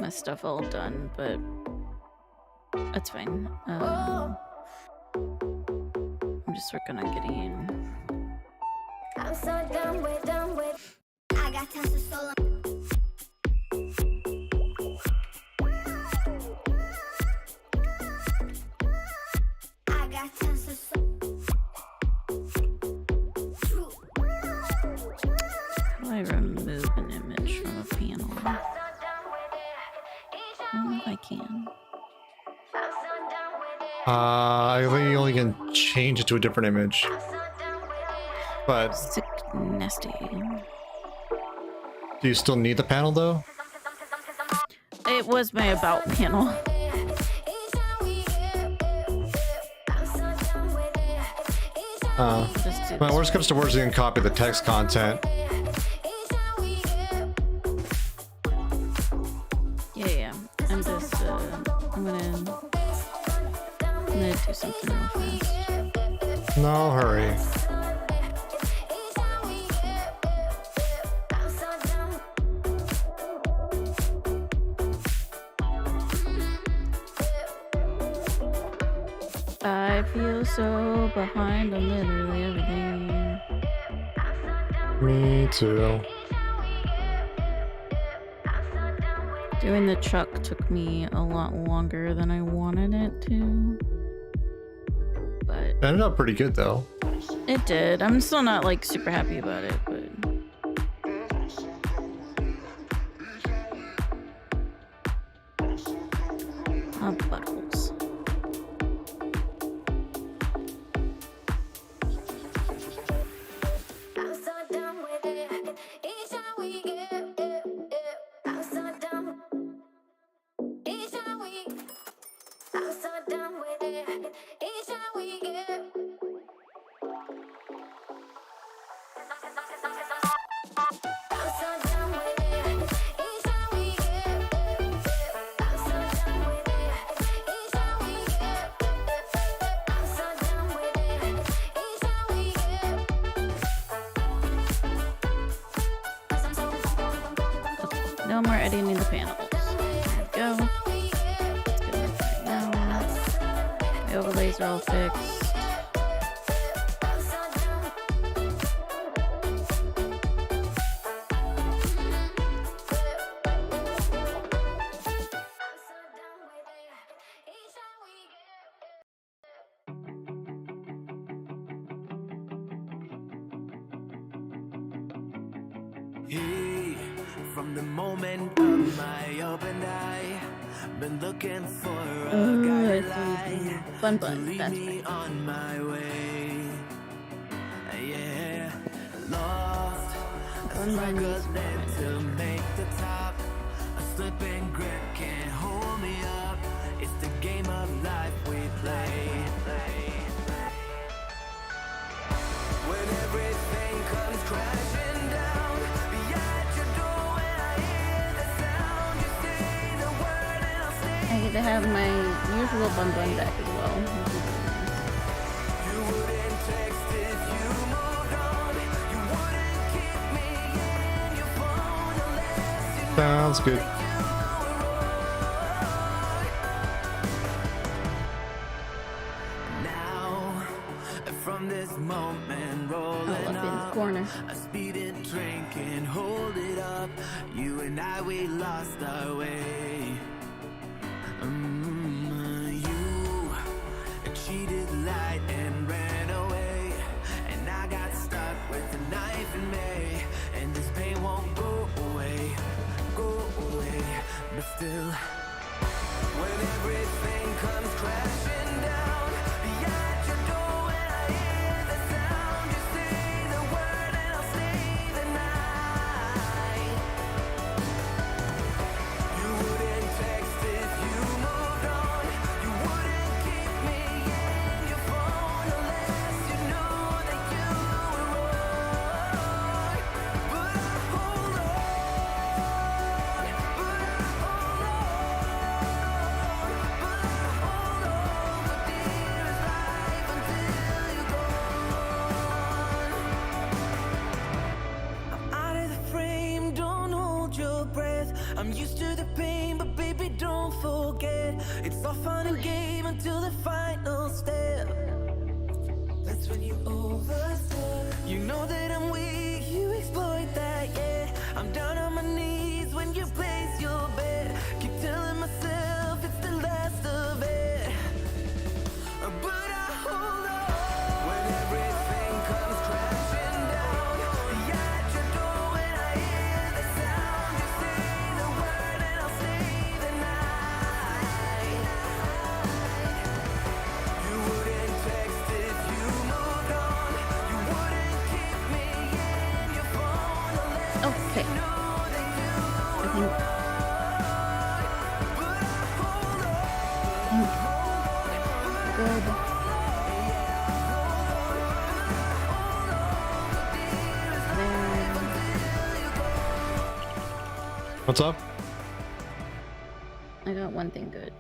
my stuff all done, but that's fine. I'm just working on getting. I'm so done with. I got tons of solo. I got tons of solo. How do I remove an image from a panel? I don't know if I can. I think you only can change it to a different image. But Sick, nasty. do you still need the panel though? It was my about panel. Well, worst comes to worst, you can copy the text content. Yeah. I'm just, I'm gonna do something real fast. No hurry. I feel so behind on literally everything. Me too. Doing the truck took me a lot longer than I wanted it to. But It ended up pretty good though. it did. I'm still not like super happy about it, but buttholes. I'm so done with it. Each time we get, I'm so done. Each time we, I'm so done with it. Each time we get. I'm so done with it. Each time we get. I'm so done with it. Each time we get. I'm so done with it. Each time we get. No more editing the panels. There we go. Let's get it right now. My overlays are all fixed. Hey, from the moment of my open eye, been looking for a guideline Bun to bun. lead That's me right. on my way. Yeah, lost, Bun bun needs struggling to make the top. A slipping grip can't hold me up. It's the game of life we play. When everything comes crashing down, be at your door when I hear the sound. You say the word and I'll stay. I get to have my usual bun bun back as well. You wouldn't text if you moved on. You wouldn't keep me in your phone unless you Sounds good. now. From this moment rolling All up in the up, corner. a speeding train can hold it up. You and I, we lost our way. You cheated light and ran away, and I got stuck with a knife in me, and this pain won't go away, but still, when everything comes crashing down, be at your door when I hear the sound. You say the word and I'll stay the night. You wouldn't text if you moved I'm used to the pain, but baby, don't forget. It's all fun and game until the final step. That's when you overstep. You know that I'm weak, you exploit that, yeah. I'm down on my knees when you place your bet. Keep telling myself it's the last of it, but I hold on. When everything comes crashing down, yeah, at your door when I hear the sound, you say the word and I'll stay the night. You wouldn't text if you moved on. You wouldn't keep me in your phone unless Okay. you know that you I think but I hold on. good. What's up? I got one thing good.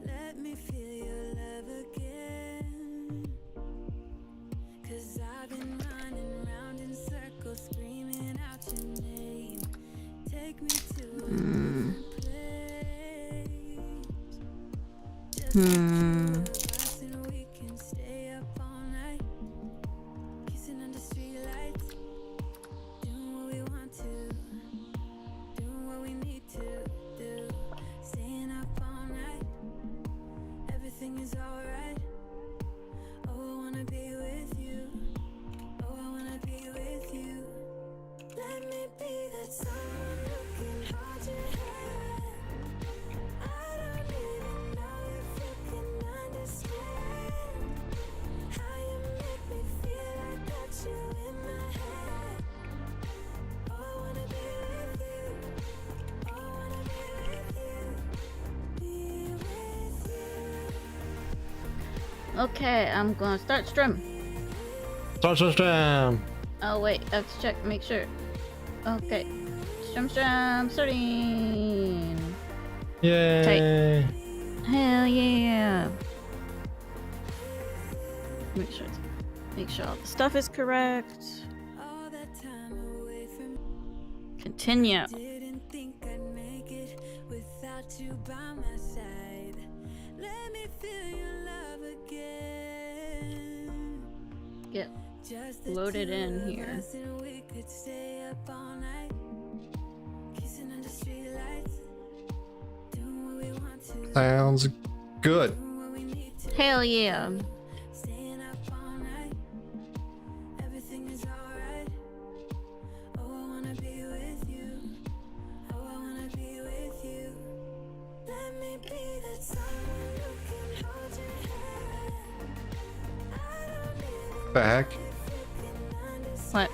Let me feel your love again. 'Cause I've been running round in circles, screaming out your name. Take me to a different place. Just the two of us and we can stay up all night. Kissing under streetlights. Doing what we want to. Doing what we need to do. Staying up all night. Everything is alright. Oh, I wanna be with you. Oh, I wanna be with you. Let me be that someone who can hold your hand. I don't even know if you can understand how you make me feel. I got you in my hand. Oh, I wanna be with you. Oh, I wanna be with you. Be with you. Okay, I'm gonna start stream. Start system. Oh wait, I have to check, make sure. Okay. Stream, starting. Yay. Hell yeah. Make sure all the stuff is correct. All that time away from Continue. didn't think I'd make it without you by my side. Let me feel your love again. Get Just the loaded two in of here. us and we could stay up all night. Kissing under streetlights. Doing what we want to. Sounds good. Doing what we need to. Hell yeah. Staying up all night. Everything is alright. Oh, I wanna be with you. Oh, I wanna be with you. Let me be that someone who can hold your hand. I don't even The heck? know if you can understand What?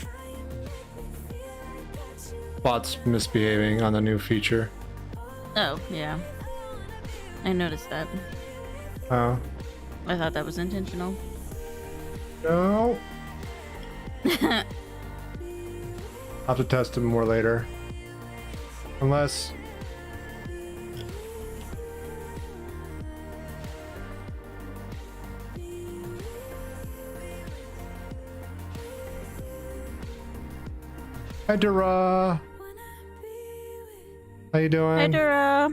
how you make me feel. I got you. Bot's misbehaving on the new feature. Oh, yeah. I noticed that. Oh. I thought that was intentional. No. I'll have to test it more later. Unless... Hi, Dara. How you doing? Hi, Dora.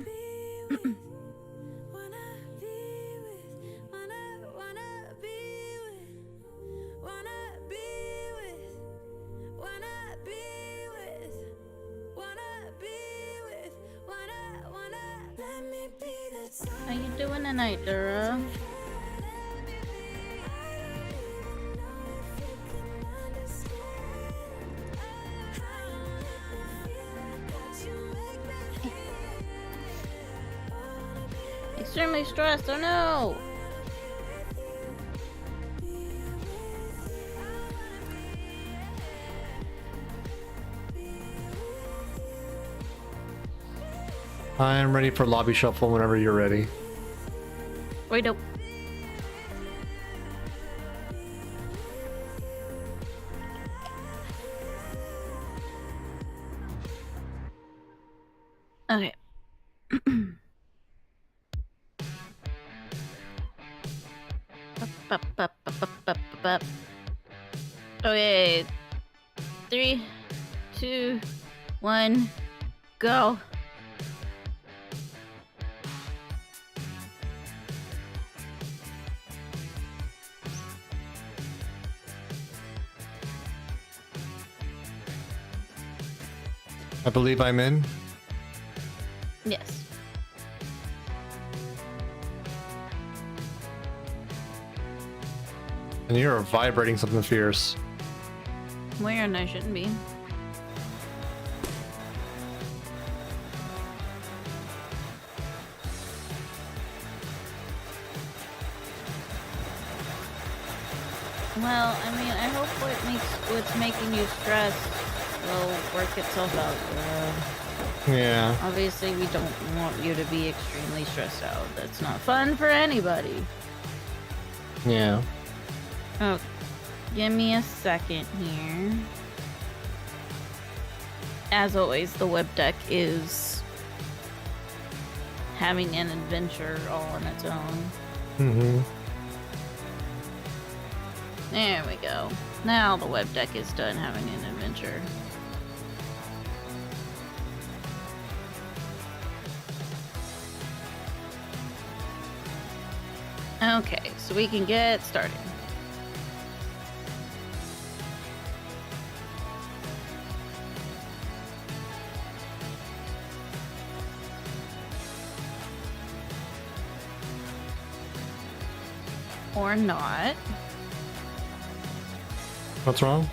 How you doing tonight, Dora? Extremely stressed. Oh no. I am ready for lobby shuffle whenever you're ready. Wait up. Okay. Up, up, up, up, up, up, up. Okay. 3, 2, 1, go. I believe I'm in. Yes. And you're vibrating something fierce. Weird, I shouldn't be. Well, I mean, I hope what's making you stressed will work itself out. Yeah. Obviously, we don't want you to be extremely stressed out. That's not fun for anybody. Yeah. Okay, give me a second here. As always, the web deck is having an adventure all on its own. Mm-hmm. There we go. Now the web deck is done having an adventure. Okay, so we can get started. Or not. What's wrong?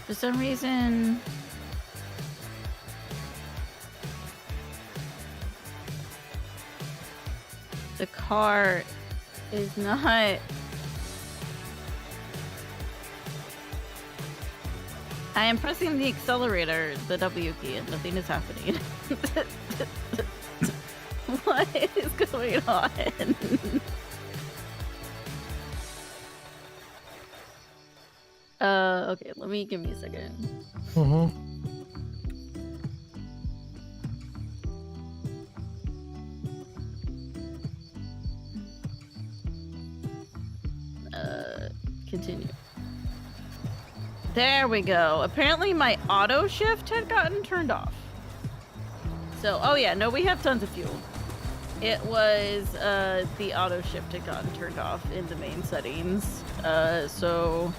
For some reason, the car is not. I am pressing the accelerator, the W key, and nothing is happening. What is going on? Okay, give me a second. Mm-hmm. Continue. There we go. Apparently my auto shift had gotten turned off. So, oh yeah, no, we have tons of fuel. It was, the auto shift had gotten turned off in the main settings. So...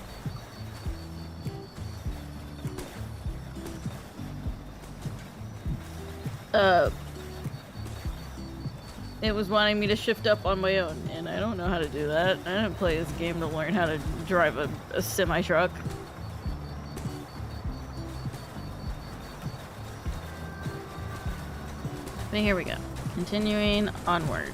it was wanting me to shift up on my own, and I don't know how to do that. I didn't play this game to learn how to drive a semi-truck. But here we go. Continuing onward.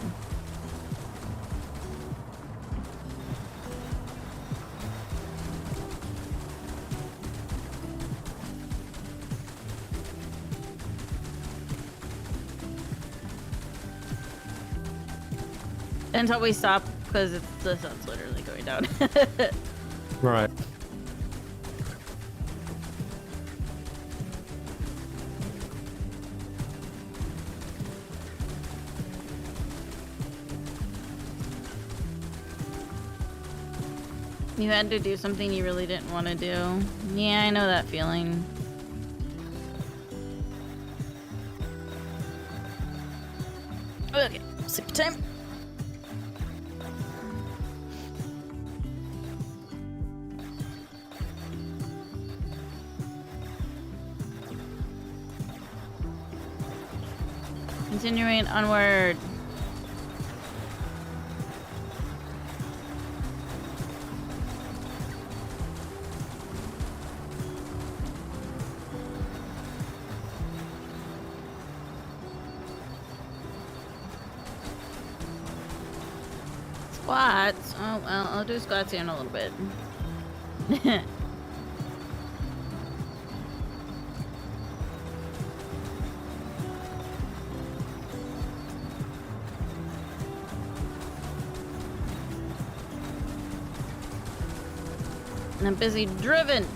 Until we stop, because the sun's literally going down. Right. You had to do something you really didn't want to do. Yeah, I know that feeling. Okay, sleep time. Continuing onward. Squats. Oh, well, I'll do squats here in a little bit. And I'm busy driven.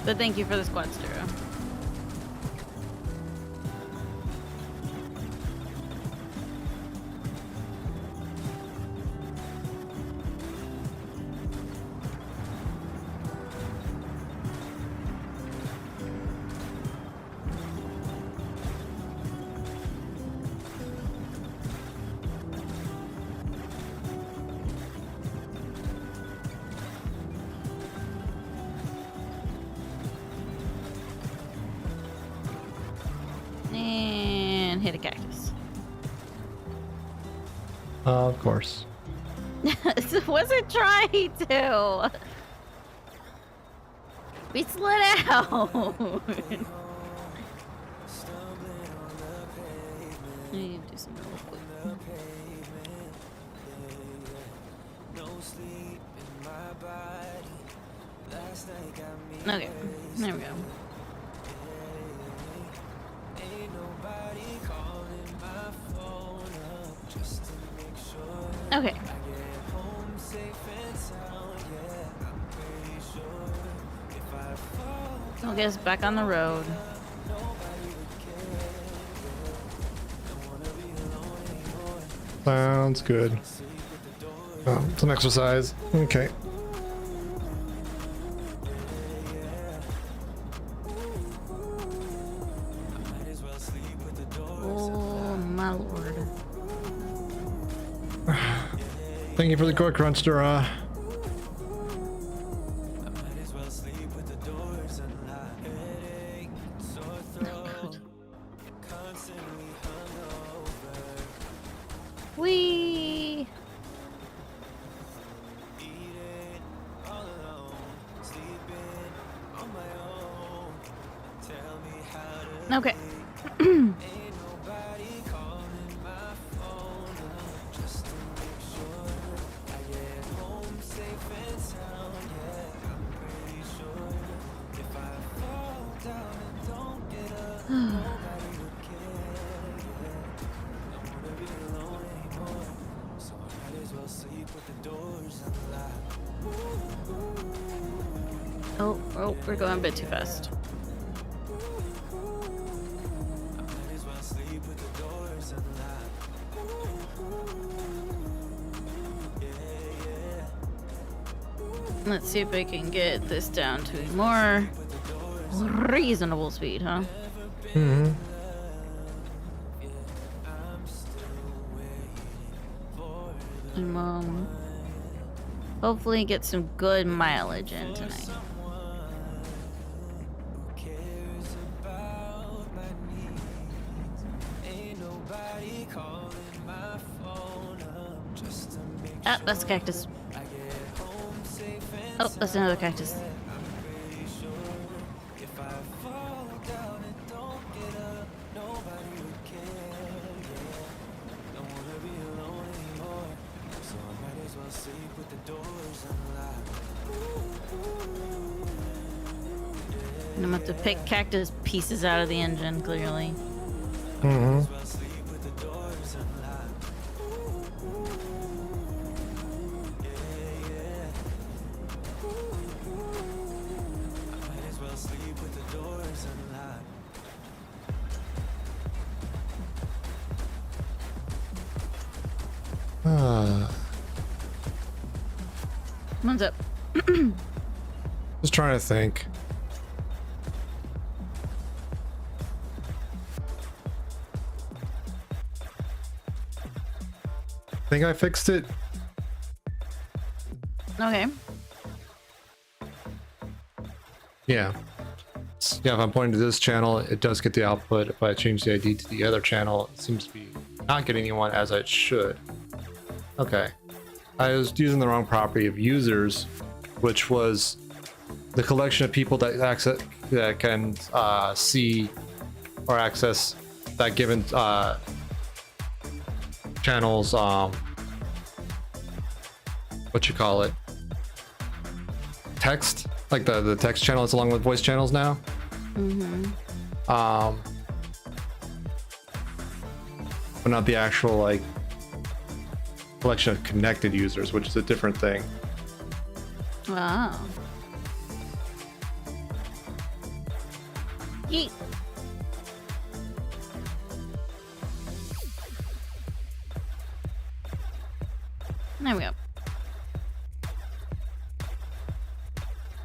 But thank you for the squats, Duro. And hit a cactus. Of course. Wasn't trying to. We slid out. I need to do something real quick. Okay, there we go. Okay. I'll get us back on the road. Sounds good. Oh, some exercise. Okay. Oh my lord. Thank you for the core crunch, Dura. Whee! Okay. Oh, we're going a bit too fast. Let's see if we can get this down to a more reasonable speed, huh? Mm-hmm. And hopefully get some good mileage in tonight. Ah, that's a cactus. Oh, that's another cactus. And I'm gonna have to pick cactus pieces out of the engine, clearly. Mm-hmm. What's up? Just trying to think. Think I fixed it? Okay. Yeah. Yeah, if I'm pointing to this channel, it does get the output. If I change the ID to the other channel, it seems to be not getting anyone as it should. Okay. I was using the wrong property of users, which was the collection of people that can see or access that given channels, what you call it, text, like the text channel is along with voice channels now. But not the actual like collection of connected users, which is a different thing. Wow. Yeet. There we go.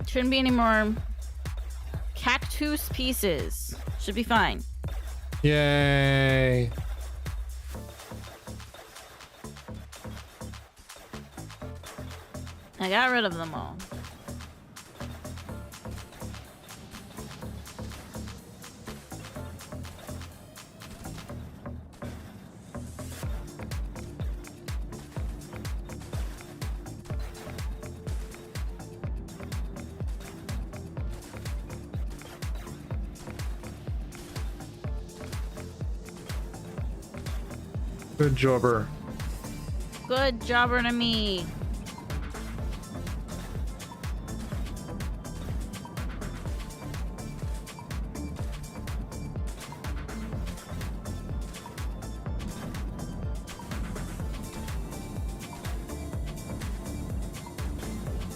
Shouldn't be any more cactus pieces. Should be fine. Yay! I got rid of them all. Good jobber. Good jobber to me.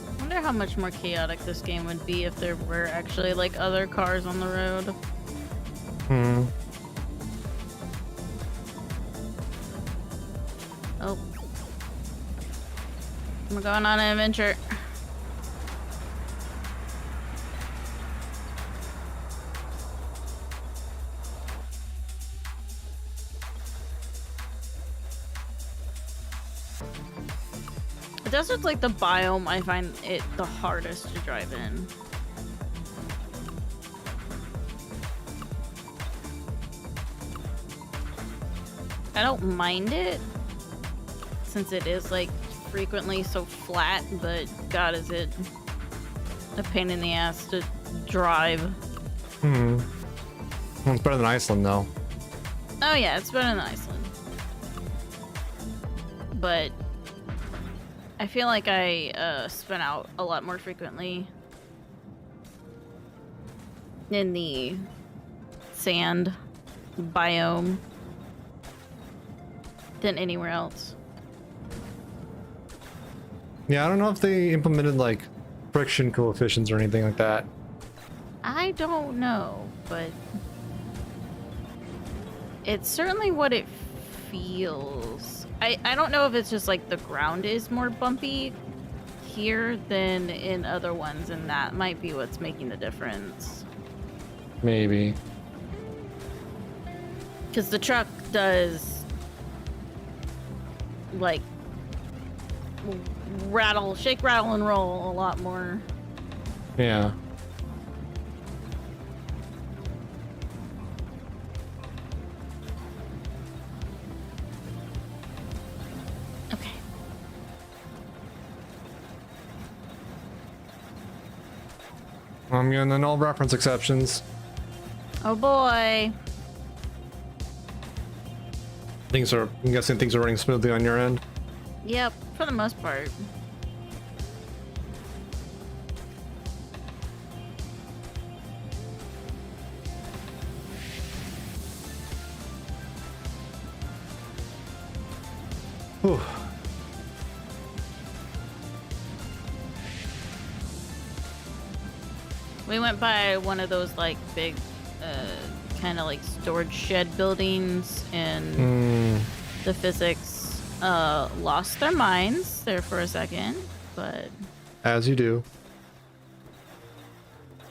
I wonder how much more chaotic this game would be if there were actually like other cars on the road. Hmm. Oh. We're going on an adventure. The desert's like the biome I find it the hardest to drive in. I don't mind it, since it is like frequently so flat, but god is it a pain in the ass to drive. Hmm. Well, it's better than Iceland, though. Oh yeah, it's better than Iceland. But I feel like I spin out a lot more frequently in the sand biome than anywhere else. Yeah, I don't know if they implemented like friction coefficients or anything like that. I don't know, but it's certainly what it feels. I don't know if it's just like the ground is more bumpy here than in other ones, and that might be what's making the difference. Maybe. Because the truck does like rattle, shake, rattle, and roll a lot more. Yeah. Okay. I'm getting the null reference exceptions. Oh boy. I'm guessing things are running smoothly on your end. Yep, for the most part. Whew. We went by one of those like big kind of like storage shed buildings, and the physics lost their minds there for a second, but As you do.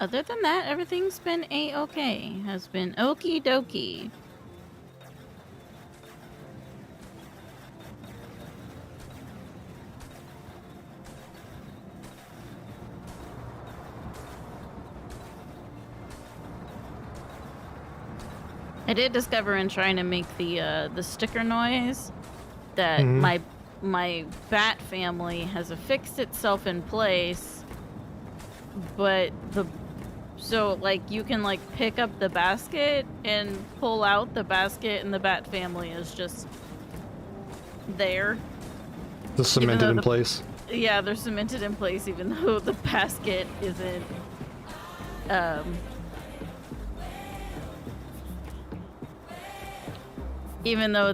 other than that, everything's been a-okay. Has been okie dokie. I did discover in trying to make the sticker noise that my bat family has affixed itself in place, but so like you can like pick up the basket and pull out the basket, and the bat family is just there. The cemented though in the- place. Yeah, they're cemented in place even though the basket isn't even though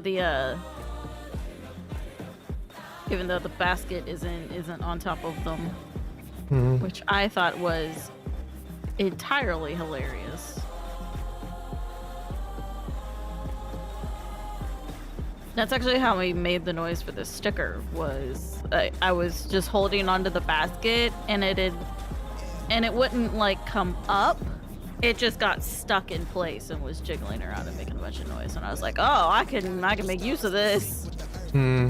the basket isn't on top of them, Mhm. which I thought was entirely hilarious. That's actually how we made the noise for this sticker. Was I was just holding onto the basket and it wouldn't like come up. It just got stuck in place and was jiggling around and making a bunch of noise. And I was like, oh, I can make use of this. Hmm.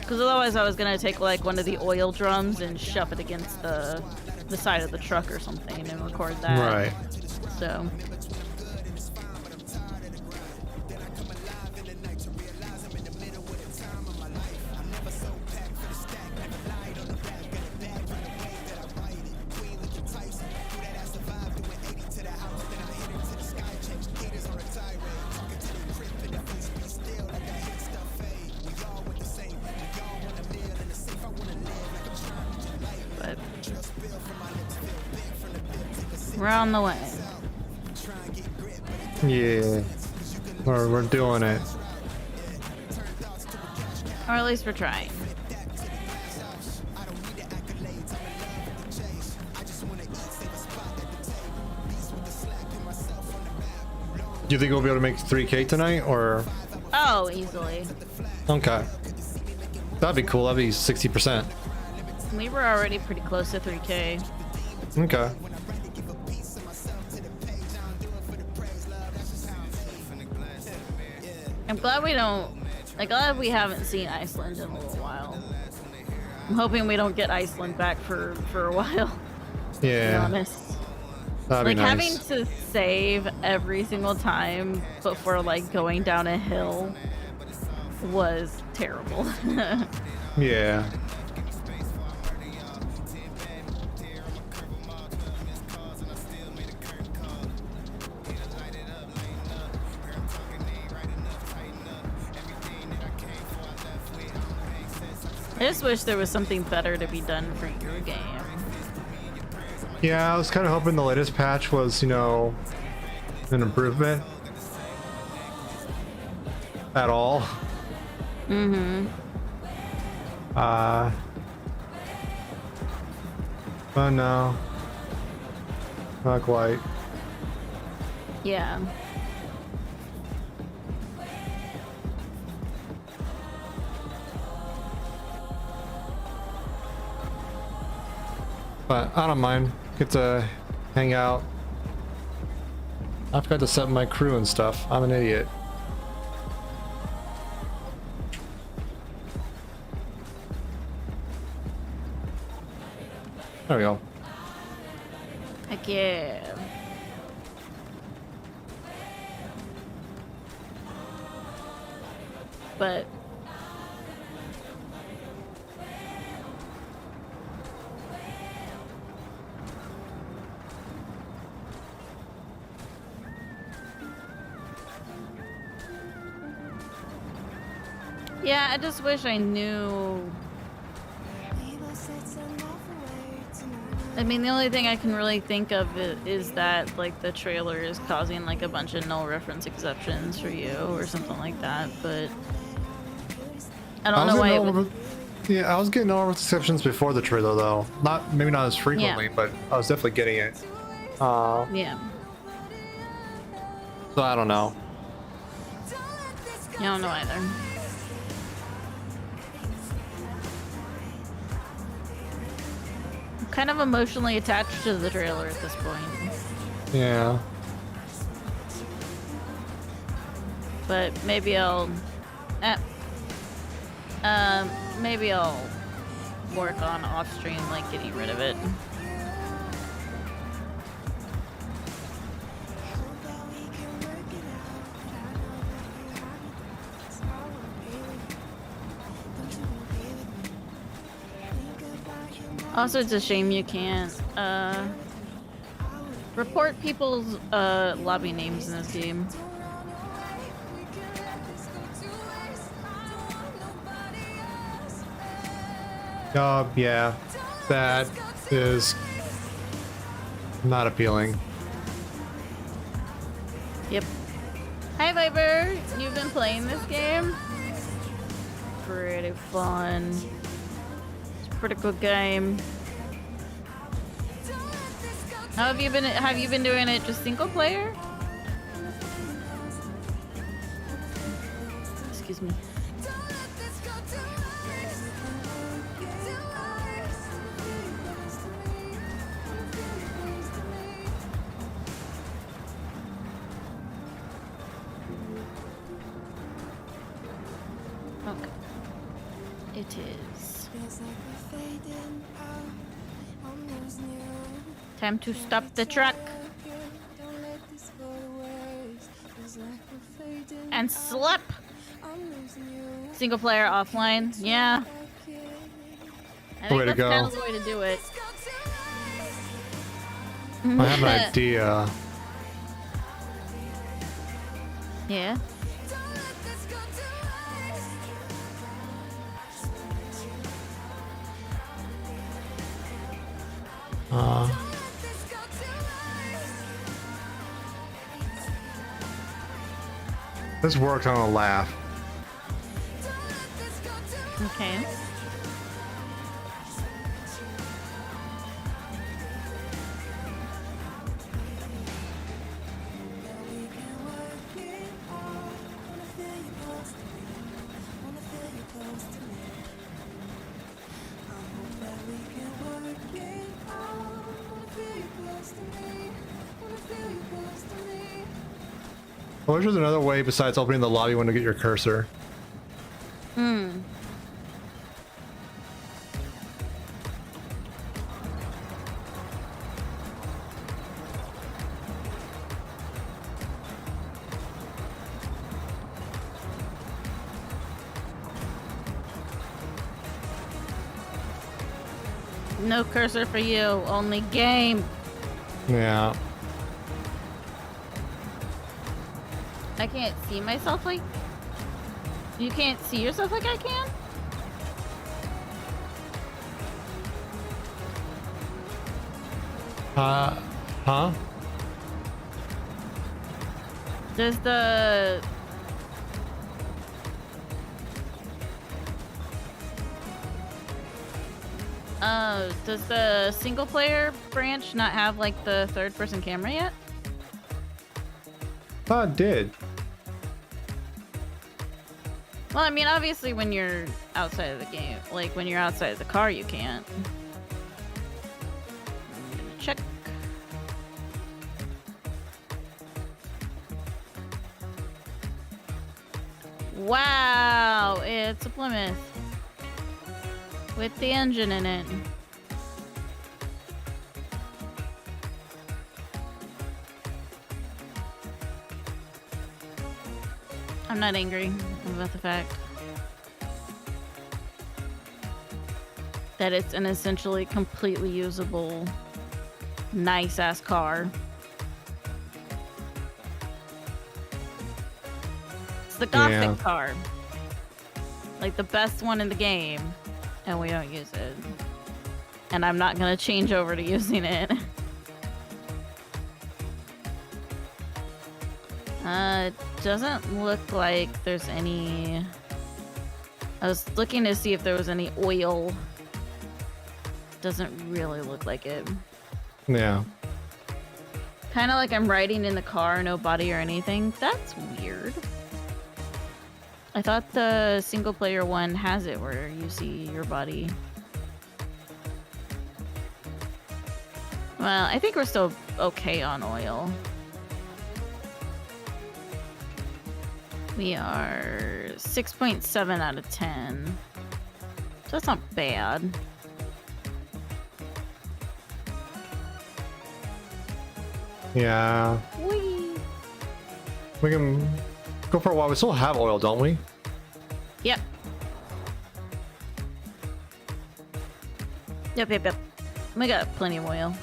Because otherwise I was gonna take like one of the oil drums and shove it against the side of the truck or something and record that. Right. So. But we're on the way. Yeah. We're doing it. Or at least we're trying. Do you think we'll be able to make 3K tonight, or? Oh, easily. Okay. That'd be cool. That'd be 60%. We were already pretty close to 3K. Okay. I'm glad we haven't seen Iceland in a little while. I'm hoping we don't get Iceland back for a while, to be Yeah. honest. That'd Like be having nice. to save every single time before like going down a hill was terrible. Yeah. I just wish there was something better to be done for your game. Yeah, I was kind of hoping the latest patch was, you know, an improvement. At all. Mm-hmm. Oh no. Not quite. Yeah. But I don't mind. Get to hang out. I forgot to set my crew and stuff. I'm an idiot. There we go. Heck yeah. But yeah, I just wish I knew. I mean, the only thing I can really think of is that, like, the trailer is causing, like, a bunch of null reference exceptions for you or something like that, but I don't know why it would... Yeah, I was getting all exceptions before the trailer, though. Maybe not as frequently, but I was definitely getting it. Yeah. So I don't know. I don't know either. I'm kind of emotionally attached to the trailer at this point. Yeah. But maybe I'll... maybe I'll work on off-stream, like, getting rid of it. Also, it's a shame you can't, report people's, lobby names in this game. Yeah, that is not appealing. Yep. Hi, Viper. You've been playing this game? Pretty fun. It's a pretty good game. How have you been? Have you been doing it just single player? Excuse me. Okay. It is. Time to stop the truck. And slap. Single player offline. Yeah. I think Way to that's go. kind of the way to do it. I have an idea. Yeah. This worked on a laugh. Okay. I wish there's another way besides opening the lobby window to get your cursor. Hmm. No cursor for you, only game. Yeah. I can't see myself like... You can't see yourself like I can? Huh? Does the... does the single player branch not have like the third person camera yet? Thought it did. Well, I mean, obviously when you're outside of the game, like when you're outside of the car, you can't. I'm gonna check. Wow, it's a Plymouth with the engine in it. I'm not angry about the fact that it's an essentially completely usable, nice-ass car. It's the Gothic Yeah. car. Like the best one in the game, and we don't use it. And I'm not gonna change over to using it. It doesn't look like there's any... I was looking to see if there was any oil. Doesn't really look like it. Yeah. Kind of like I'm riding in the car, no body or anything. That's weird. I thought the single player one has it where you see your body. Well, I think we're still okay on oil. We are 6.7 out of 10. So that's not bad. Yeah. Whee! We can go for a while. We still have oil, don't we? Yep. Yep. We got plenty of oil.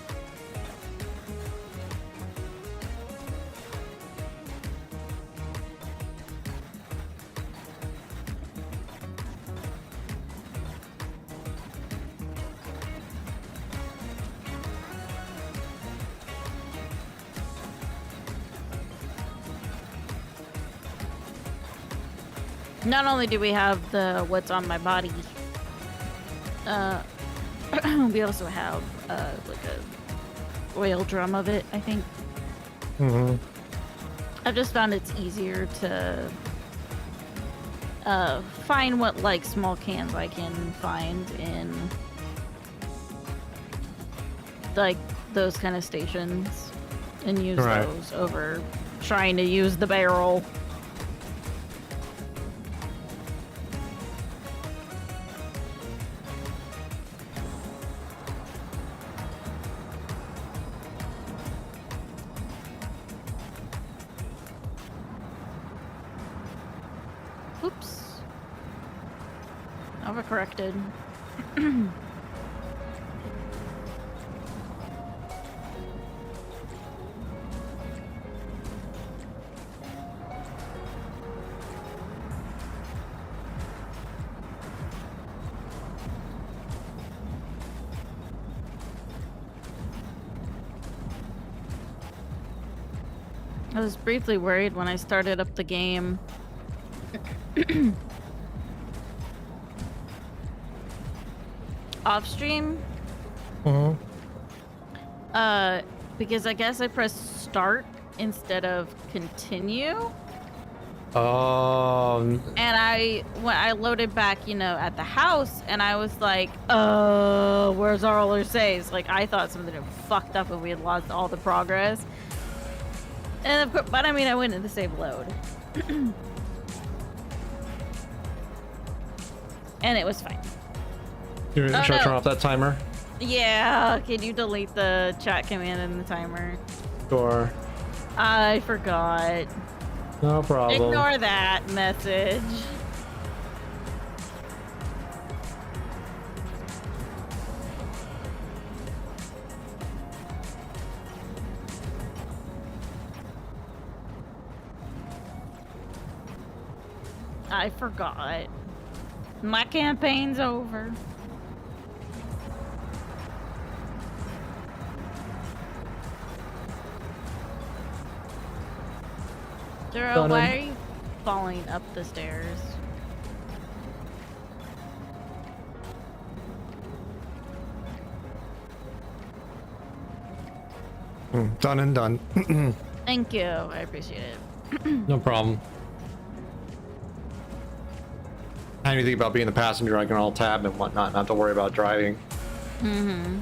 Not only do we have the what's on my body, we also have like a oil drum of it, I think. Mm-hmm. I've just found it's easier to find what like small cans I can find in like those kind of stations and use Right. those over trying to use the barrel. Oops. Overcorrected. I was briefly worried when I started up the game. Off stream, Mm-hmm. because I guess I pressed start instead of continue, and when I loaded back, you know, at the house, and I was like, where's all our saves? Like I thought something had fucked up and we had lost all the progress. And of course, but I mean, I went into save load, and it was fine. Should I turn off that timer? Yeah, can you delete the chat command in the timer? Sure. I forgot. No problem. Ignore that message. I forgot. My campaign's over. Duro, Done. why are you falling up the stairs? Done and done. Thank you. I appreciate it. No problem. Anything about being the passenger, I can all tab and whatnot, not to worry about driving. Mm-hmm.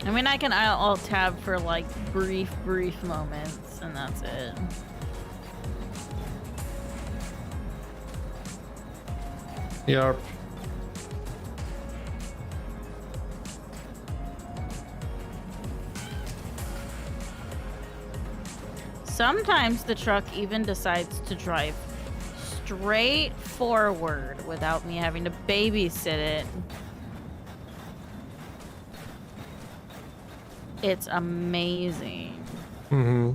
I mean, I can alt tab for like brief moments, and that's it. Yep. Sometimes the truck even decides to drive straight forward without me having to babysit it. It's amazing. Mm-hmm.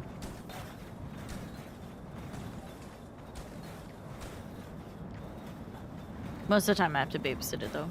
Most of the time I have to babysit it though.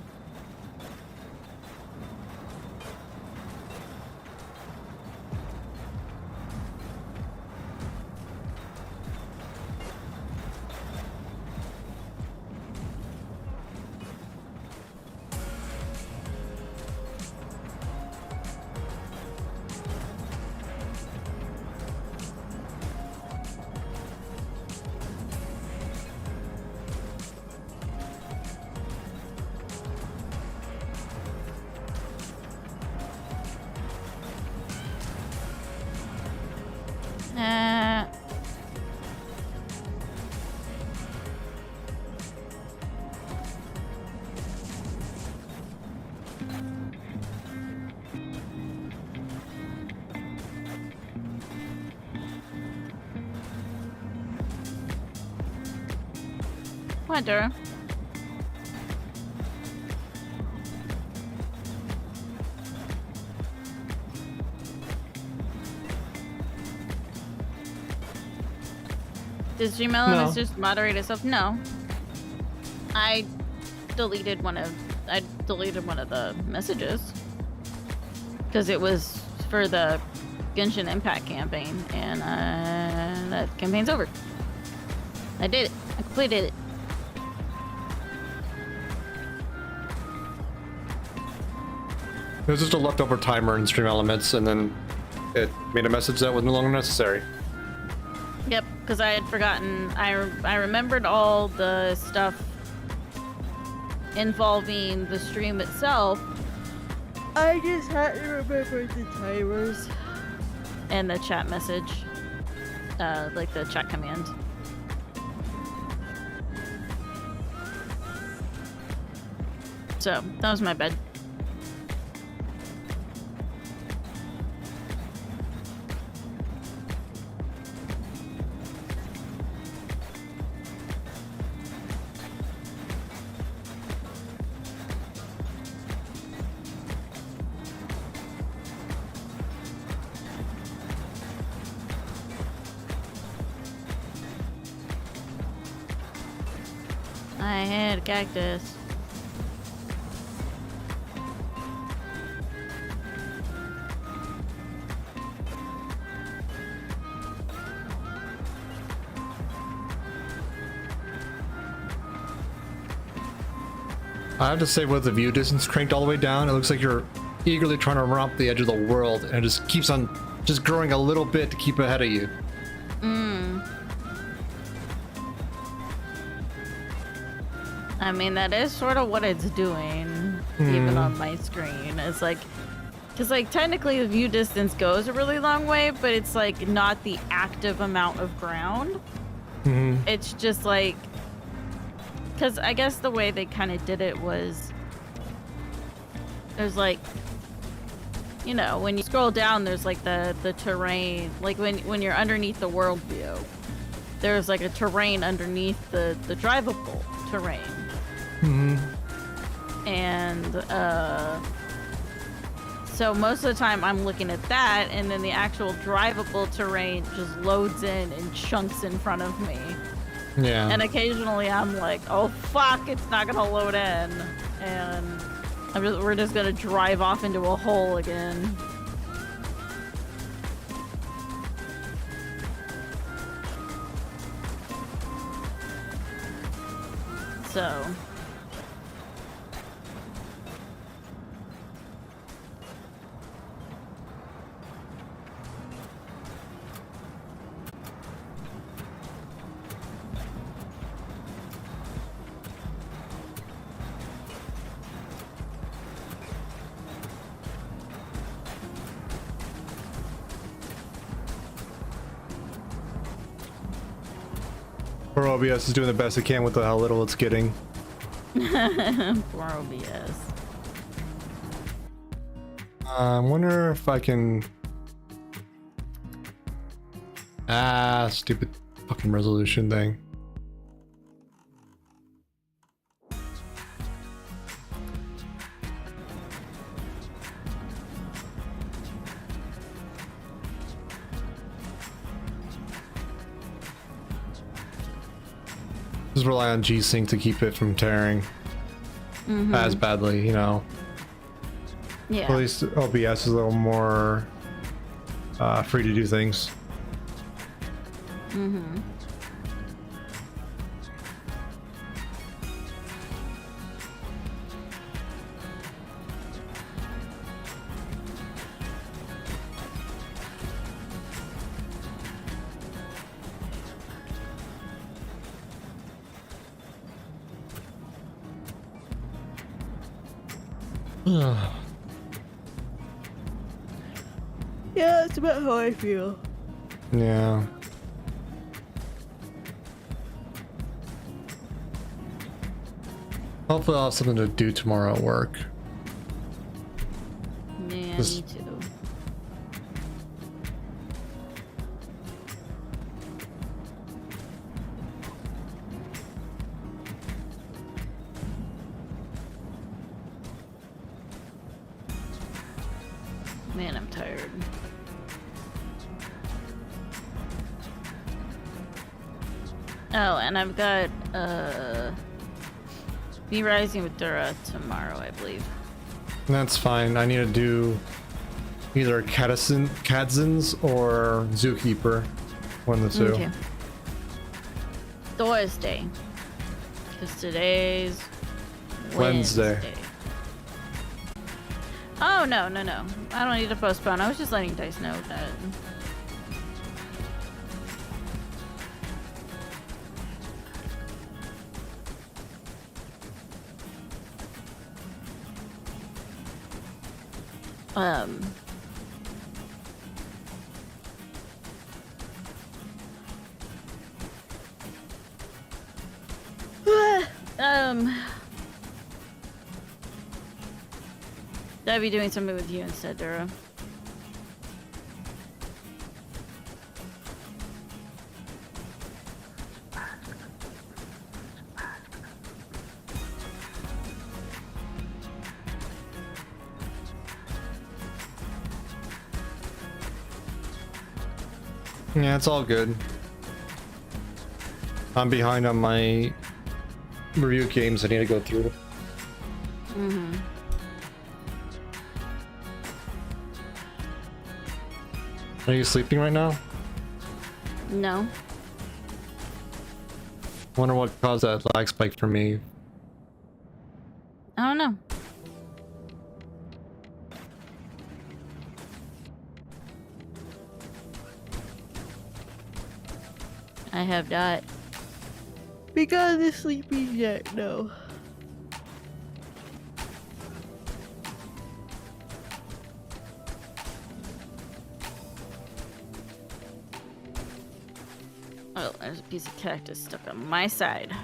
What, Duro? Does Gmail No. just moderate itself? No. I deleted one of the messages because it was for the Genshin Impact campaign, and that campaign's over. I did it. I completed it. It was just a leftover timer in Stream Elements, and then it made a message that was no longer necessary. Yep, because I had forgotten. I remembered all the stuff involving the stream itself. I just had to remember the timers and the chat message, like the chat command. So that was my bad. I had a cactus. I have to say, with the view distance cranked all the way down, it looks like you're eagerly trying to run up the edge of the world, and it just keeps on just growing a little bit to keep ahead of you. I mean, that is sort of what it's doing, even on my screen. It's like, because like technically the view distance goes a really long way, but it's like not the active amount of ground. It's just like, because I guess the way they kind of did it was, there's like, you know, when you scroll down, there's like the terrain, like when you're underneath the world view, there's like a terrain underneath the drivable terrain. And so most of the time I'm looking at that, and then the actual drivable terrain just loads in chunks in front of me. Yeah. And occasionally I'm like, oh fuck, it's not gonna load in, and we're just gonna drive off into a hole again. So Poor OBS is doing the best it can with how little it's getting. poor OBS. I wonder if I can... stupid fucking resolution thing. Just rely on G-Sync to keep it from tearing as badly, you know. Yeah. At least OBS is a little more free to do things. Yeah, that's about how I feel. Yeah. Hopefully I'll have something to do tomorrow at work. Yeah, Just- me too. Man, I'm tired. Oh, and I've got Me Rising with Dura tomorrow, I believe. That's fine. I need to do either Katzins or Zookeeper. One of the two. Okay. Thursday. Because today's Wednesday. Oh, no. I don't need to postpone. I was just letting Dice know that. I'd be doing something with you instead, Dura. Yeah, it's all good. I'm behind on my review games I need to go through. Mm-hmm. Are you sleeping right now? No. Wonder what caused that lag spike for me. I don't know. I have not begun the sleeping yet, no. Oh, there's a piece of cactus stuck on my side.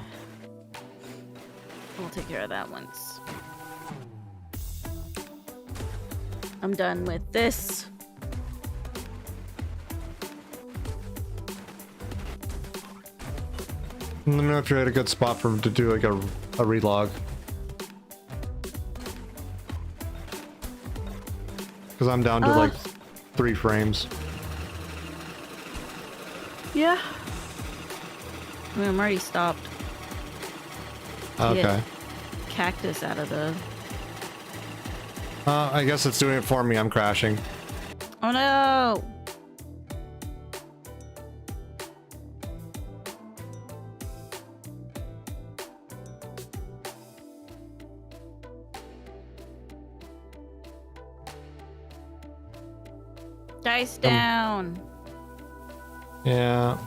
We'll take care of that once. I'm done with this. Let me know if you're at a good spot for to do like a relog. Because I'm down to like 3 frames. Yeah. I mean, I'm already stopped. Okay. Get cactus out of the... I guess it's doing it for me. I'm crashing. Oh no! Dice down. Yeah.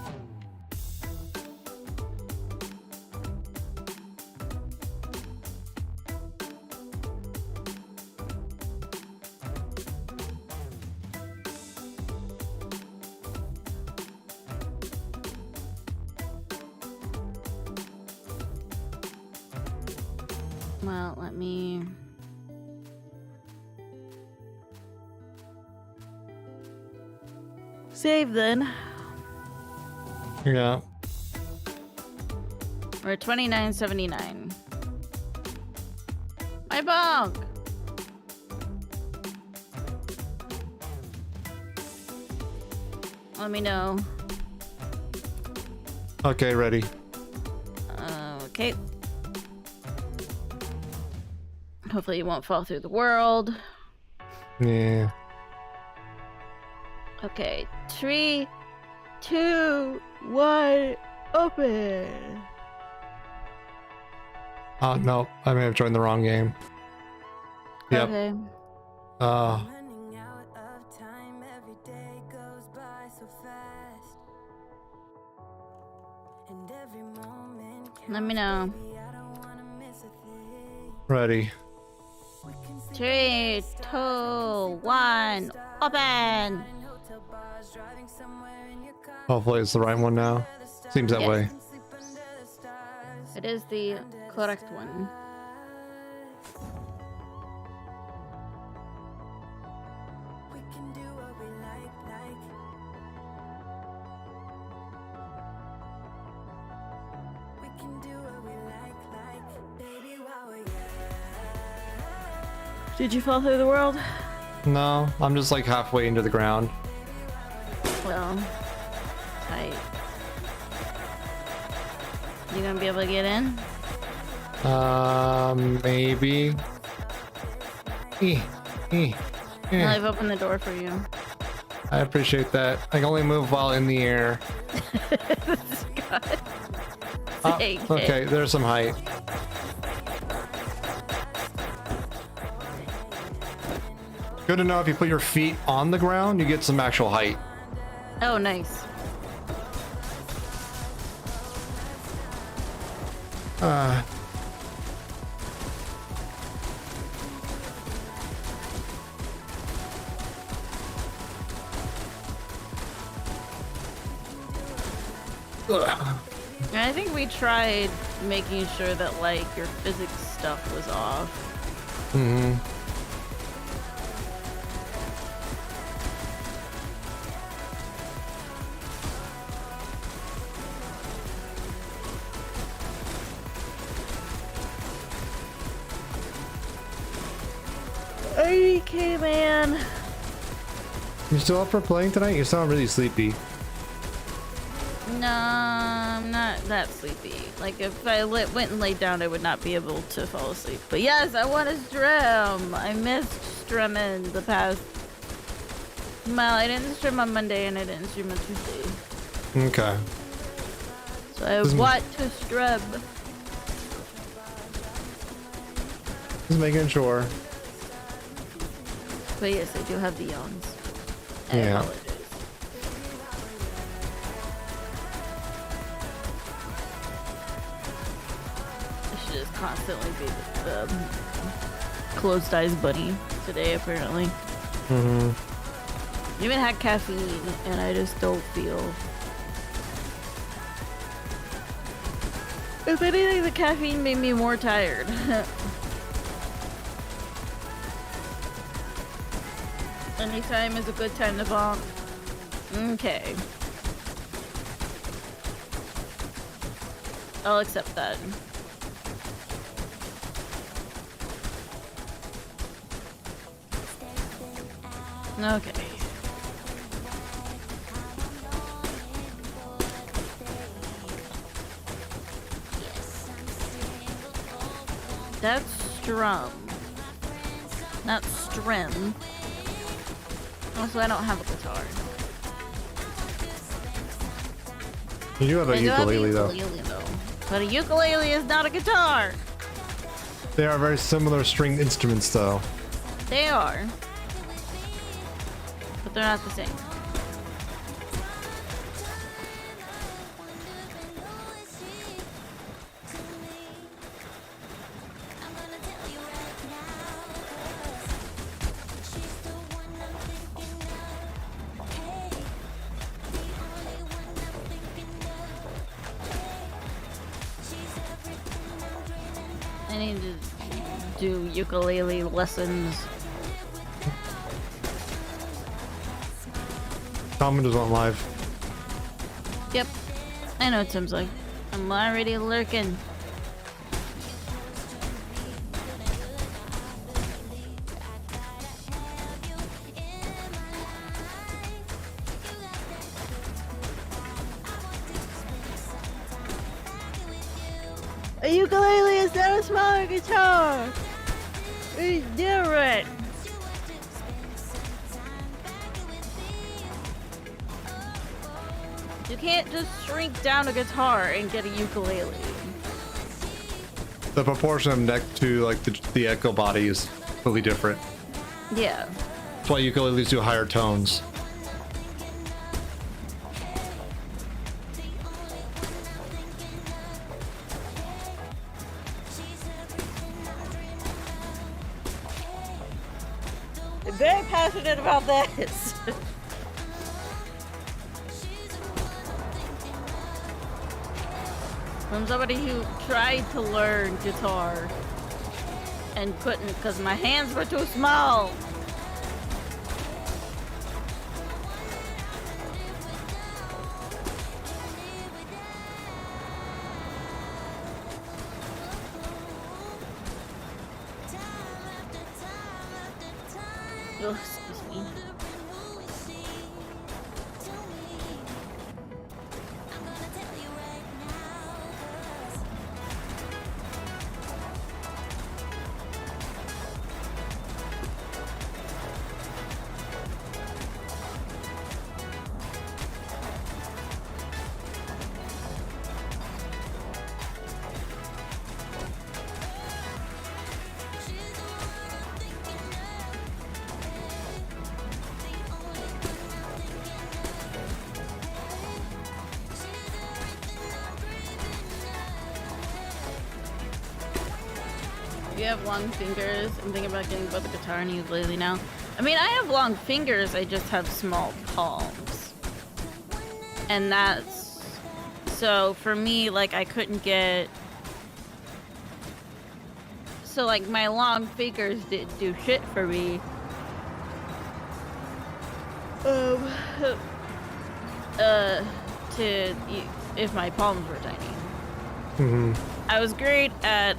Well, let me... save then. Yeah. We're at 29.79. My bonk! Let me know. Okay, ready. Okay. Hopefully you won't fall through the world. Yeah. Okay, 3, 2, 1, open. Oh no, I may have joined the wrong game. Yep. Okay. Running out of time, every day goes by so fast. And every moment Let me know. counts, baby, I don't wanna miss a thing. Ready. We can sleep 3, 2, 1, open. in hotel bars, driving somewhere in your car. Hopefully it's the right one now. Seems that Yes. way. Sleep under the stars. It is the correct one. We can do what we like. We can do what we like, baby, while we're young. Did you fall through the world? No, I'm just like halfway into the ground. Well, tight. You gonna be able to get in? Maybe. I've opened the door for you. I appreciate that. I can only move while in the air. Take Okay, it. there's some height. Good to know if you put your feet on the ground, you get some actual height. Oh, nice. I think we tried making sure that like your physics stuff was off. Mm-hmm. Okay, man. You still up for playing tonight? You sound really sleepy. No, I'm not that sleepy. Like, if I went and laid down, I would not be able to fall asleep. But yes, I want to stream. I missed streaming the past... Well, I didn't stream on Monday, and I didn't stream on Tuesday. Okay. So I want to stream. Just making sure. But yes, I do have the yawns. I Yeah. apologize. I should just constantly be the closed eyes bunny today, apparently. Mm-hmm. Even had caffeine, and I just don't feel. If anything, the caffeine made me more tired. Anytime is a good time to bonk. Okay. I'll accept that. Okay. That's strum. Not strim. Also, I don't have a guitar. You do have a I do have ukulele, though. though. But a ukulele is not a guitar. They are very similar stringed instruments, though. They are. But they're not the same. I need to do ukulele lessons. Comment is on live. Yep. I know what Tim's like. I'm already lurking. A ukulele is not a smaller guitar. It's different. You can't just shrink down a guitar and get a ukulele. The proportion of neck to like the echo body is completely different. Yeah. That's why ukuleles do higher tones. I'm very passionate about this. From somebody who tried to learn guitar and couldn't because my hands were too small. Oh, excuse me. You have long fingers. I'm thinking about getting both a guitar and ukulele now. I mean, I have long fingers. I just have small palms, and that's so for me. Like I couldn't get. So like my long fingers didn't do shit for me. If my palms were tiny. Mm-hmm. I was great at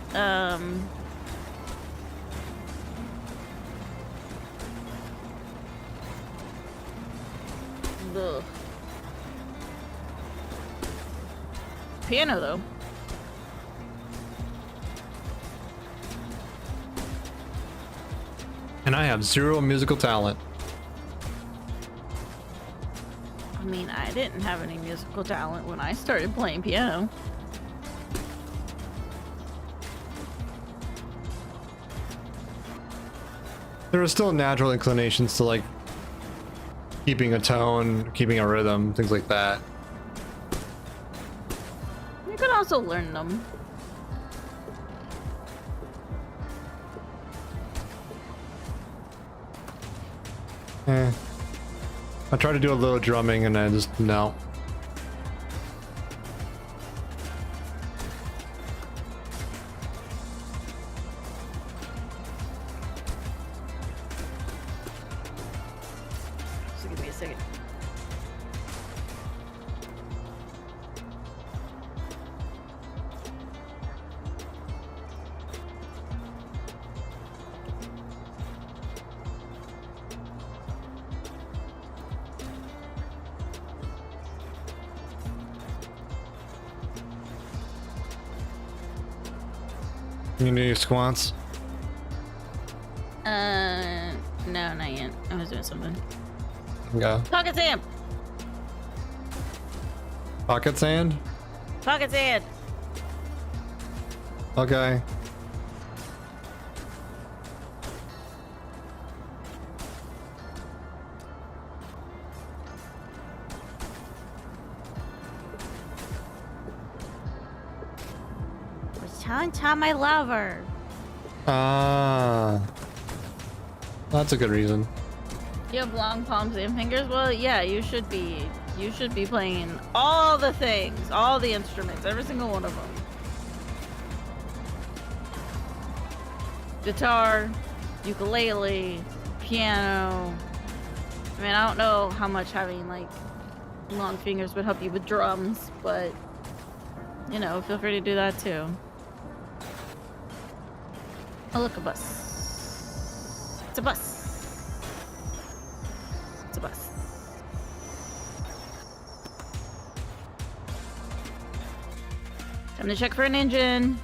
the piano though. And I have zero musical talent. I mean, I didn't have any musical talent when I started playing piano. There are still natural inclinations to like keeping a tone, keeping a rhythm, things like that. You could also learn them. I tried to do a little drumming and I just no. Just give me a second. You do your squats? No, not yet. I was doing something. Yeah. Pocket sand! Pocket sand? Pocket sand! Okay. Was telling Tom I love her. Ah. That's a good reason. You have long palms and fingers? Well, yeah, you should be. You should be playing all the things, all the instruments, every single one of them. Guitar, ukulele, piano. I mean, I don't know how much having like long fingers would help you with drums, but you know, feel free to do that too. Oh, look, a bus. It's a bus. It's a bus. Time to check for an engine.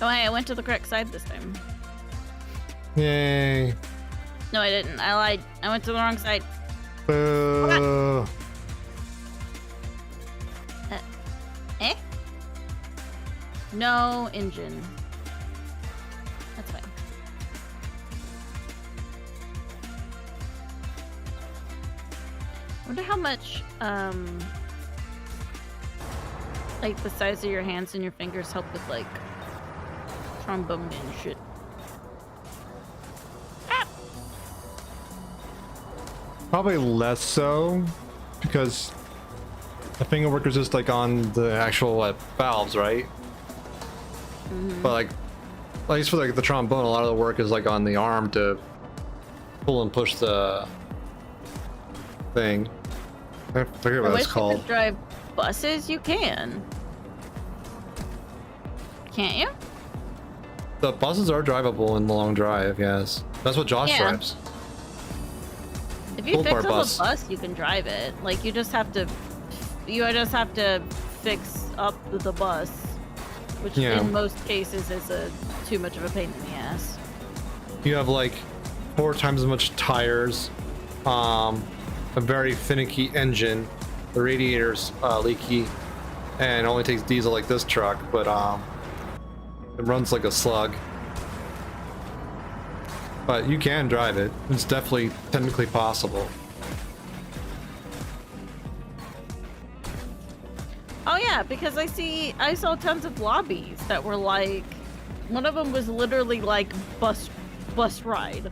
Oh, hey, I went to the correct side this time. Yay. No, I didn't. I lied. I went to the wrong side. Boo. Eh? No engine. That's fine. Wonder how much, like the size of your hands and your fingers help with like trombone and shit. Ah! Probably less so, because the finger work is just like on the actual valves, right? Mhm. But like, at least for like the trombone, a lot of the work is like on the arm to pull and push the thing. I forget I what wish it's you called. could drive buses. You can. Can't you? The buses are drivable in the long drive, yes. That's what Josh Yeah. drives. If you Full fix bar up bus. a bus, you can drive it. Like you just have to fix up the bus, which Yeah. in most cases is too much of a pain in the ass. You have like 4 times as much tires, a very finicky engine, the radiator's leaky, and it only takes diesel like this truck, but it runs like a slug. But you can drive it. It's definitely technically possible. Oh yeah, because I saw tons of lobbies that were like, one of them was literally like bus ride.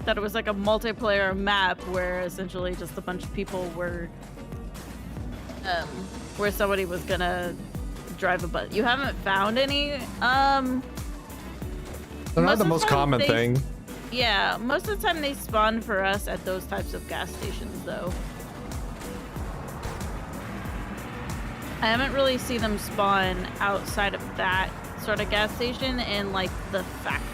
That it was like a multiplayer map where essentially just a bunch of people were, where somebody was gonna drive a bus. You haven't found any? They're not the most common thing. Yeah, most of the time they spawn for us at those types of gas stations, though. I haven't really seen them spawn outside of that sort of gas station in, like, the factory.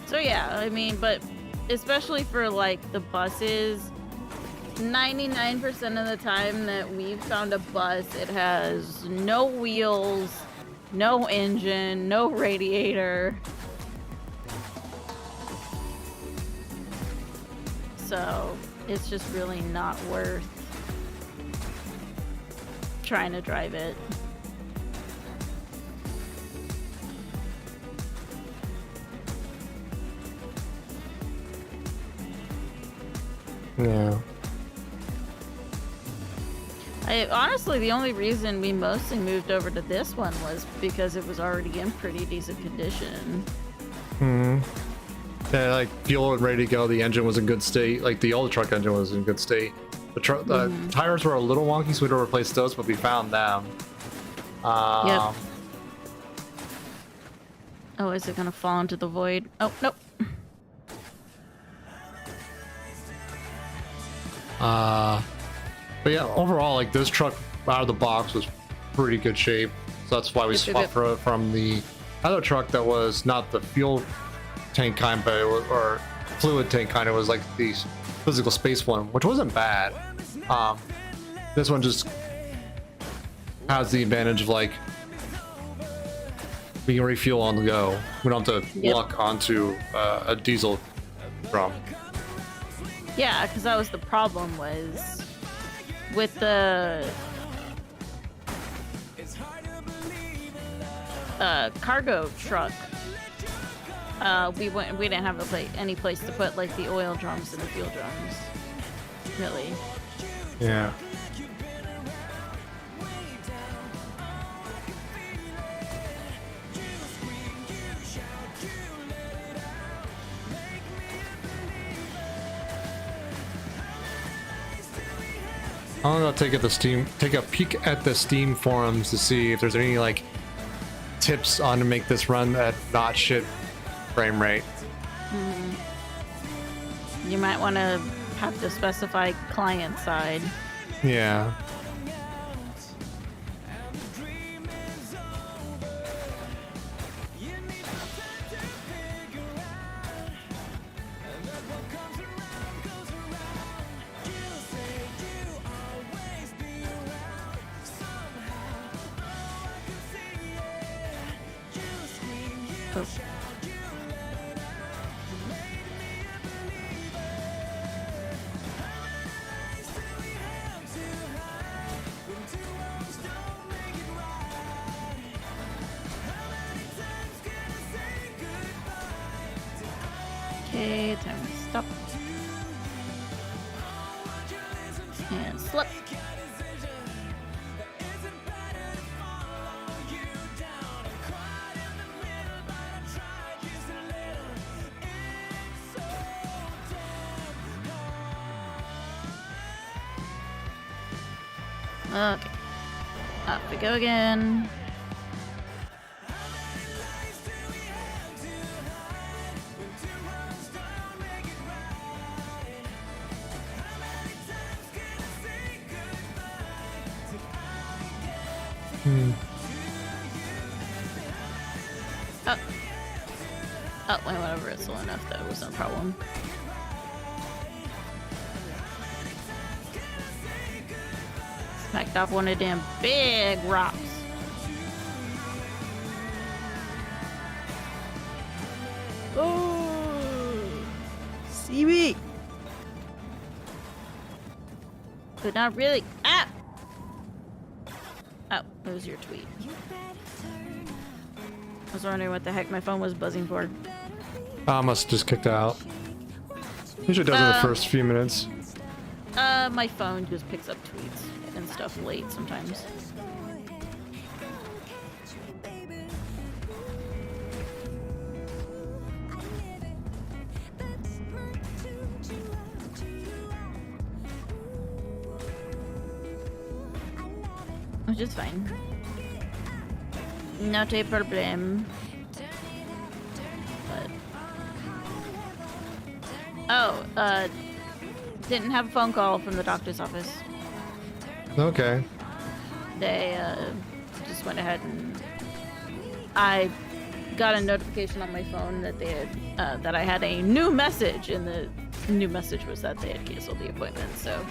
So yeah, I mean, but especially for like the buses, 99% of the time that we've found a bus, it has no wheels, no engine, no radiator. So it's just really not worth trying to drive it. Yeah. Honestly, the only reason we mostly moved over to this one was because it was already in pretty decent condition. Yeah, like fuel and ready to go. The engine was in good state. Like the old truck engine was in good state. The tires were a little wonky, so we had to replace those, but we found them. Yep. Oh, is it gonna fall into the void? Oh, nope. But yeah, overall, like this truck out of the box was pretty good shape. So that's why we swapped from the other truck that was not the fuel tank kind, but it was, or fluid tank kind. It was like the physical space one, which wasn't bad. This one just has the advantage of like we can refuel on the go. We don't have to luck onto a diesel drum. Yeah, because that was the problem, was with the cargo truck. We didn't have any place to put like the oil drums and the fuel drums. Really. Yeah. I'm gonna take a peek at the Steam forums to see if there's any like tips on to make this run at not shit frame rate. You might want to have to specify client side. Yeah. Oh. Okay, time to stop. And slip. Okay. Up we go again. Oh. Oh, I went over it slow enough that it wasn't a problem. Smacked off one of them big rocks. Oh, see me, but not really. Ah. Oh, it was your tweet. I was wondering what the heck my phone was buzzing for. I must have just kicked out. Usually does in the first few minutes. My phone just picks up tweets and stuff late sometimes. Which is fine. Not a problem. But... Oh, didn't have a phone call from the doctor's office. Okay. They just went ahead and I got a notification on my phone that they had that I had a new message, and the new message was that they had canceled the appointment. So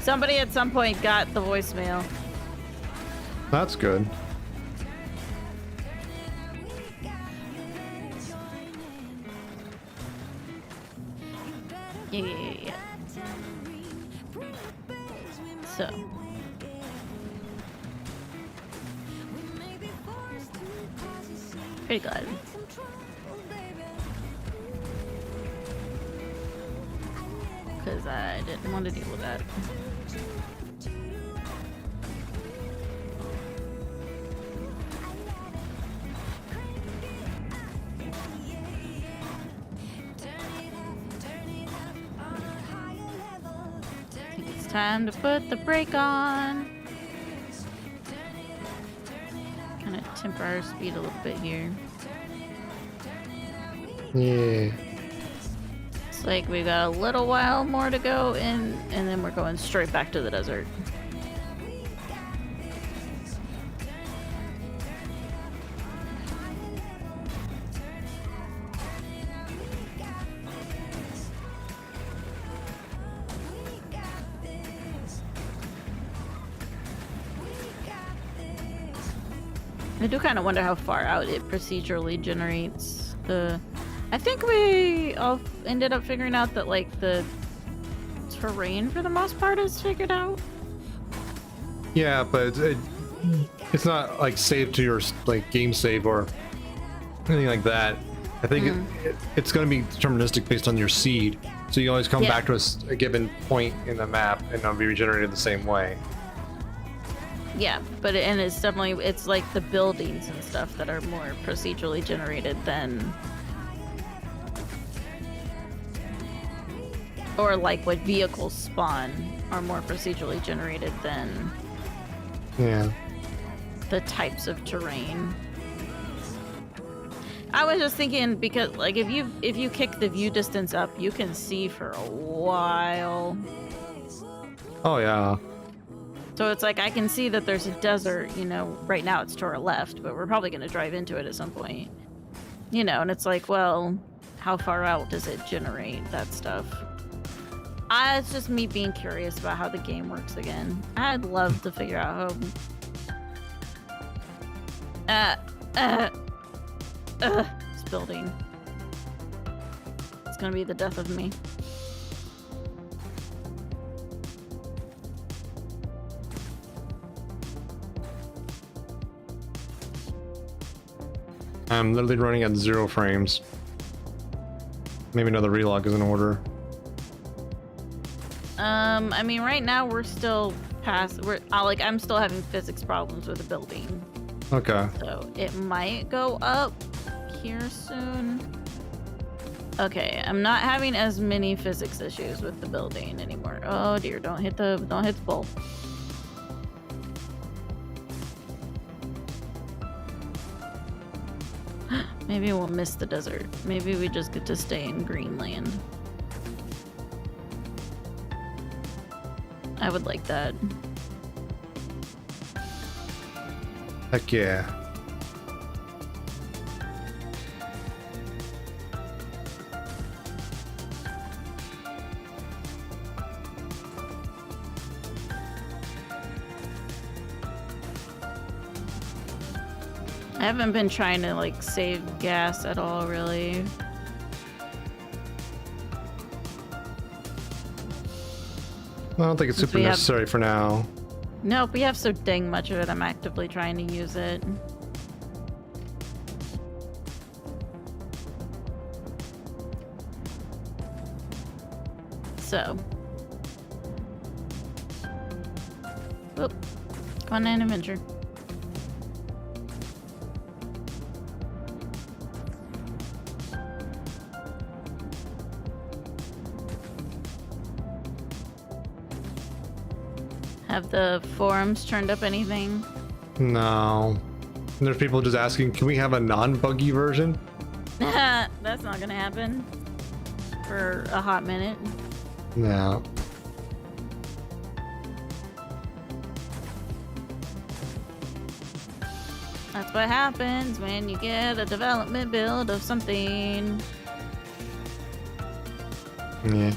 somebody at some point got the voicemail. That's good. Yeah. So. Pretty good. Because I didn't want to deal with that. Time to put the brake on. Kind of temper our speed a little bit here. Yeah. It's like we got a little while more to go and then we're going straight back to the desert. I do kind of wonder how far out it procedurally generates the... I think we all ended up figuring out that, like, the terrain for the most part is figured out. Yeah, but it's not, like, saved to your, like, game save or anything like that. I think it's going to be deterministic based on your seed. So you always come back to a given point in the map and it'll be regenerated the same way. Yeah, but it's definitely, it's like the buildings and stuff that are more procedurally generated than, or like what vehicles spawn are more procedurally generated than the types of terrain. I was just thinking, because like if you kick the view distance up, you can see for a while. Oh yeah. So it's like I can see that there's a desert, you know, right now it's to our left, but we're probably going to drive into it at some point. You know, and it's like, well, how far out does it generate that stuff? It's just me being curious about how the game works again. I'd love to figure out how... this building. It's going to be the death of me. I'm literally running at 0 frames. Maybe another relog is in order. I mean, right now we're still past. I'm still having physics problems with the building. Okay. So it might go up here soon. Okay, I'm not having as many physics issues with the building anymore. Oh dear, don't hit the pole. Maybe we'll miss the desert. Maybe we just get to stay in Greenland. I would like that. Heck yeah. I haven't been trying to like save gas at all, really. I don't think it's super necessary for now. Nope, we have so dang much of it, I'm actively trying to use it. So. Oop. Go on an adventure. Have the forums turned up anything? No. There's people just asking, can we have a non-buggy version? That's not gonna happen for a hot minute. No. That's what happens when you get a development build of something. Yeah.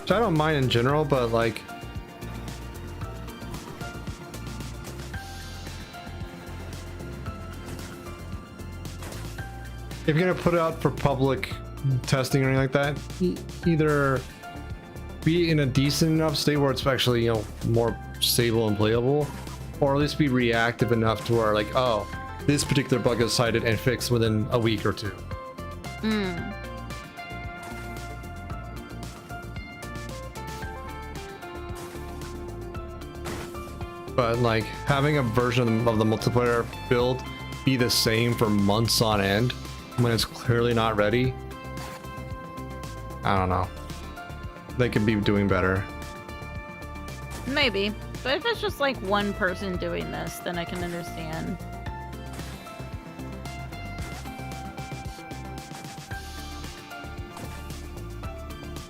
Which I don't mind in general, but like if you're gonna put it out for public testing or anything like that, either be in a decent enough state where it's actually, you know, more stable and playable, or at least be reactive enough to where like, oh, this particular bug is cited and fixed within a week or two. But like having a version of the multiplayer build be the same for months on end when it's clearly not ready, I don't know. They could be doing better. Maybe. But if it's just like one person doing this, then I can understand.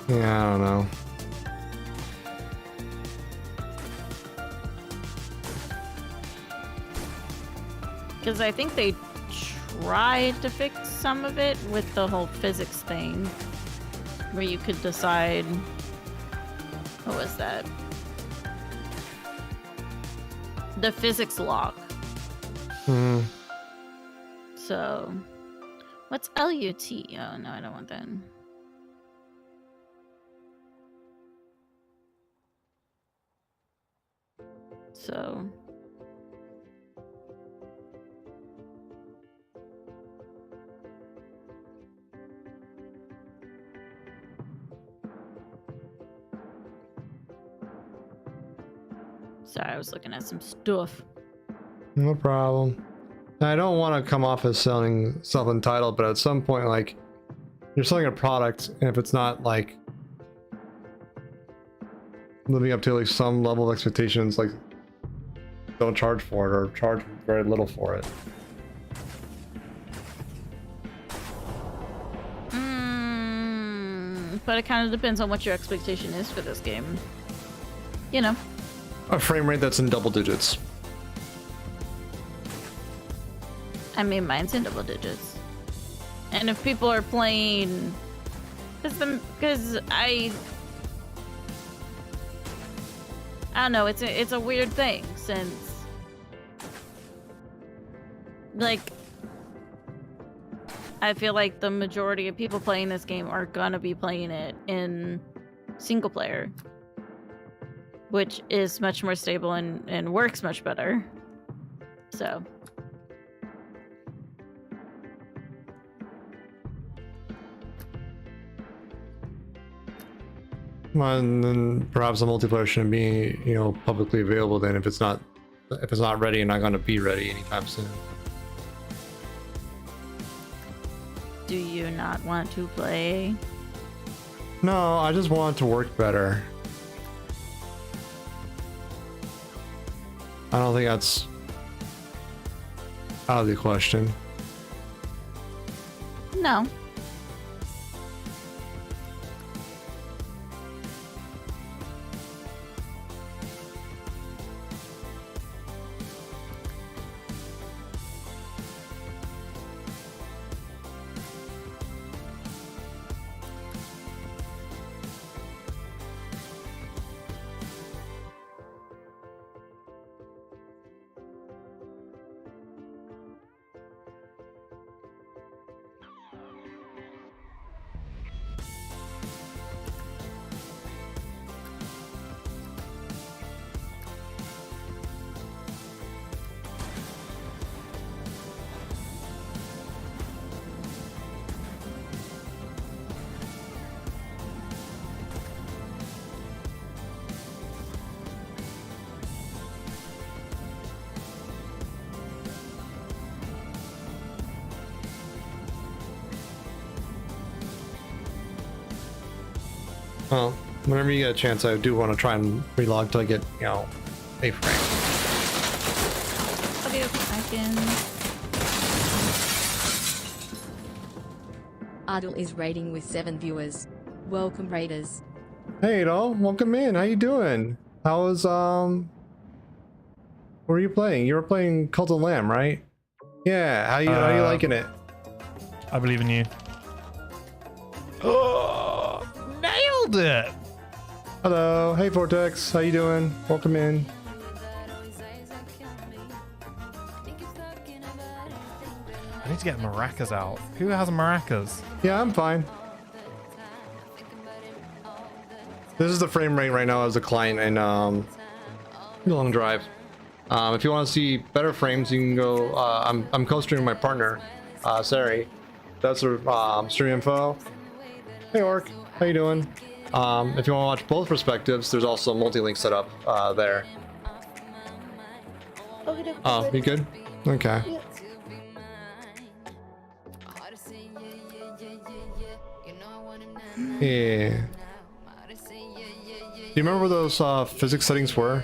Yeah, I don't know. Because I think they tried to fix some of it with the whole physics thing. Where you could decide... What was that? The physics lock. Hmm. So... What's LUT? Oh, no, I don't want that. So... Sorry, I was looking at some stuff. No problem. I don't want to come off as selling self-entitled, but at some point, like, you're selling a product, and if it's not like living up to like some level of expectations, like, don't charge for it or charge very little for it. But it kind of depends on what your expectation is for this game. You know. A frame rate that's in double digits. I mean, mine's in double digits. And if people are playing... Because I don't know, it's a weird thing, since... Like... I feel like the majority of people playing this game are gonna be playing it in single player. Which is much more stable and works much better. So. Well, and then perhaps the multiplayer shouldn't be, you know, publicly available then if it's not ready and not going to be ready anytime soon. Do you not want to play? No, I just want it to work better. I don't think that's out of the question. No. Well, whenever you get a chance, I do want to try and relog till I get, you know, a frame. Okay, I can. Ardal is raiding with 7 viewers. Welcome, raiders. Hey, Adol, welcome in. How you doing? How was What were you playing? You were playing Cult of Lamb, right? Yeah. How you liking it? I believe in you. Oh, nailed it! Hello. Hey, Vortex. How you doing? Welcome in. I need to get maracas out. Who has maracas? Yeah, I'm fine. This is the frame rate right now as a client in Long Drive. If you want to see better frames, you can go. I'm co-streaming my partner, Sari. That's her stream info. Hey, Orc. How you doing? If you want to watch both perspectives, there's also a multi-link set up there. Okay, Oh, you good? Okay. Yeah. Do you remember where those physics settings were?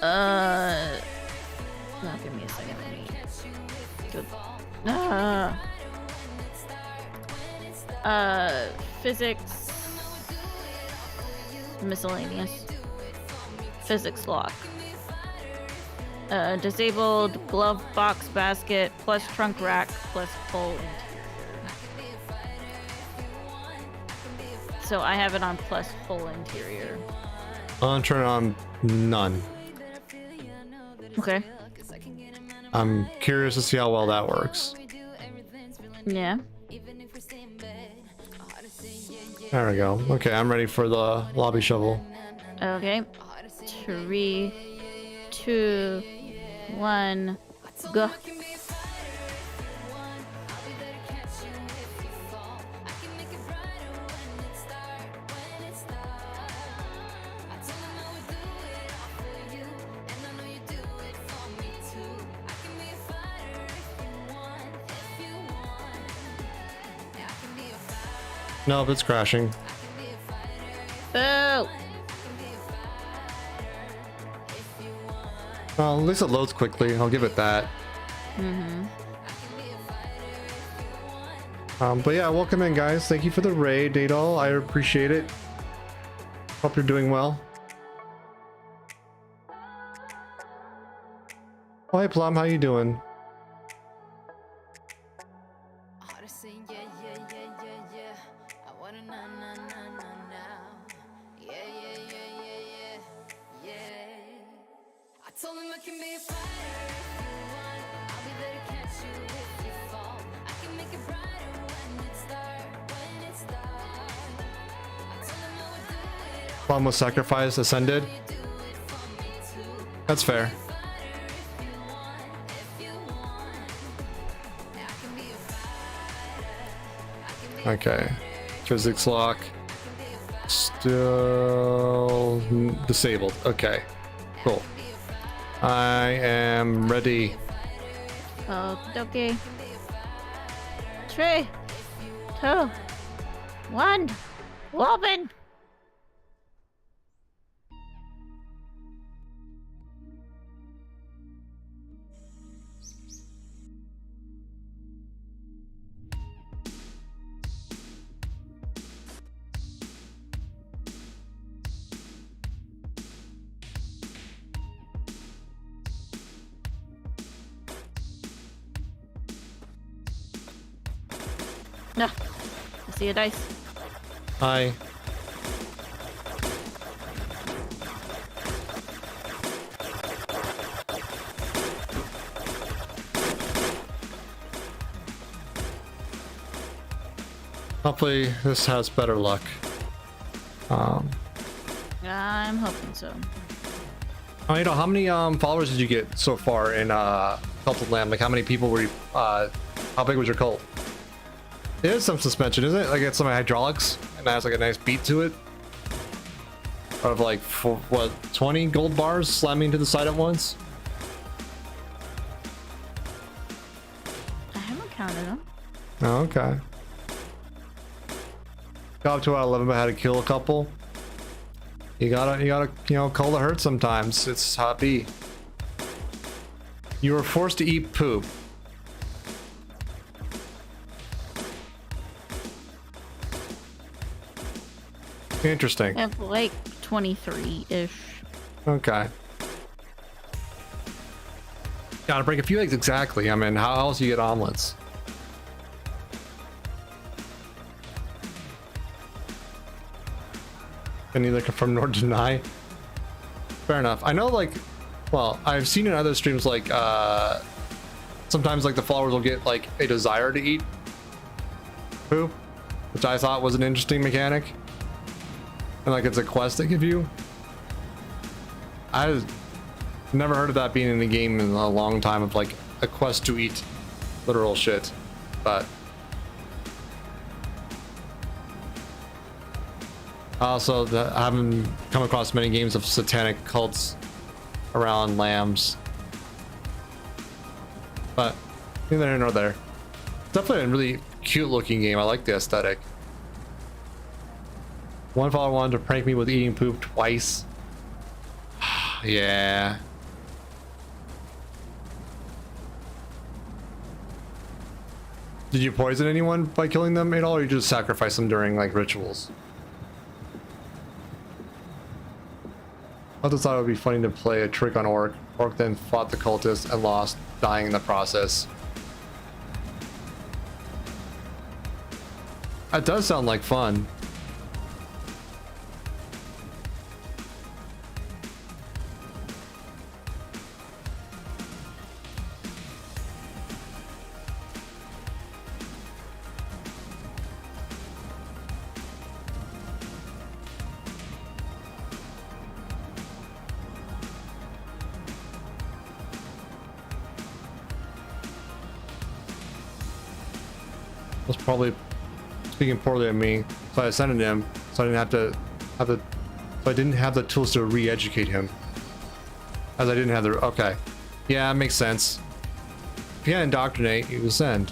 No, give me a second. Physics. Miscellaneous. Physics lock. Disabled glove box basket plus trunk rack plus full interior. So I have it on plus full interior. I'll turn it on none. Okay. I'm curious to see how well that works. Yeah. There we go. Okay, I'm ready for the lobby shovel. Okay. 3, 2, 1, go. Nope, it's crashing. Boo! Well, at least it loads quickly. I'll give it that. But yeah, welcome in, guys. Thank you for the raid, Adol. I appreciate it. Hope you're doing well. Oh, hey, Plum. How you doing? Plum was sacrificed, ascended. That's fair. Okay. Physics lock. Still disabled. Okay. Cool. I am ready. Okay. 3, 2, 1, open! No. I see a dice. Hi. Hopefully this has better luck. I'm hoping so. Oh, you know, how many followers did you get so far in Cult of Lamb? Like, how many people were you? How big was your cult? It is some suspension, isn't it? Like, it's some hydraulics, and it has like a nice beat to it. Out of like what, 20 gold bars slamming to the side at once? I haven't counted them. Oh, okay. Got up to 11, but had to kill a couple. You gotta, call the hurt sometimes. It's how it be. You were forced to eat poop. Interesting. I have like 23-ish. Okay. Gotta break a few eggs exactly. I mean, how else do you get omelets? Can neither confirm nor deny. Fair enough. I know, like, well, I've seen in other streams, like, sometimes, like, the followers will get, like, a desire to eat poop, which I thought was an interesting mechanic. And, like, it's a quest they give you. I've never heard of that being in the game in a long time, of, like, a quest to eat literal shit. But also, I haven't come across many games of satanic cults around lambs. But neither here nor there. Definitely a really cute looking game. I like the aesthetic. One follower wanted to prank me with eating poop twice. Yeah. Did you poison anyone by killing them at all, or you just sacrifice them during, like, rituals? I just thought it would be funny to play a trick on Orc. Orc then fought the cultist and lost, dying in the process. That does sound like fun. Was probably speaking poorly of me, so I ascended him, so I didn't have the tools to re-educate him, as I didn't have the. Okay, yeah, it makes sense. If you can't indoctrinate, you ascend.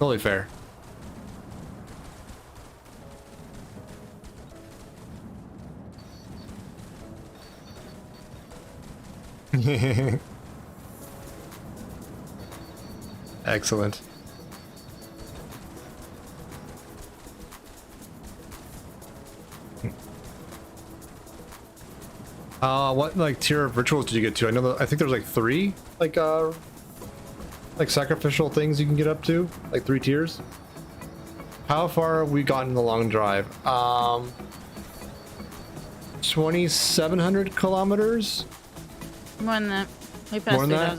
Totally fair. Excellent. What, like, tier of rituals did you get to? I know that, I think there's like 3, like sacrificial things you can get up to, like 3 tiers. How far have we gotten in the long drive? 2,700 kilometers. More than that. We passed More than that?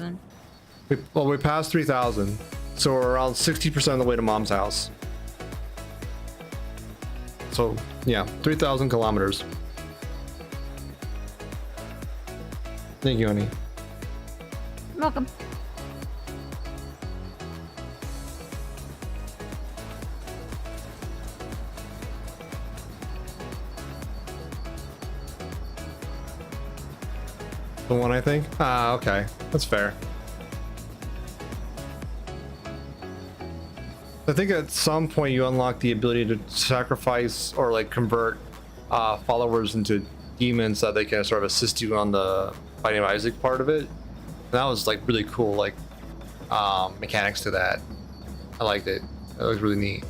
3,000. We passed 3,000, so we're around 60% of the way to Mom's house. So yeah, 3,000 kilometers. Thank you, honey. Welcome. The one, I think? Ah, okay. That's fair. I think at some point you unlock the ability to sacrifice or, like, convert followers into demons, that they can sort of assist you on the fighting Isaac part of it. And that was, like, really cool, like, mechanics to that. I liked it. It was really neat.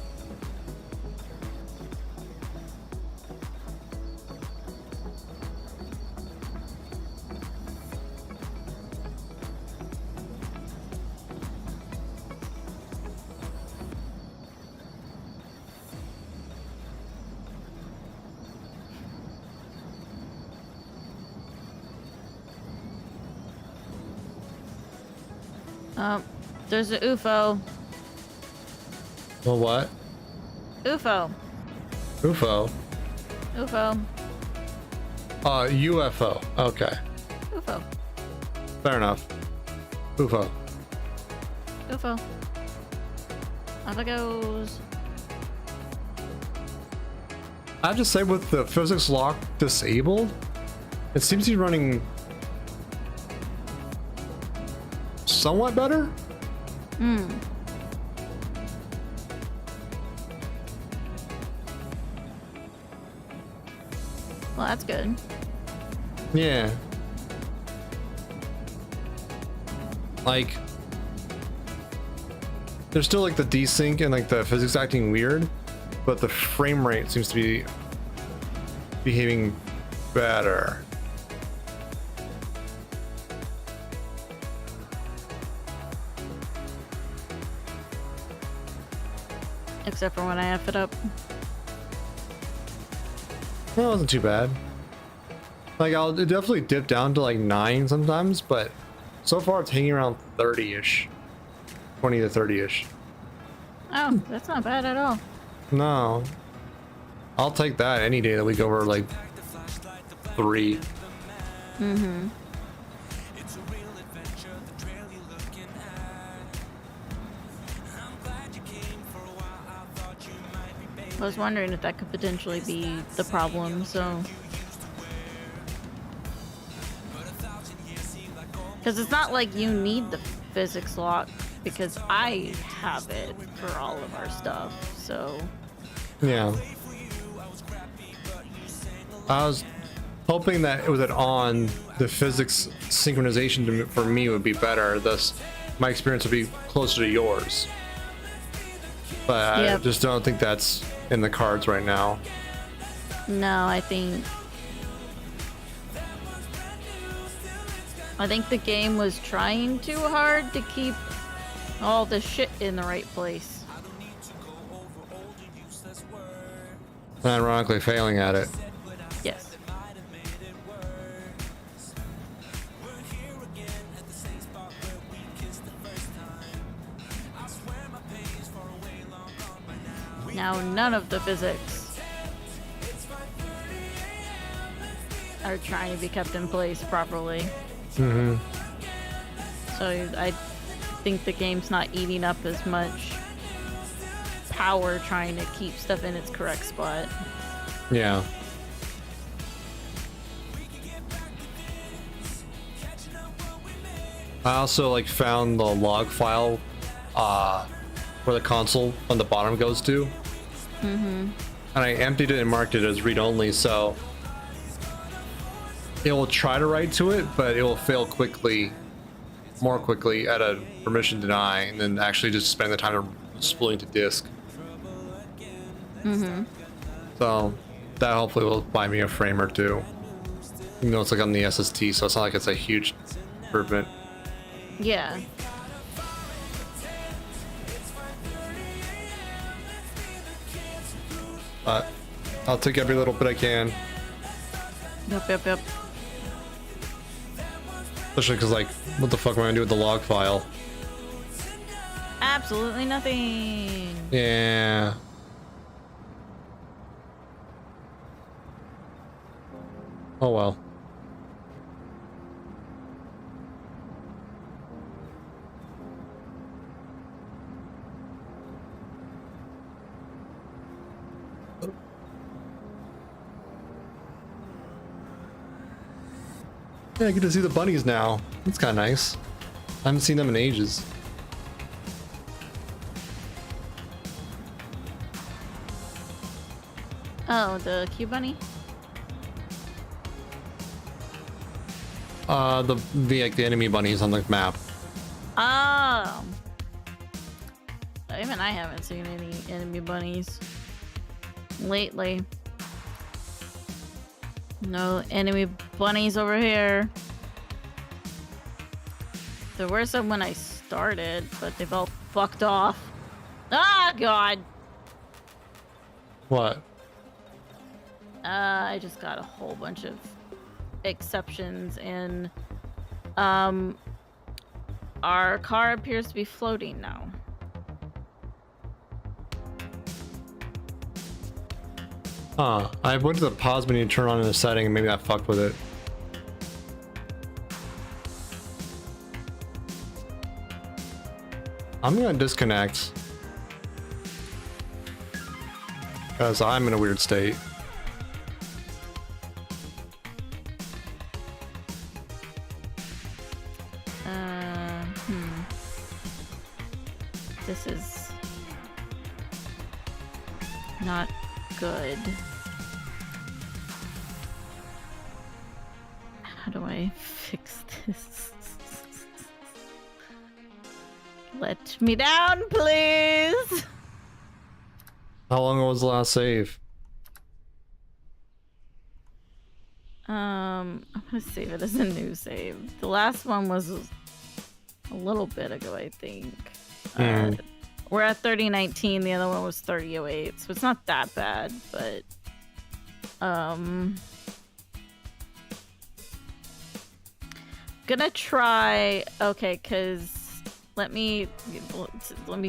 There's an UFO. Well, what? UFO. UFO? UFO. UFO. Okay. UFO. Fair enough. UFO. UFO. Off it goes. I have to say, with the physics lock disabled, it seems to be running somewhat better. Well, that's good. Yeah. Like, there's still like the desync and like the physics acting weird, but the frame rate seems to be behaving better. Except for when I F it up. Well, it wasn't too bad. Like, I'll definitely dip down to like 9 sometimes, but so far it's hanging around 30-ish. 20 to 30-ish. Oh, that's not bad at all. No. I'll take that any day that we go over like 3. Mm-hmm. I was wondering if that could potentially be the problem, so... Because it's not like you need the physics lock, because I have it for all of our stuff, so... Yeah. I was hoping that it was on the physics synchronization for me would be better, thus my experience would be closer to yours. But Yep. I just don't think that's in the cards right now. No, I think the game was trying too hard to keep all the shit in the right place. And ironically failing at it. Yes. Now none of the physics are trying to be kept in place properly. Mm-hmm. So I think the game's not eating up as much power trying to keep stuff in its correct spot. Yeah. I also like found the log file where the console on the bottom goes to. And I emptied it and marked it as read-only, so it will try to write to it, but it will fail quickly, more quickly at a permission deny, and then actually just spend the time splitting to disk. So that hopefully will buy me a frame or two. Even though it's like on the SST, so it's not like it's a huge improvement. Yeah. But I'll take every little bit I can. Yep. Especially because, like, what the fuck am I gonna do with the log file? Absolutely nothing. Yeah. Oh well. Yeah, I get to see the bunnies now. That's kind of nice. I haven't seen them in ages. Oh, the cute bunny? The enemy bunnies on the map. Oh. Even I haven't seen any enemy bunnies lately. No enemy bunnies over here. There were some when I started, but they've all fucked off. Ah, God. What? I just got a whole bunch of exceptions, and our car appears to be floating now. Huh. I went to the pause menu to turn on in the setting, and maybe that fucked with it. I'm gonna disconnect. Because I'm in a weird state. This is not good. do I fix this? Let me down, please. How long was the last save? I'm gonna save it as a new save. The last one was a little bit ago, I think. We're at 3019. The other one was 3008, so it's not that bad. But gonna try. Okay, cause let me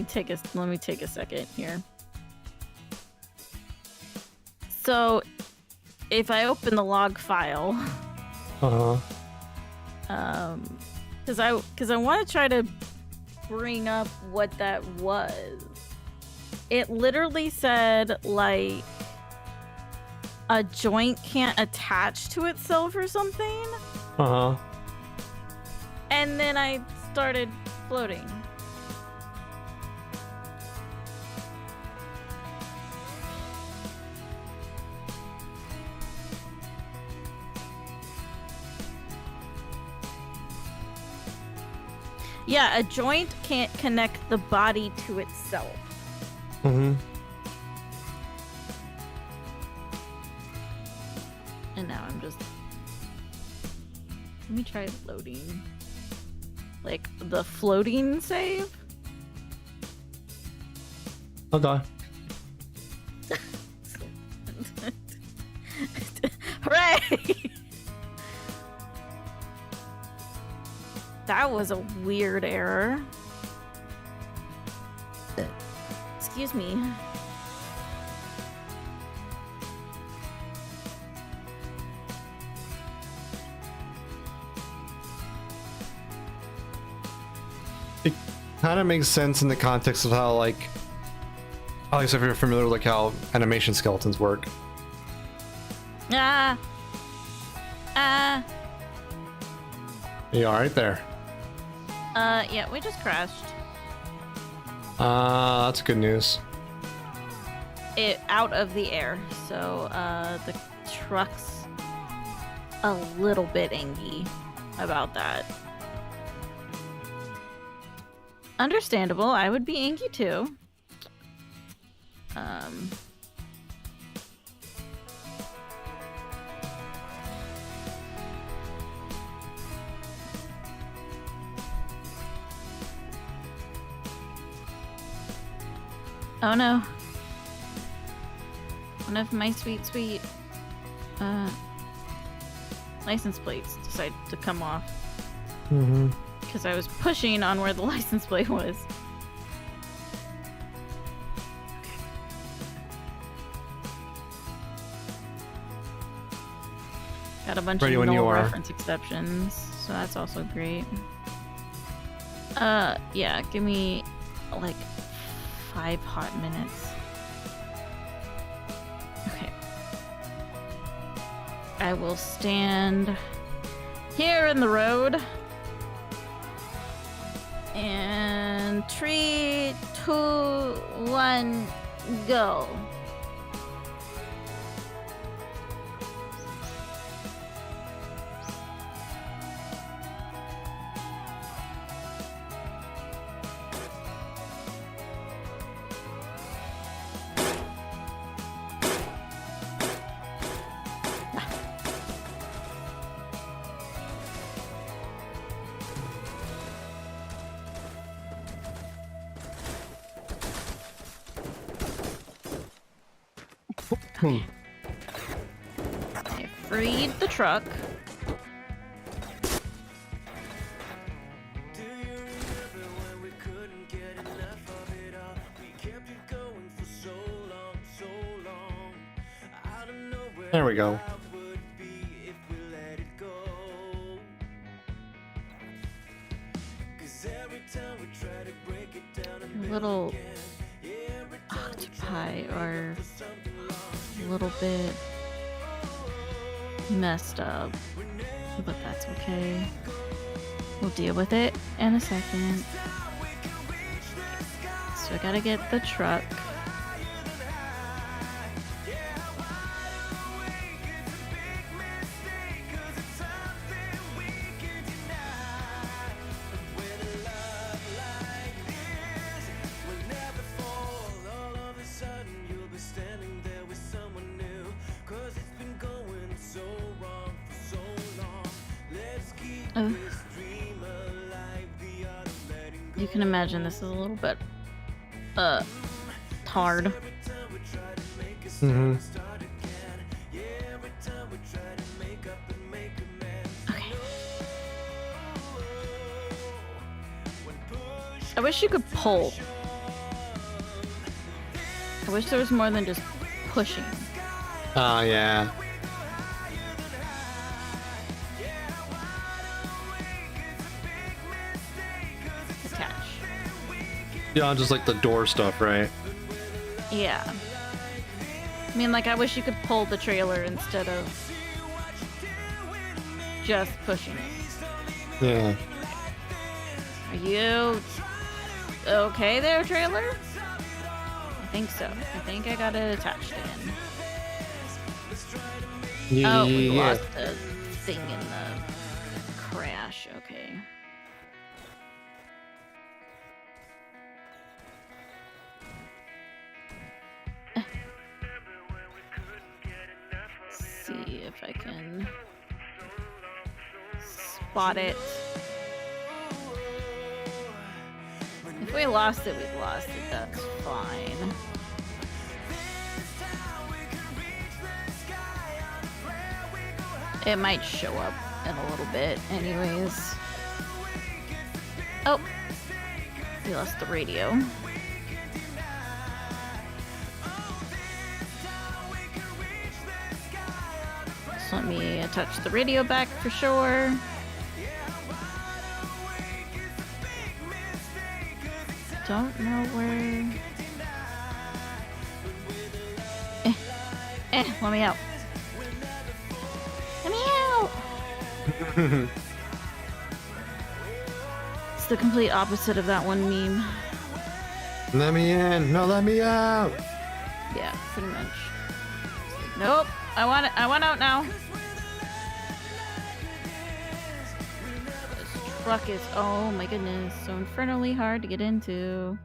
take a second here. So if I open the log file, because I want to try to bring up what that was. It literally said like a joint can't attach to itself or something. And then I started floating. Yeah, a joint can't connect the body to itself. And now I'm just... Let me try floating. Like, the floating save? Okay. Hooray! That was a weird error. Excuse me. It kind of makes sense in the context of how, like, at least if you're familiar with like how animation skeletons work. Ah. You all right there? Yeah, we just crashed. That's good news. It out of the air, so the truck's a little bit angy about that. Understandable. I would be angry too. Oh no. One of my sweet license plates decided to come off. Because I was pushing on where the license plate was. Okay. Got a bunch Ready of when you null are. reference exceptions, so that's also great. Yeah, give me like 5 hot minutes. Okay. I will stand here in the road. And 3, 2, 1, go. I freed the truck. Do you remember when we couldn't get enough of it all? We kept it going for so long. I don't know where There we go. I would be if we let it go. 'Cause every time we try to break it down and Little octopi are a little bit messed up, but that's okay. We'll deal with it in a second. So I gotta get the truck. You can imagine this is a little bit hard. Mm-hmm. Okay. I wish you could pull. I wish there was more than just pushing. Oh, yeah. Attach. Yeah, just like the door stuff, right? Yeah. I mean, like, I wish you could pull the trailer instead of just pushing it. Yeah. Are you okay there, trailer? I think so. I think I got it attached again. Yeah, Oh, we yeah. lost the thing in the crash. Okay. See if I can spot it. If we lost it, we've lost it. That's fine. It might show up in a little bit, anyways. Oh, we lost the radio. So let me attach the radio back for sure. Don't know where. Let me out. Let me out! It's the complete opposite of that one meme. Let me in. No, let me out. Yeah, pretty much. It's like, nope, I want it. I want out now. This truck is, oh my goodness, so infernally hard to get into.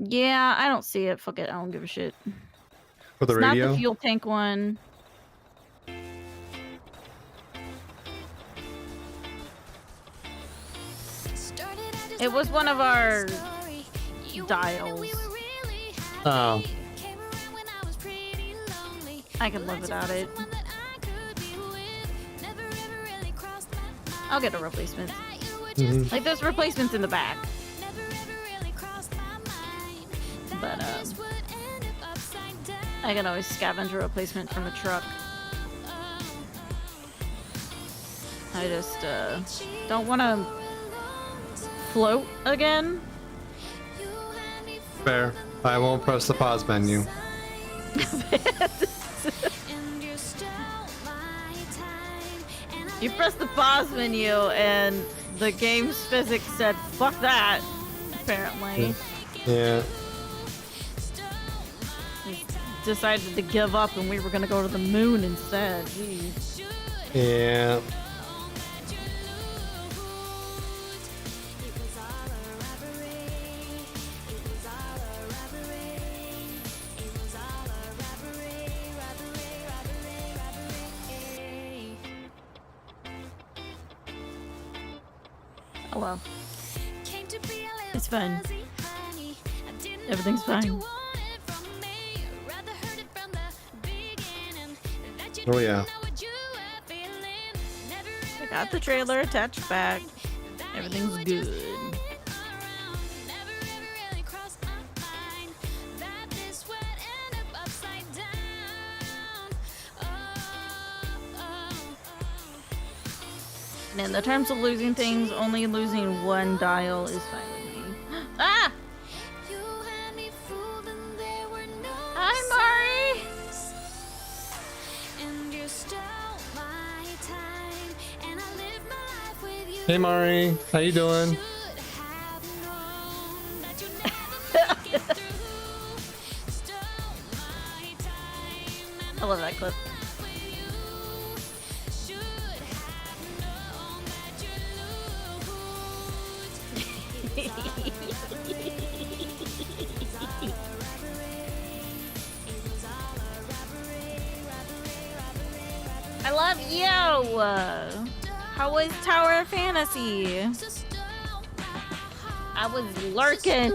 Yeah, I don't see it. Fuck it, I don't give a shit. For the It's radio? not the fuel tank one. It was one of our dials. Oh. I can live without it. I'll get a replacement. Mhm. Like, there's replacements in the back. But, I can always scavenge a replacement from the truck. I just, don't want to float again. Fair. I won't press the pause menu. You pressed the pause menu and the game's physics said, fuck that, apparently. Yeah. Decided to give up and we were gonna go to the moon instead. Jeez. Yeah. Oh well. It's fine. Everything's fine. Oh, yeah. I got the trailer attached back. Everything's good. And in the terms of losing things, only losing one dial is fine with me. Ah! Hi, Mari! Hey, Mari. How you doing? I love that clip. I love Yo! How was Tower of Fantasy? I was lurking.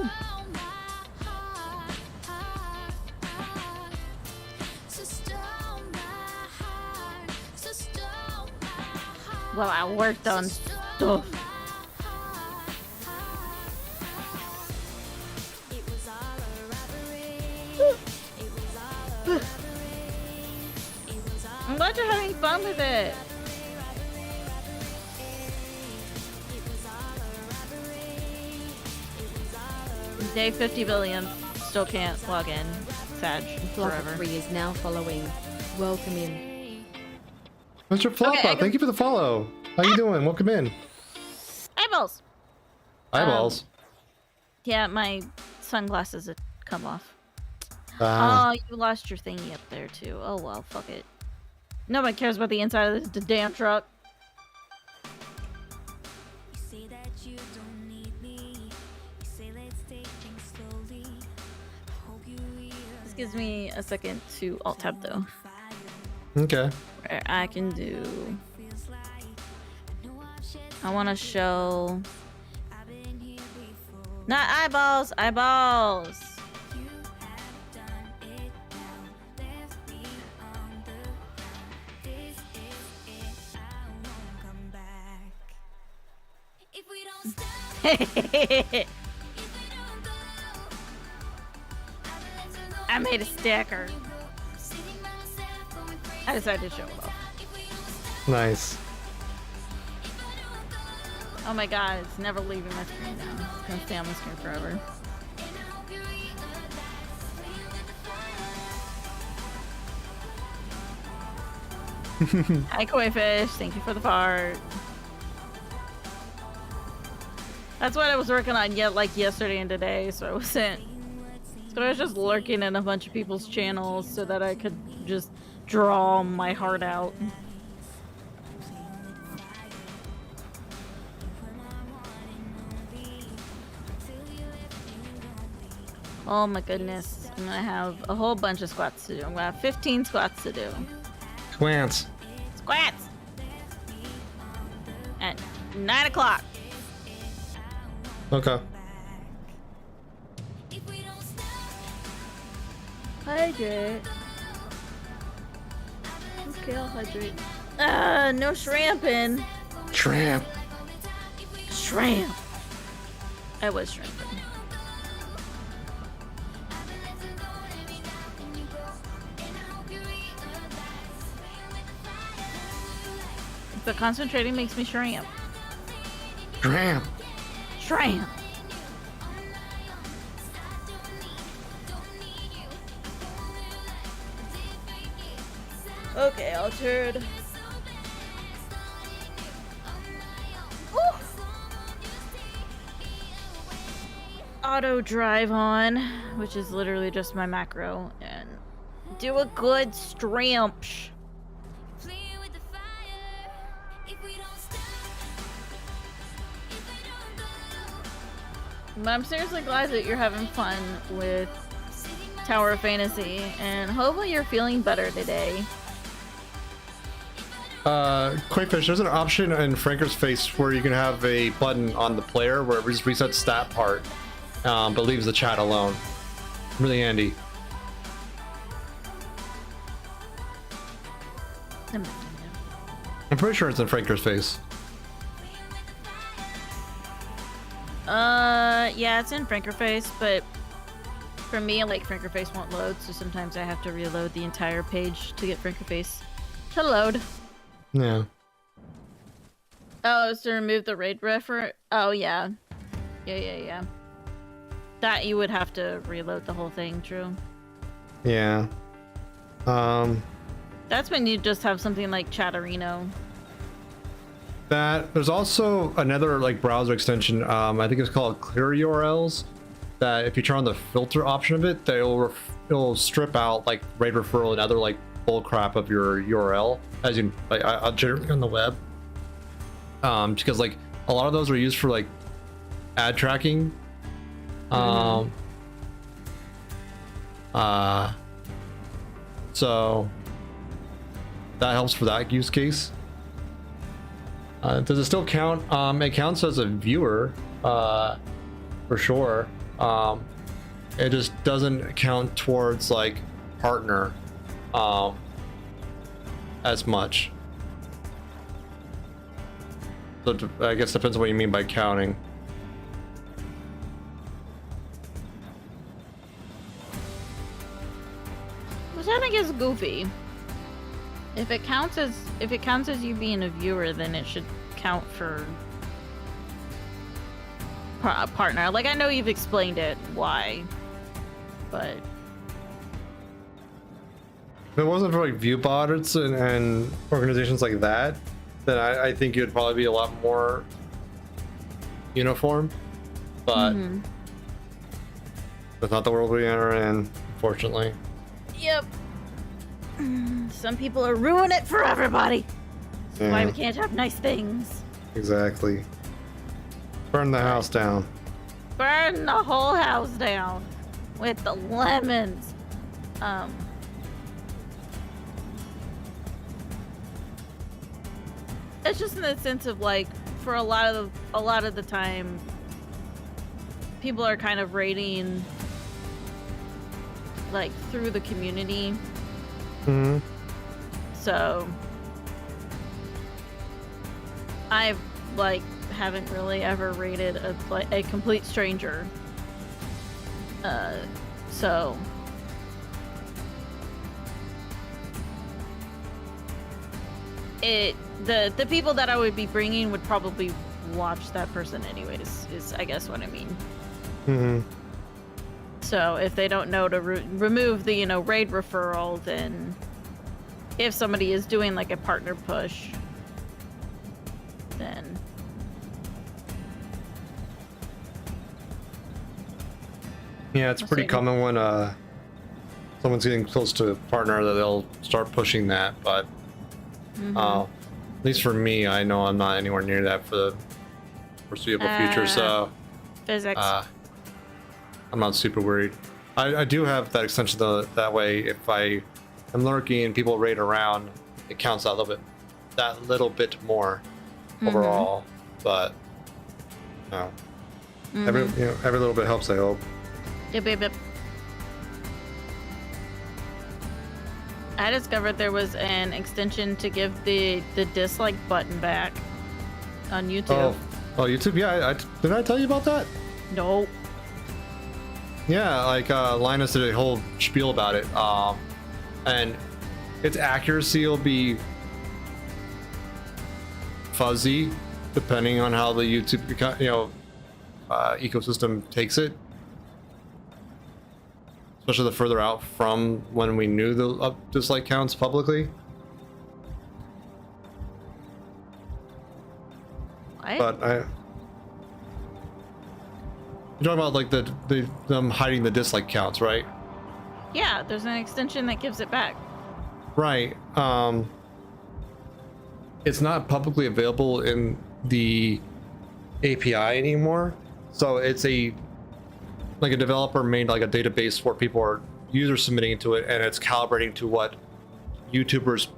Well, I worked on stuff. I'm glad you're having fun with it. Day 50 billion. Still can't log in. Sag forever. Wed-Fri is now following. Welcome in. Mr. Floppa, Okay, thank you for the follow. How you doing? Welcome in. Eyeballs. Eyeballs. Yeah, my sunglasses had come off. Ah. Oh, you lost your thingy up there too. Oh well, fuck it. Nobody cares about the inside of the damn truck. This gives me a second to alt tab though, Okay. where I can do. I want to show. Not eyeballs, eyeballs. I made a stacker. I decided to show it off. Nice. Oh my god, it's never leaving my screen now. It's gonna stay on my screen forever. Hi, Koi Fish. Thank you for the fart. That's what I was working on yesterday and today, so I wasn't. So I was just lurking in a bunch of people's channels so that I could just draw my heart out. Oh my goodness. I'm gonna have a whole bunch of squats to do. I'm gonna have 15 squats to do. Quants. Squats! At 9 o'clock. Okay. Hydrate. Okay, I'll hydrate. No shrimping. Tramp. Shrimp. I was shrimping. But concentrating makes me shrimp. Tramp. Shrimp. Okay, altered. Ooh. Auto drive on, which is literally just my macro, and do a good stramp. But I'm seriously glad that you're having fun with Tower of Fantasy, and hopefully you're feeling better today. Quakefish, there's an option in Franker's Face where you can have a button on the player where it just resets that part, but leaves the chat alone. Really handy. I'm pretty sure it's in Franker's Face. Yeah, it's in Frankerface, but for me, like, Frankerface won't load, so sometimes I have to reload the entire page to get Frankerface to load. Yeah. Oh, it's to remove the raid refer. Oh, yeah. Yeah. That you would have to reload the whole thing, true. Yeah. That's when you just have something like Chatterino. That there's also another like browser extension. I think it's called Clear URLs. That if you turn on the filter option of it, it'll strip out like raid referral and other like bull crap of your URL, as in like generally on the web. Because like a lot of those are used for like ad tracking. So that helps for that use case. Does it still count? It counts as a viewer, for sure. It just doesn't count towards like partner, as much. So I guess depends on what you mean by counting. Which I think is goofy. If it counts as you being a viewer, then it should count for partner. Like, I know you've explained it why, but If it wasn't for like view bots and organizations like that, then I think it would probably be a lot more uniform. But that's not the world we are in, unfortunately. yep. Some people are ruining it for everybody. That's why we can't have nice things. Exactly. Burn the house down. Burn the whole house down with the lemons. It's just in the sense of like, for a lot of the time, people are kind of rating like through the community. Mm-hmm. So I've like haven't really ever rated a complete stranger. So the people that I would be bringing would probably watch that person anyways, is I guess what I mean. Mm-hmm. So if they don't know to remove the raid referral, then if somebody is doing like a partner push, then Yeah, it's pretty common when someone's getting close to a partner that they'll start pushing that, but at least for me, I know I'm not anywhere near that for the foreseeable future, so physics. I'm not super worried. I do have that extension though, that way if I am lurking and people raid around, it counts that little bit more overall, but no. Every little bit helps, I hope. Yep, yep, yep. I discovered there was an extension to give the dislike button back on YouTube. Oh, YouTube? Yeah, did I tell you about that? Nope. Yeah, like Linus did a whole spiel about it, and its accuracy will be fuzzy depending on how the YouTube ecosystem takes it. Especially the further out from when we knew the dislike counts publicly. What? But you're talking about like them hiding the dislike counts, right? Yeah, there's an extension that gives it back. Right. It's not publicly available in the API anymore, so it's a developer made like a database where users submitting into it, and it's calibrating to what YouTubers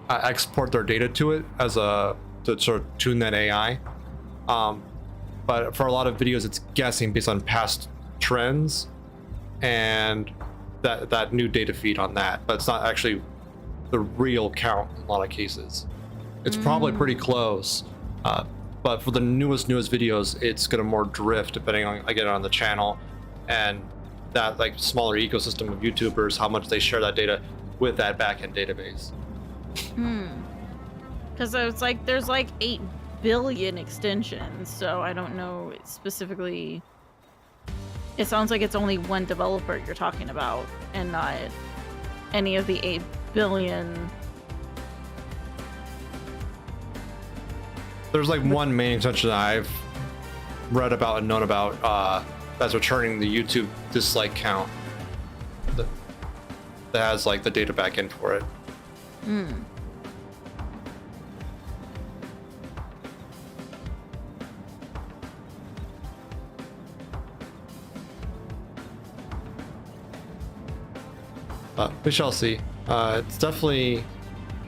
export their data to it to sort of tune that AI. But for a lot of videos, it's guessing based on past trends and that new data feed on that, but it's not actually the real count in a lot of cases. It's probably pretty close, but for the newest videos, it's gonna more drift depending on the channel and that like smaller ecosystem of YouTubers, how much they share that data with that backend database. Because it's like there's like 8 billion extensions, so I don't know specifically. It sounds like it's only one developer you're talking about and not any of the 8 billion. There's like one main extension that I've read about and known about that's returning the YouTube dislike count that has like the data back in for it. We shall see. It's definitely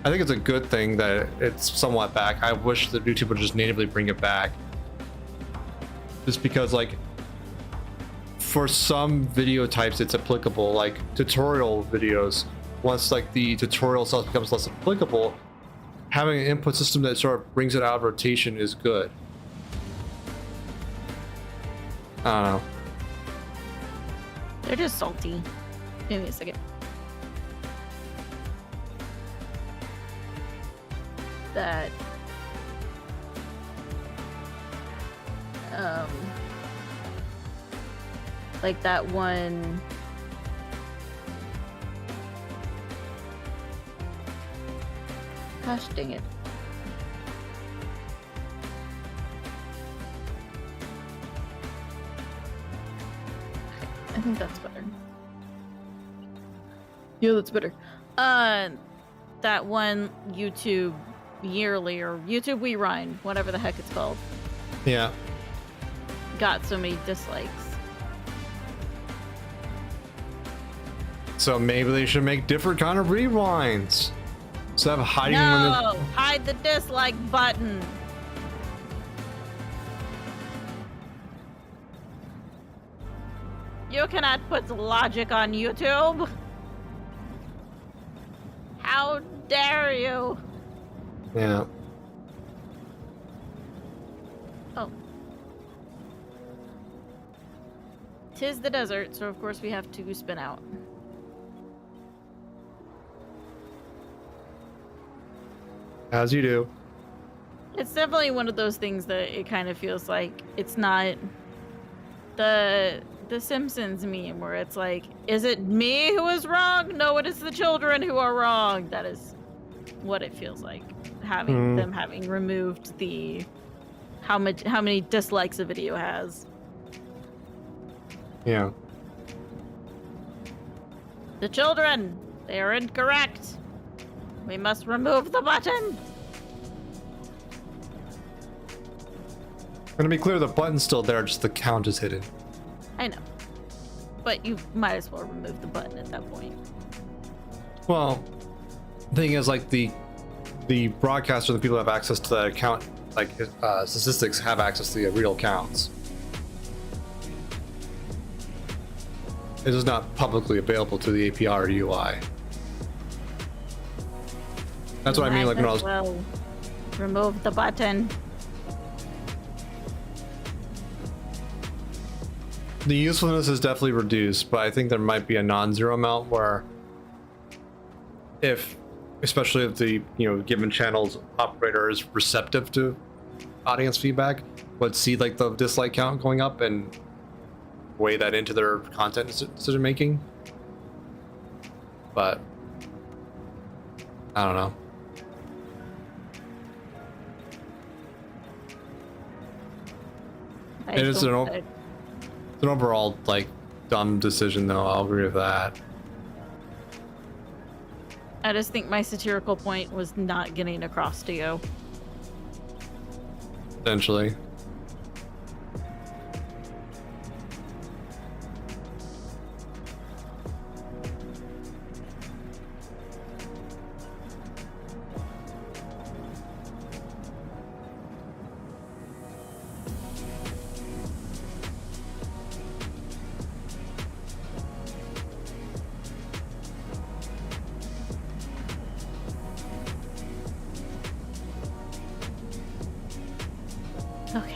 I think it's a good thing that it's somewhat back. I wish that YouTube would just natively bring it back. Just because, like, for some video types it's applicable, like tutorial videos. Once like the tutorial itself becomes less applicable, having an input system that sort of brings it out of rotation is good. I don't know. They're just salty. Give me a second. That like that one gosh dang it. I think that's better. Yeah, that's better. That one YouTube yearly or YouTube We Run, whatever the heck it's called, Yeah. got so many dislikes. So maybe they should make different kind of rewinds. Instead of hiding No, hide the dislike button. You cannot put logic on YouTube. How dare you? Yeah. Oh. 'Tis the desert, so of course we have to spin out. As you do. It's definitely one of those things that it kind of feels like it's not the Simpsons meme where it's like, is it me who is wrong? No, it is the children who are wrong. That is what it feels like, having them having removed the how many dislikes a video has. Yeah. The children, they are incorrect. We must remove the button. Gonna be clear, the button's still there, just the count is hidden. I know. But you might as well remove the button at that point. Well, the thing is, like, the broadcaster, the people who have access to that account, like statistics, have access to the real counts. It is not publicly available to the API or UI. That's what I mean, like when I was. Well, remove the button. The usefulness is definitely reduced, but I think there might be a non-zero amount where, especially if the given channel's operator is receptive to audience feedback, would see like the dislike count going up and weigh that into their content decision making. But I don't know. It is an overall like dumb decision, though. I'll agree with that. I just think my satirical point was not getting across to you. Essentially. Okay.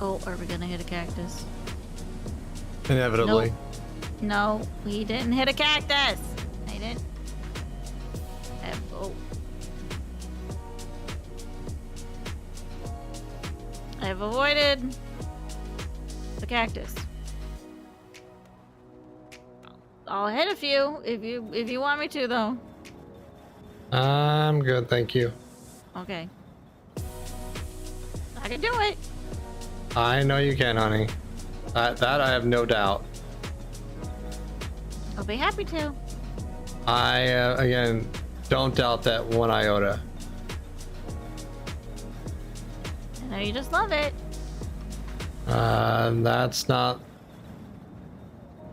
Oh, are we gonna hit a cactus? Inevitably. No, we didn't hit a cactus. I didn't. I've avoided the cactus. I'll hit a few if you want me to, though. I'm good, thank you. Okay. I can do it. I know you can, honey. That I have no doubt. I'll be happy to. I again don't doubt that one iota. I know you just love it. That's not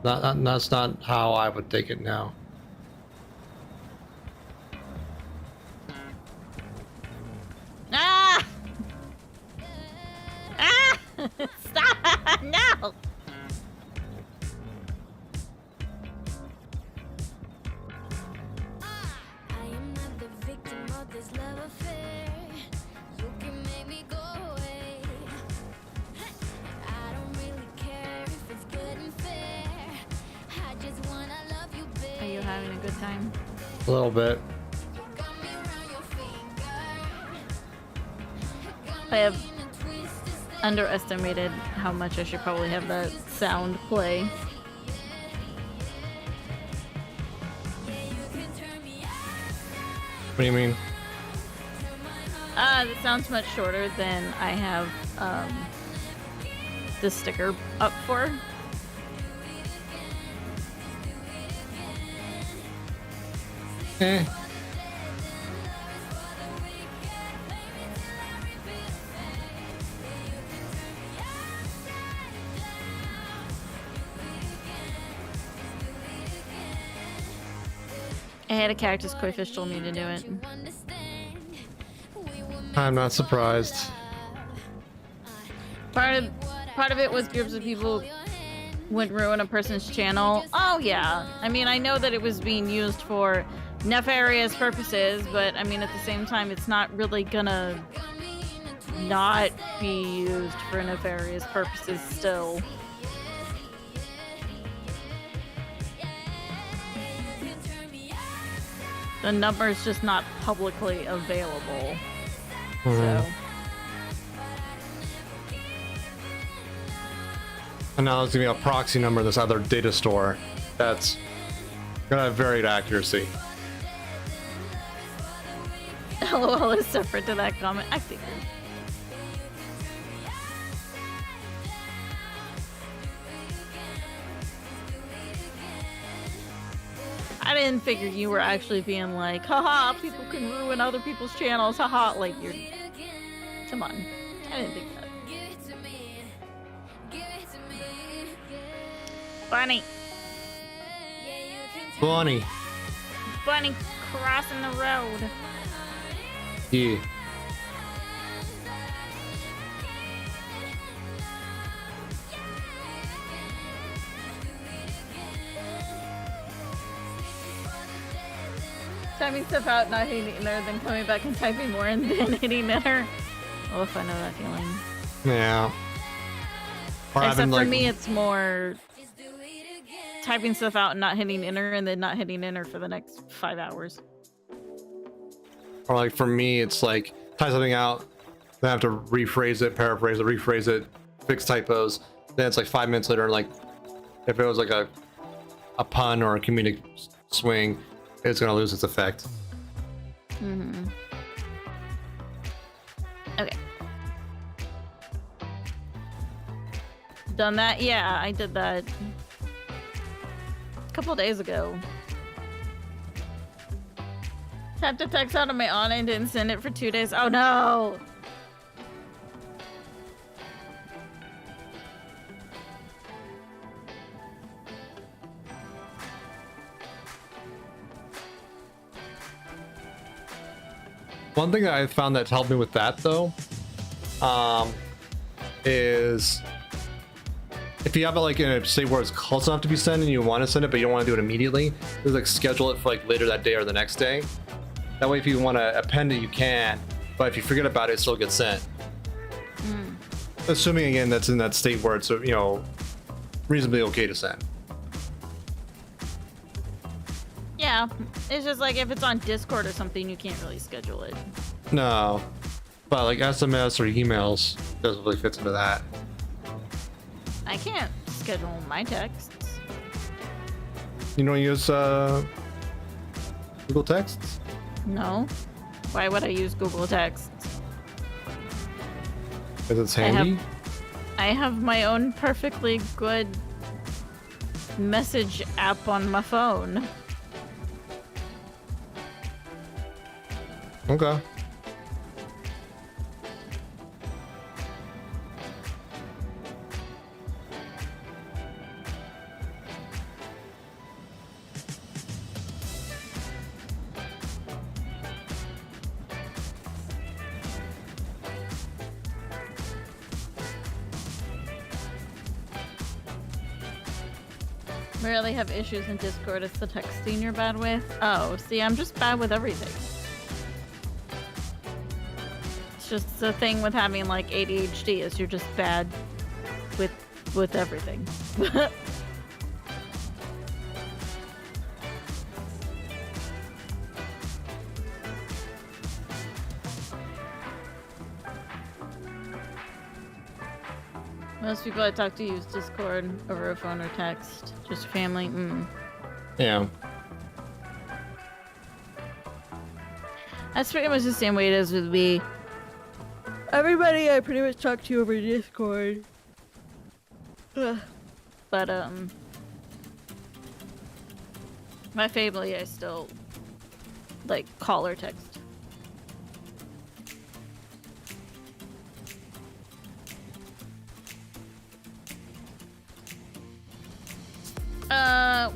That's not how I would take it now. Ah! Ah! Stop! No! I am not the victim of this love affair. You can make me go away. I don't really care if it's good and fair. I just wanna love you, babe. Are you having a good time? A little bit. Got me around your finger. I have underestimated how much I should probably have that sound play. What do you mean? That sounds much shorter than I have the sticker up for. Eh. I had a cactus koi fish told me to do it. I'm not surprised. Part of it was groups of people wouldn't ruin a person's channel. Oh yeah. I mean, I know that it was being used for nefarious purposes, but I mean, at the same time, it's not really gonna not be used for nefarious purposes still. The number's just not publicly available. So. And now there's gonna be a proxy number in this other data store that's gonna have varied accuracy. LOL is separate to that comment. I figured. I didn't figure you were actually being like, haha, people can ruin other people's channels, haha, like you're... Come on. I didn't think that. Bunny. Bunny. Bunny crossing the road. Yeah. Typing stuff out, not hitting enter, then coming back and typing more and then hitting enter. Oh, if I know that feeling. Yeah. Or Except having, for like, me, it's more typing stuff out and not hitting enter and then not hitting enter for the next 5 hours. or like for me, it's like type something out, then I have to rephrase it, paraphrase it, rephrase it, fix typos. Then it's like 5 minutes later, and like if it was like a pun or a comedic swing, it's gonna lose its effect. Mm-hmm. Okay. Done that? Yeah, I did that a couple days ago. Tapped a text out of my aunt and didn't send it for 2 days. Oh no! One thing that I found that's helped me with that though, is if you have it like in a state where it's close enough to be sent and you want to send it but you don't want to do it immediately, just like schedule it for like later that day or the next day. That way if you want to append it you can, but if you forget about it, it still gets sent. Assuming again that's in that state where it's, you know, reasonably okay to send. Yeah, it's just like if it's on Discord or something, you can't really schedule it. No, but like SMS or emails doesn't really fit into that. I can't schedule my texts. You don't use Google Texts? No. Why would I use Google Texts? Because it's handy? I have my own perfectly good message app on my phone. Okay. Rarely have issues in Discord. It's the texting you're bad with. Oh, see, I'm just bad with everything. It's just the thing with having like ADHD is you're just bad with everything. Most people I talk to use Discord over a phone or text. Just family. Yeah. That's pretty much the same way it is with me. Everybody I pretty much talk to over Discord. Ugh. But my family I still like call or text.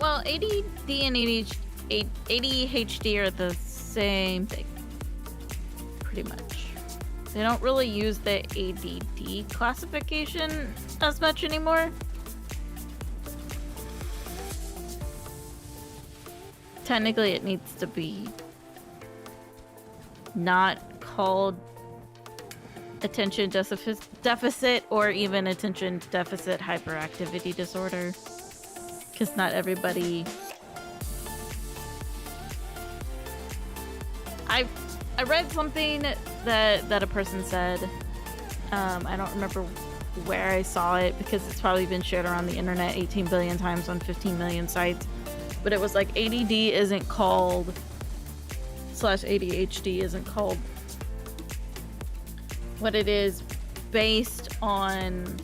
Well, ADD and ADHD are the same thing. Pretty much. They don't really use the ADD classification as much anymore. Technically, it needs to be not called attention deficit or even attention deficit hyperactivity disorder. Because not everybody... I read something that a person said. I don't remember where I saw it because it's probably been shared around the internet 18 billion times on 15 million sites. But it was like ADD isn't called / ADHD isn't called what it is based on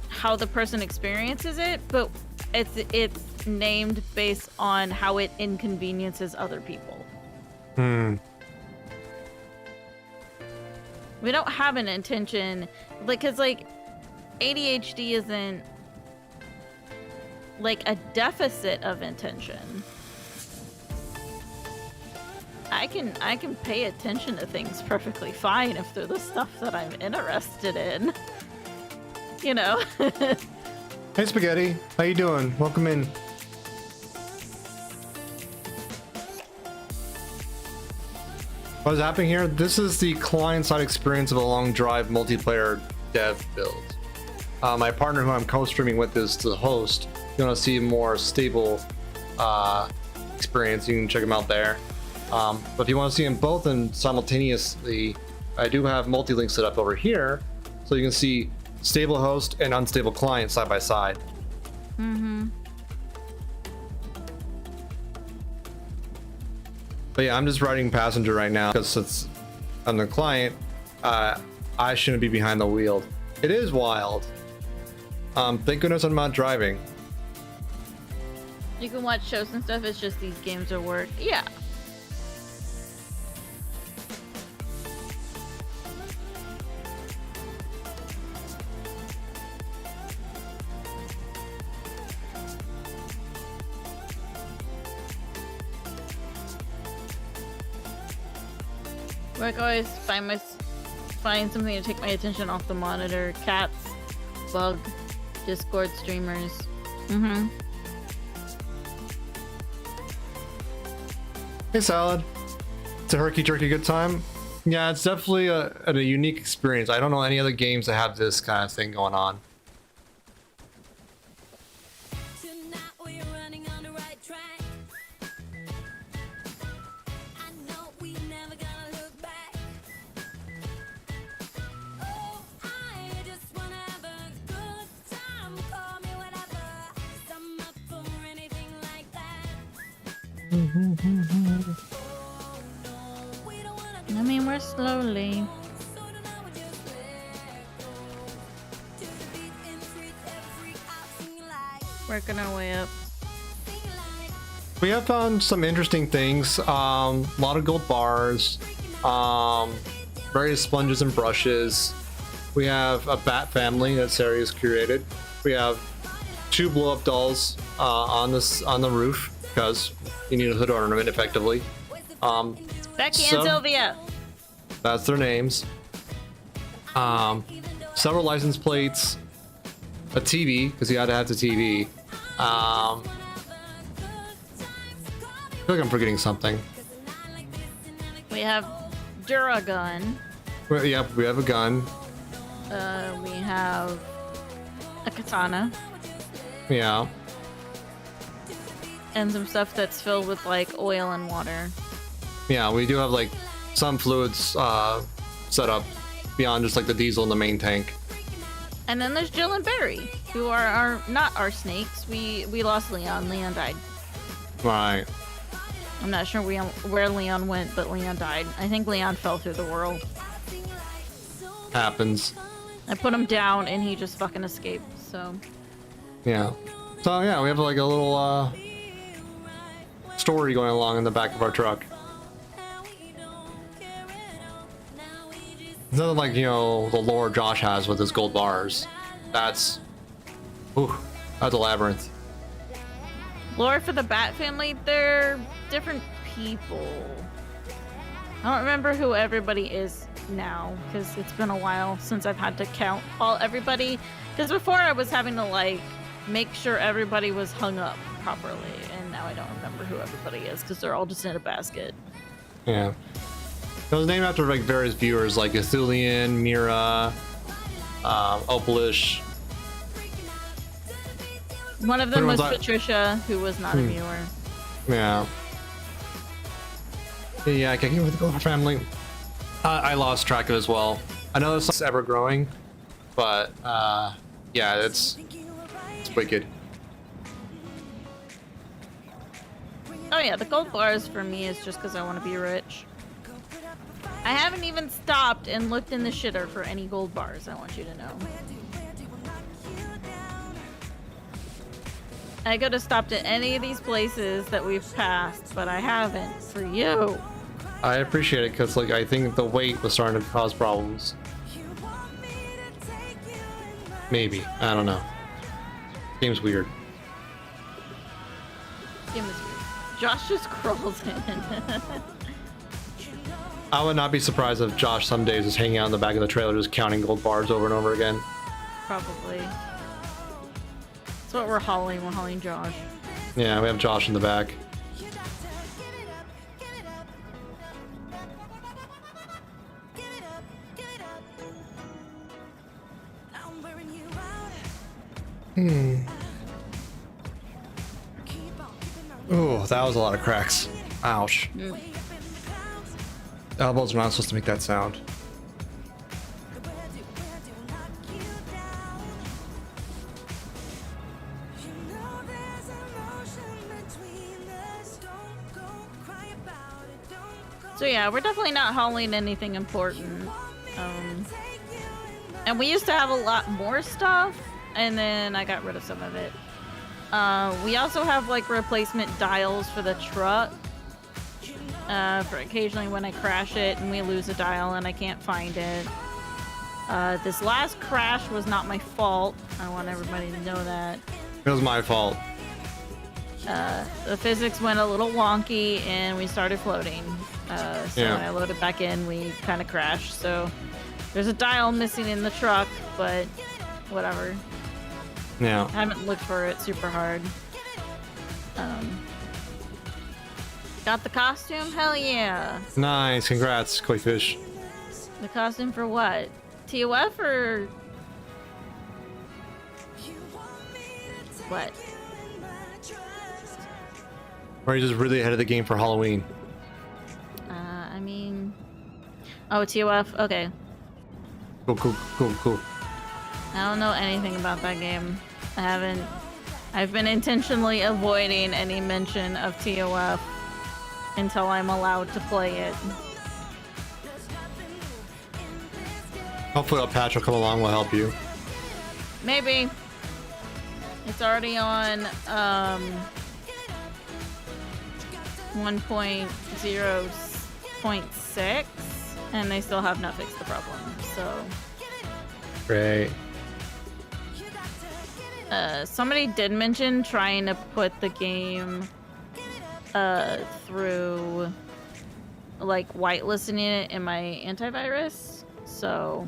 how the person experiences it, but it's named based on how it inconveniences other people. We don't have an intention, like, cause like ADHD isn't like a deficit of intention. I can pay attention to things perfectly fine if they're the stuff that I'm interested in. You know. Hey Spaghetti, how you doing? Welcome in. What is happening here? This is the client-side experience of a long drive multiplayer dev build. My partner who I'm co-streaming with is the host. If you want to see a more stable experience, you can check them out there. But if you want to see them both and simultaneously, I do have multi-link set up over here, so you can see stable host and unstable client side by side. But yeah, I'm just writing passenger right now because it's on the client. I shouldn't be behind the wheel. It is wild. Thank goodness I'm not driving. You can watch shows and stuff. It's just these games are work. Yeah. Like always find something to take my attention off the monitor. Cats, bug, Discord streamers. Hey Salad, it's a herky jerky good time. Yeah, it's definitely a unique experience. I don't know any other games that have this kind of thing going on. Tonight we're running on the right track. I know we never gonna look back. Oh, I just wanna have a good time. Call me whatever. 'Cause I'm up for anything like that. Oh no, we don't wanna do I mean, we're slowly. so tonight we just let go. To the beat in streets, every out singing like, Working our way up. singing like. We have found some interesting things. A lot of gold bars, various sponges and brushes. We have a bat family that Sari has curated. We have 2 blow-up dolls on the roof because you need a hood ornament effectively. Becky So- and Sylvia. That's their names. Several license plates. a TV because you had to have the TV. I feel like I'm forgetting something. We have Duragun. Yep, we have a gun. We have a katana Yeah. and some stuff that's filled with like oil and water. Yeah, we do have like some fluids set up beyond just like the diesel in the main tank. And then there's Jill and Barry, who are not our snakes. We lost Leon. Leon died. Right. I'm not sure where Leon went, but Leon died. I think Leon fell through the world. Happens. I put him down and he just fucking escaped, so. Yeah. So yeah, we have like a little story going along in the back of our truck. It's nothing like, you know, the lore Josh has with his gold bars. That's a labyrinth. Lore for the Bat family, they're different people. I don't remember who everybody is now, because it's been a while since I've had to count all everybody. Because before I was having to like make sure everybody was hung up properly, and now I don't remember who everybody is because they're all just in a basket. Yeah. It was named after like various viewers like Ithulian, Mira, Opalish. One of them was Everyone's like- Patricia, who was not a viewer. Yeah. Yeah, I can't get with the Gold family. I lost track of it as well. I know it's ever growing, but yeah, it's wicked. Oh yeah, the gold bars for me is just because I want to be rich. I haven't even stopped and looked in the shitter for any gold bars, I want you to know. I could have stopped at any of these places that we've passed, but I haven't for you. I appreciate it because like I think the weight was starting to cause problems. Maybe. I don't know. Game's weird. Game is weird. Josh just crawls in. I would not be surprised if Josh some days is hanging out in the back of the trailer just counting gold bars over and over again. Probably. That's what we're hauling. We're hauling Josh. Yeah, we have Josh in the back. Oh, that was a lot of cracks. Ouch. Elbows are not supposed to make that sound. So yeah, we're definitely not hauling anything important. And we used to have a lot more stuff, and then I got rid of some of it. We also have like replacement dials for the truck. For occasionally when I crash it and we lose a dial and I can't find it. This last crash was not my fault. I want everybody to know that. It was my fault. The physics went a little wonky and we started floating. So Yeah. when I loaded back in, we kind of crashed. So there's a dial missing in the truck, but whatever. Yeah. I haven't looked for it super hard. Got the costume? Hell yeah. Nice. Congrats, Koi Fish. The costume for what? TOF or what? Or are you just really ahead of the game for Halloween? I mean, oh, TOF. Okay. Cool, cool, cool, cool. I don't know anything about that game. I've been intentionally avoiding any mention of TOF until I'm allowed to play it. Hopefully a patch will come along will help you. Maybe. It's already on 1.0.6 and they still have not fixed the problem. So Great. somebody did mention trying to put the game through like whitelisting it in my antivirus, so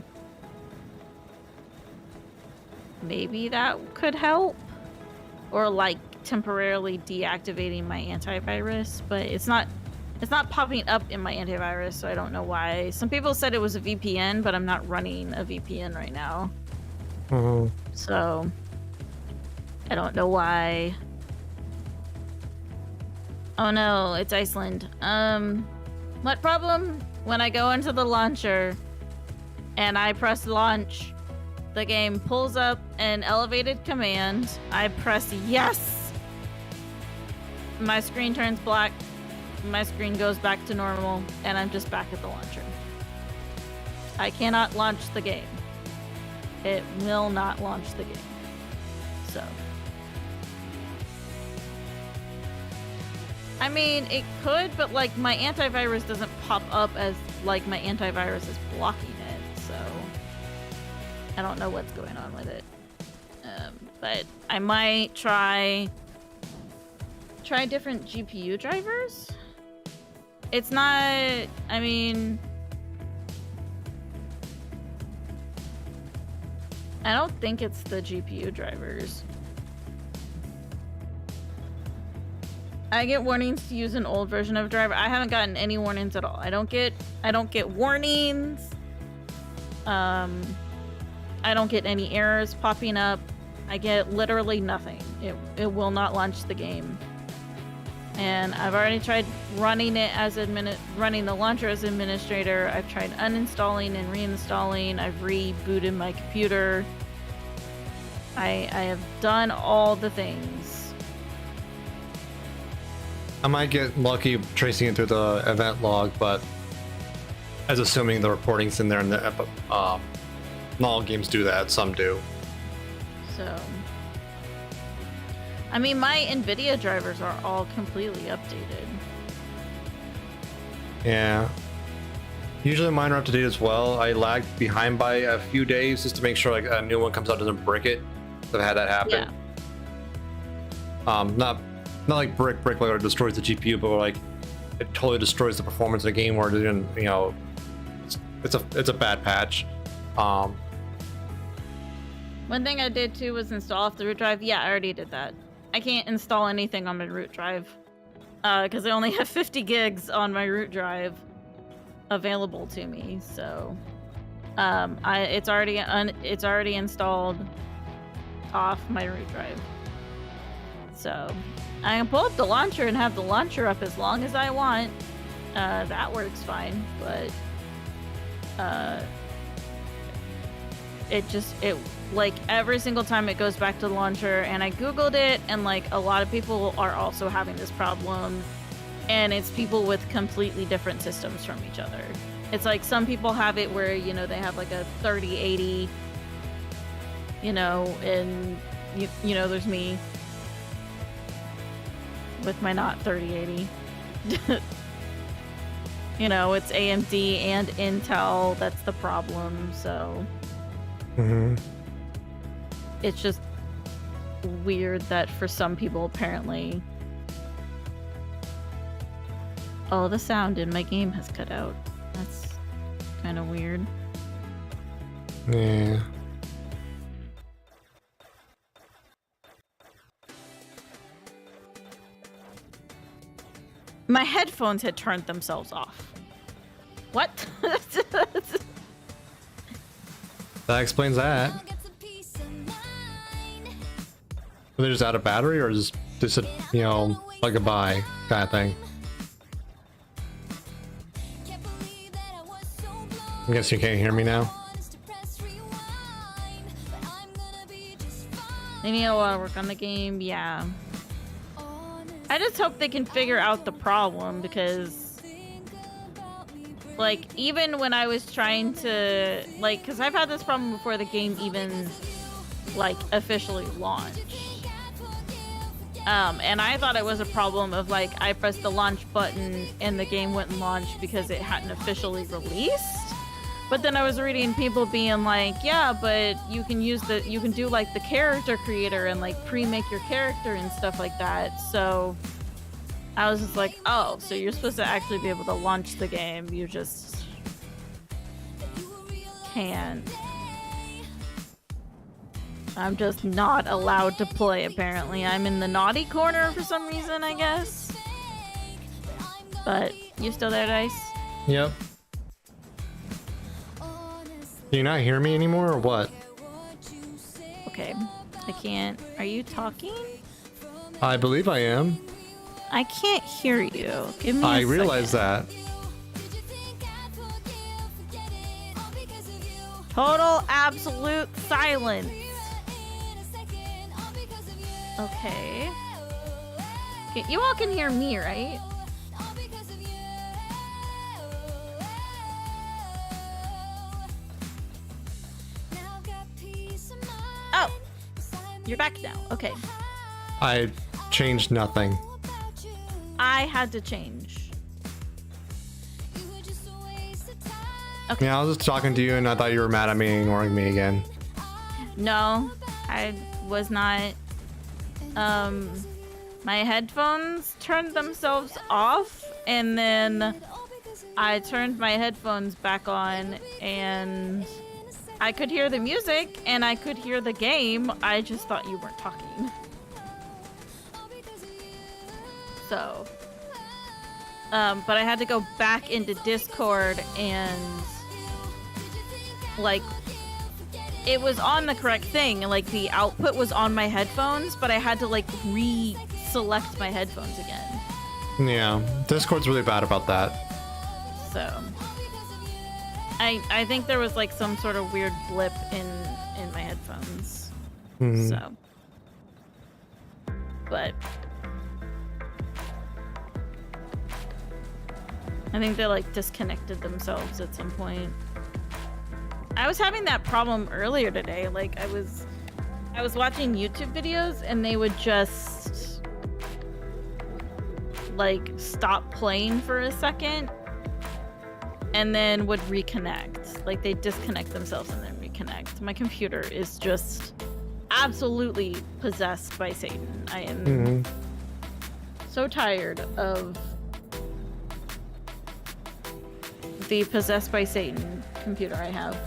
maybe that could help, or like temporarily deactivating my antivirus, but it's not popping up in my antivirus, so I don't know why. Some people said it was a VPN, but I'm not running a VPN right now. So I don't know why. Oh no, it's Iceland. What problem? When I go into the launcher and I press launch, the game pulls up an elevated command. I press yes. My screen turns black. My screen goes back to normal, and I'm just back at the launcher. I cannot launch the game. It will not launch the game. So. I mean, it could, but like my antivirus doesn't pop up as like my antivirus is blocking it, so I don't know what's going on with it. But I might try different GPU drivers. It's not, I mean, I don't think it's the GPU drivers. I get warnings to use an old version of driver. I haven't gotten any warnings at all. I don't get warnings. I don't get any errors popping up. I get literally nothing. It will not launch the game. And I've already tried running it as running the launcher as administrator. I've tried uninstalling and reinstalling. I've rebooted my computer. I have done all the things. I might get lucky tracing it through the event log, but as assuming the reporting's in there, and not all games do that. Some do. So, I mean, my NVIDIA drivers are all completely updated. Yeah. Usually mine are up to date as well. I lagged behind by a few days just to make sure like a new one comes out doesn't brick it. I've had that happen. Yeah. Not like brick like it destroys the GPU, but like it totally destroys the performance of the game where you know it's a bad patch. One thing I did too was install off the root drive. Yeah, I already did that. I can't install anything on my root drive because I only have 50 gigs on my root drive available to me. So it's already installed off my root drive. So I can pull up the launcher and have the launcher up as long as I want. That works fine, but it like every single time it goes back to the launcher, and I googled it, and like a lot of people are also having this problem, and it's people with completely different systems from each other. It's like some people have it where, you know, they have like a 3080, you know, and you know, there's me with my not 3080. You know, it's AMD and Intel, that's the problem. So it's just weird that for some people apparently the sound in my game has cut out. That's kind of weird. Yeah. My headphones had turned themselves off. What? That explains that. Are they just out of battery, or is this a, you know, like a goodbye kind of thing? I guess you can't hear me now. Maybe I'll work on the game. Yeah. I just hope they can figure out the problem, because like even when I was trying to like, because I've had this problem before the game even like officially launched. And I thought it was a problem of like I pressed the launch button and the game wouldn't launch because it hadn't officially released. But then I was reading people being like, yeah, but you can do like the character creator and like pre-make your character and stuff like that. So I was just like, oh, so you're supposed to actually be able to launch the game. You just can't. I'm just not allowed to play, apparently. I'm in the naughty corner for some reason, I guess. But, you still there, Dice? Yep. Can you not hear me anymore or what? Okay. I can't. Are you talking? I believe I am. I can't hear you. Give me a I realize second. that. Total absolute silence. Okay. You all can hear me, right? Oh, you're back now. Okay. I changed nothing. I had to change. Okay. Yeah, I was just talking to you and I thought you were mad at me and ignoring me again. No, I was not. My headphones turned themselves off, and then I turned my headphones back on, and I could hear the music and I could hear the game. I just thought you weren't talking. So, but I had to go back into Discord and, like, it was on the correct thing. Like, the output was on my headphones, but I had to, like, re-select my headphones again. Yeah, Discord's really bad about that. So, I think there was, like, some sort of weird blip in my headphones. Mhm. So, but I think they, like, disconnected themselves at some point. I was having that problem earlier today. Like, I was watching YouTube videos and they would just, like, stop playing for a second and then would reconnect. Like, they disconnect themselves and then reconnect. My computer is just absolutely possessed by Satan. I am so tired of the possessed by Satan computer I have.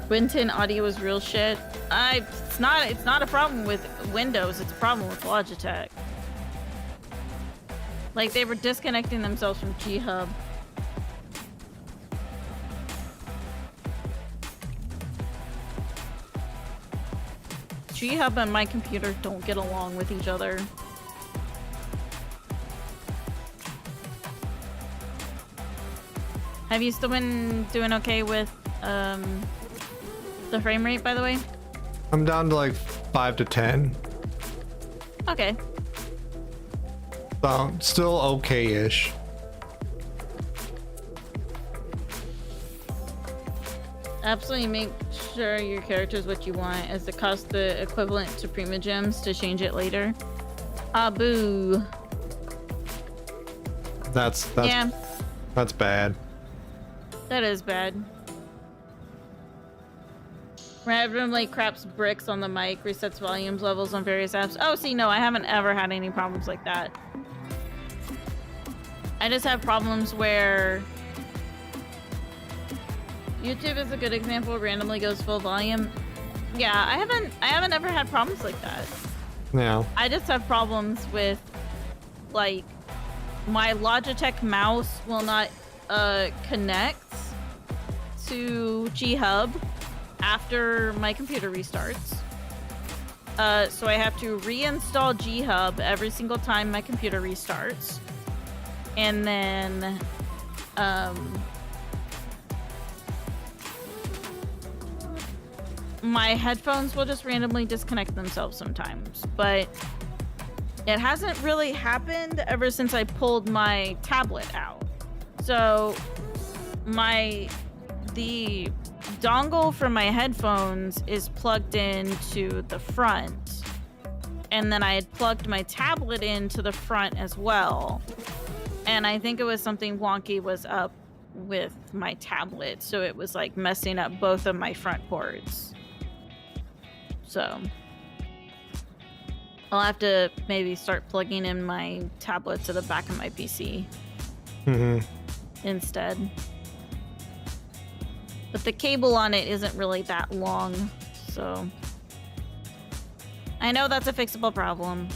Winton audio is real shit. It's not a problem with Windows, it's a problem with Logitech. Like, they were disconnecting themselves from G-Hub. G-Hub and my computer don't get along with each other. Have you still been doing okay with the frame rate, by the way? I'm down to like 5 to 10. Okay. So, still okay-ish. Absolutely make sure your character is what you want, as it costs the equivalent to Prima Gems to change it later. Boo. That's Yeah, that's bad. that is bad. Randomly craps bricks on the mic, resets volumes levels on various apps. Oh, see, no, I haven't ever had any problems like that. I just have problems where YouTube is a good example. Randomly goes full volume. Yeah, I haven't ever had problems like that. Yeah. I just have problems with, like, my Logitech mouse will not connect to G-Hub after my computer restarts. So I have to reinstall G-Hub every single time my computer restarts. And then my headphones will just randomly disconnect themselves sometimes, but it hasn't really happened ever since I pulled my tablet out. So the dongle for my headphones is plugged into the front, and then I had plugged my tablet into the front as well, and I think it was something wonky was up with my tablet, so it was like messing up both of my front ports. So I'll have to maybe start plugging in my tablet to the back of my PC instead. But the cable on it isn't really that long, so... I know that's a fixable problem.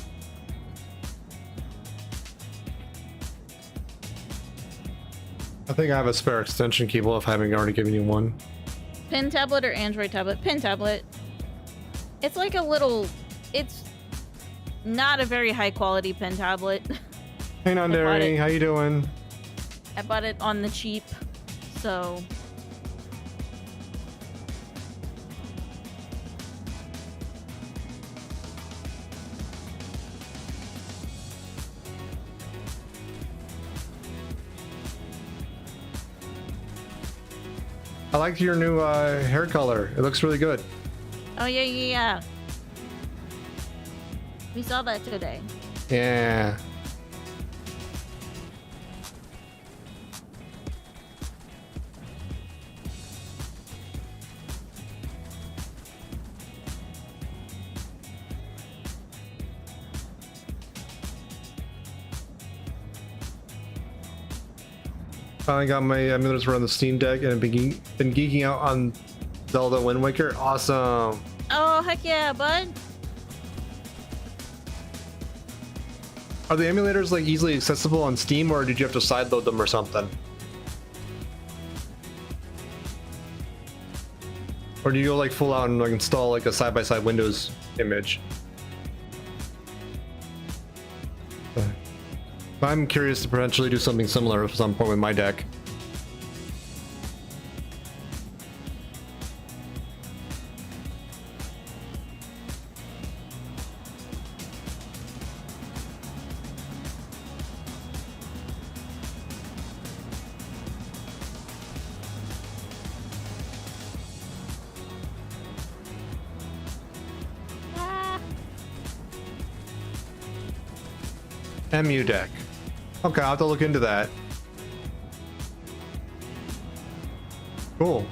I think I have a spare extension cable if I haven't already given you one. Pin tablet or Android tablet? Pin tablet. It's like a little... It's not a very high quality pin tablet. Hey, Nanderi, how you doing? I bought it on the cheap, so... I like your new hair color. It looks really good. Oh, yeah. We saw that today. Yeah. Finally got my emulators run the Steam Deck and been geeking out on Zelda Wind Waker. Awesome. Oh, heck yeah, bud. Are the emulators like easily accessible on Steam, or did you have to sideload them or something? Or do you go like full out and like install like a side-by-side Windows image? I'm curious to potentially do something similar at some point with my deck. MU deck. Okay, I'll have to look into that. Cool.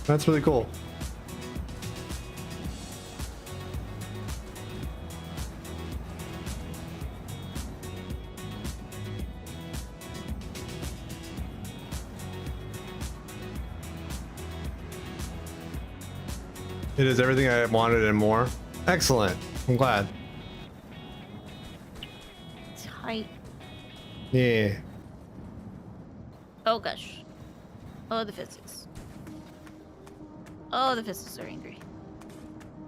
That's really cool. It is everything I wanted and more. Excellent. I'm glad. Tight. Yeah. Oh, gosh. Oh, the physics. Oh, the physics are angry.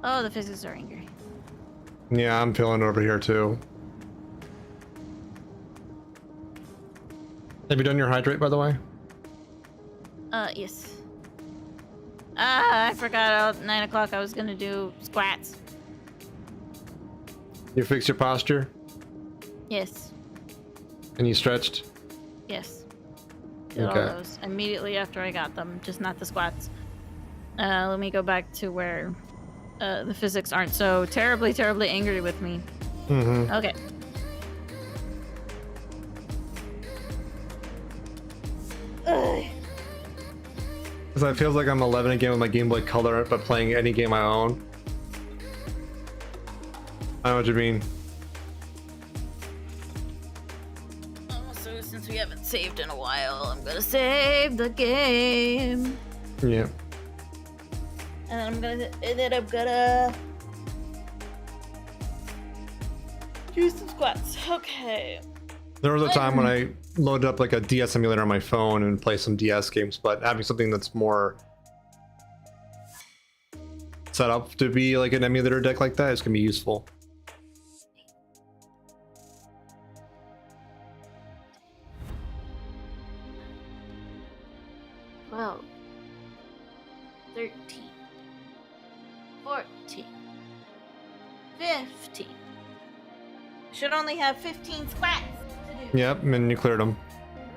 Oh, the physics are angry. Yeah, I'm feeling it over here too. Have you done your hydrate, by the way? Yes. I forgot at 9 o'clock I was gonna do squats. You fixed your posture? Yes. And you stretched? Yes. Did all Okay. those immediately after I got them, just not the squats. Let me go back to where the physics aren't so terribly angry with me. Mm-hmm. Okay. Ugh. Because it feels like I'm 11 again with my Game Boy Color, but playing any game I own. I know what you mean. Also, since we haven't saved in a while, I'm gonna save the game. Yeah. And then I'm gonna do some squats. Okay. There was a time when I loaded up like a DS emulator on my phone and play some DS games, but having something that's more set up to be like an emulator deck like that is gonna be useful. Well, 13, 14, 15. Should only have 15 squats to do. Yep, and you cleared them.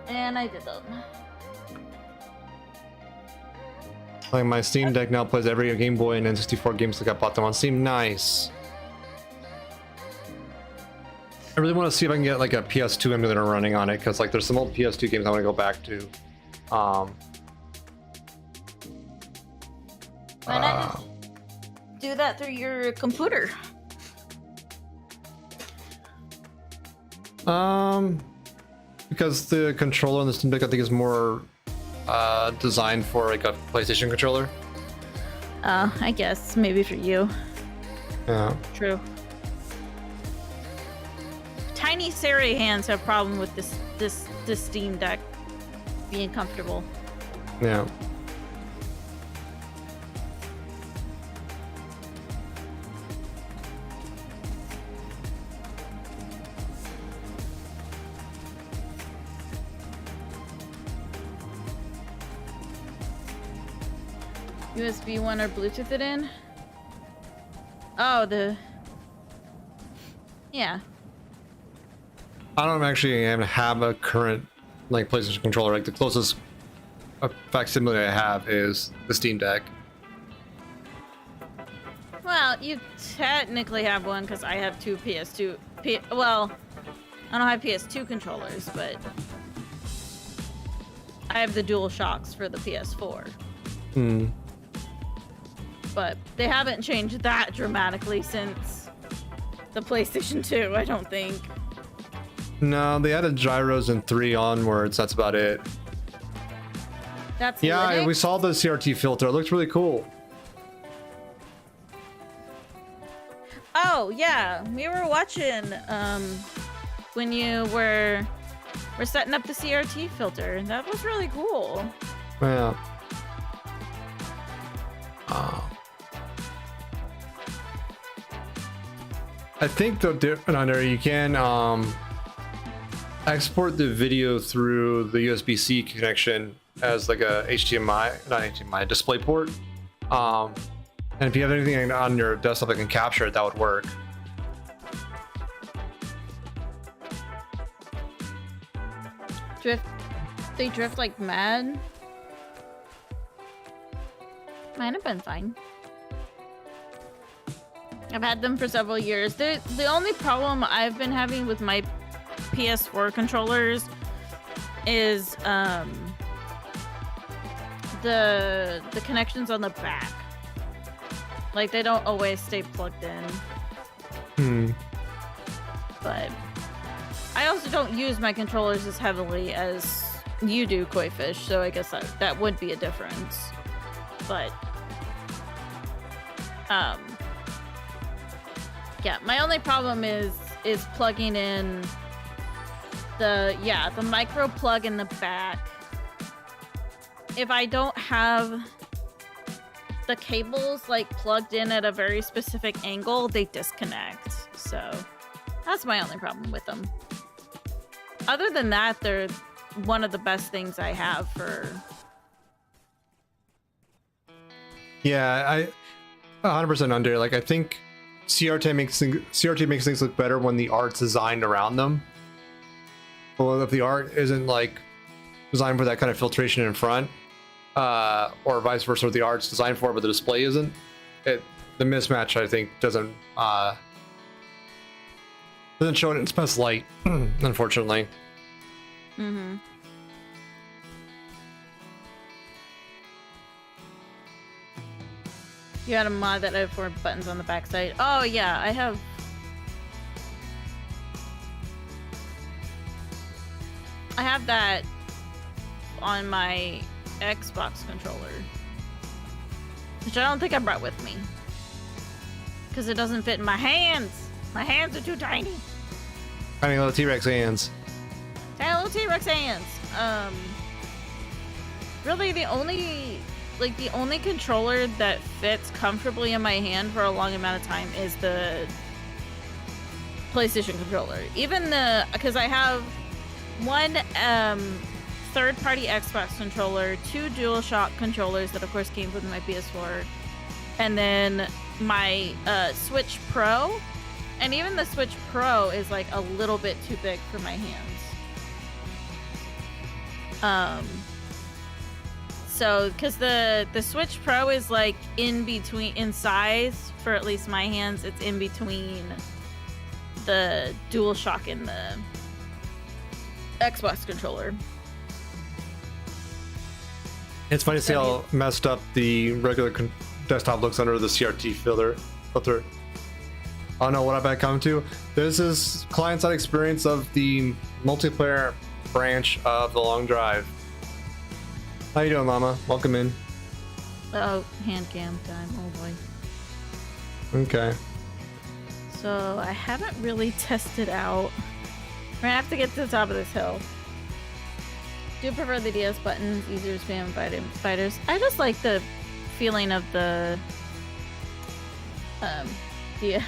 And I did them. Like my Steam Deck now plays every Game Boy and N64 games that I bought them on Steam. Nice. I really want to see if I can get like a PS2 emulator running on it, because like there's some old PS2 games I want to go back to. Why not just do that through your computer? Because the controller on the Steam Deck I think is more designed for like a PlayStation controller. I guess maybe for you. Yeah. True. Tiny Sari hands have problem with this Steam Deck being comfortable. Yeah. USB 1 or Bluetooth it in? Oh, yeah. I don't actually even have a current like PlayStation controller. Like the closest facsimile I have is the Steam Deck. Well, you technically have one because I have two PS2. Well, I don't have PS2 controllers, but I have the Dual Shocks for the PS4. Hmm. But they haven't changed that dramatically since the PlayStation 2, I don't think. No, they added gyros in 3 onwards. That's about it. That's Yeah, Linux? we saw the CRT filter. It looks really cool. Oh, yeah. We were watching when you were setting up the CRT filter. That was really cool. Yeah. I think though, on there you can export the video through the USB-C connection as like a HDMI, not HDMI, display port. And if you have anything on your desktop that can capture it, that would work. They drift like mad. Mine have been fine. I've had them for several years. The only problem I've been having with my PS4 controllers is the connections on the back. Like they don't always stay plugged in. But I also don't use my controllers as heavily as you do, Koifish, so I guess that would be a difference. But yeah, my only problem is plugging in the micro plug in the back. If I don't have the cables like plugged in at a very specific angle, they disconnect. So that's my only problem with them. Other than that, they're one of the best things I have for. Yeah, I 100% under. Like I think CRT makes things look better when the art's designed around them. Well, if the art isn't like designed for that kind of filtration in front, or vice versa, the art's designed for it, but the display isn't, the mismatch I think doesn't show it in its best light, unfortunately. Mm-hmm. You had a mod that had 4 buttons on the backside. Oh yeah, I have. I have that on my Xbox controller, which I don't think I brought with me because it doesn't fit in my hands. My hands are too tiny. Tiny little T-Rex hands. Tiny little T-Rex hands. Really, the only controller that fits comfortably in my hand for a long amount of time is the PlayStation controller. Even because I have one third-party Xbox controller, 2 DualShock controllers that of course came with my PS4, and then my Switch Pro. And even the Switch Pro is like a little bit too big for my hands. So, because the Switch Pro is like in size, for at least my hands, it's in between the DualShock and the Xbox controller. It's funny to see how messed up the regular desktop looks under the CRT filter. Oh no, what have I come to? This is client-side experience of the multiplayer branch of the long drive. How you doing, Llama? Welcome in. Oh, hand cam time. Oh boy. Okay. So I haven't really tested out. We're gonna have to get to the top of this hill. Do prefer the DS buttons, easier to spam fighters. I just like the feeling of the DS.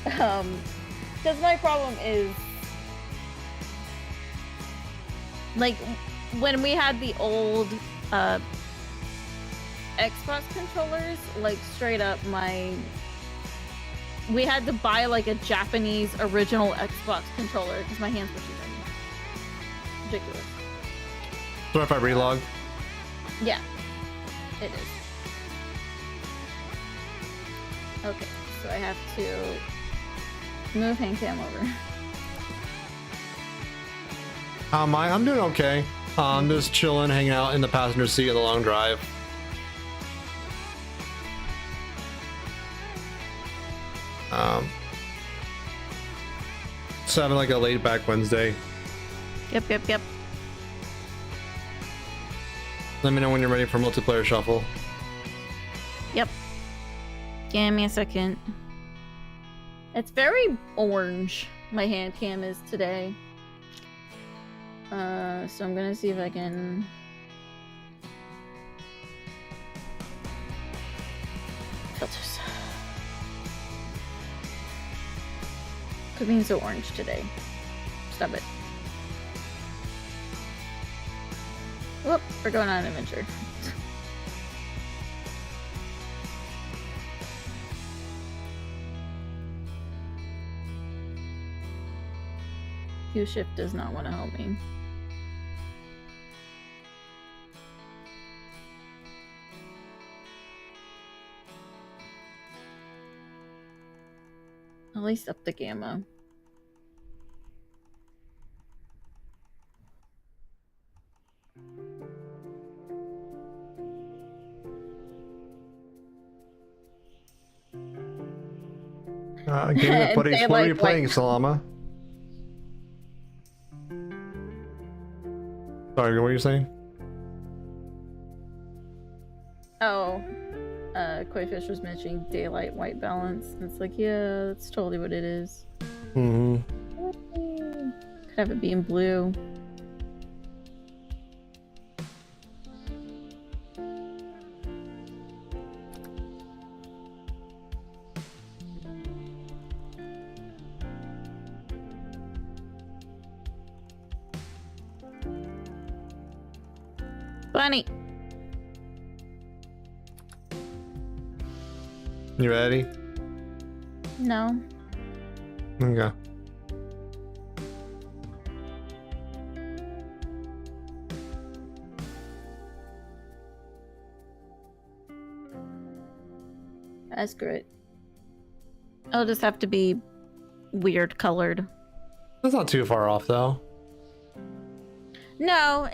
Because my problem is like when we had the old Xbox controllers, like straight up we had to buy like a Japanese original Xbox controller because my hands were too tiny. Ridiculous. So if I relog? Yeah, it is. Okay, so I have to move hand cam over. I'm doing okay. I'm just chilling, hanging out in the passenger seat of the long drive. Just having like a laid back Wednesday. Yep. Let me know when you're ready for multiplayer shuffle. Yep. Give me a second. It's very orange, my hand cam is today. So I'm gonna see if I can... Filters. Quit being so orange today. Stop it. Whoop, we're going on an adventure. Q-Shift does not want to help me. At least up the gamma. Game buddies, what are you playing, like... Salama? Sorry, what were you saying? Oh, Koi Fish was mentioning daylight white balance. It's like, yeah, that's totally what it is. Mm-hmm. Could have it being blue. Bunny. You ready? No. Okay. That's great. I'll just have to be weird colored. That's not too far off, though. No,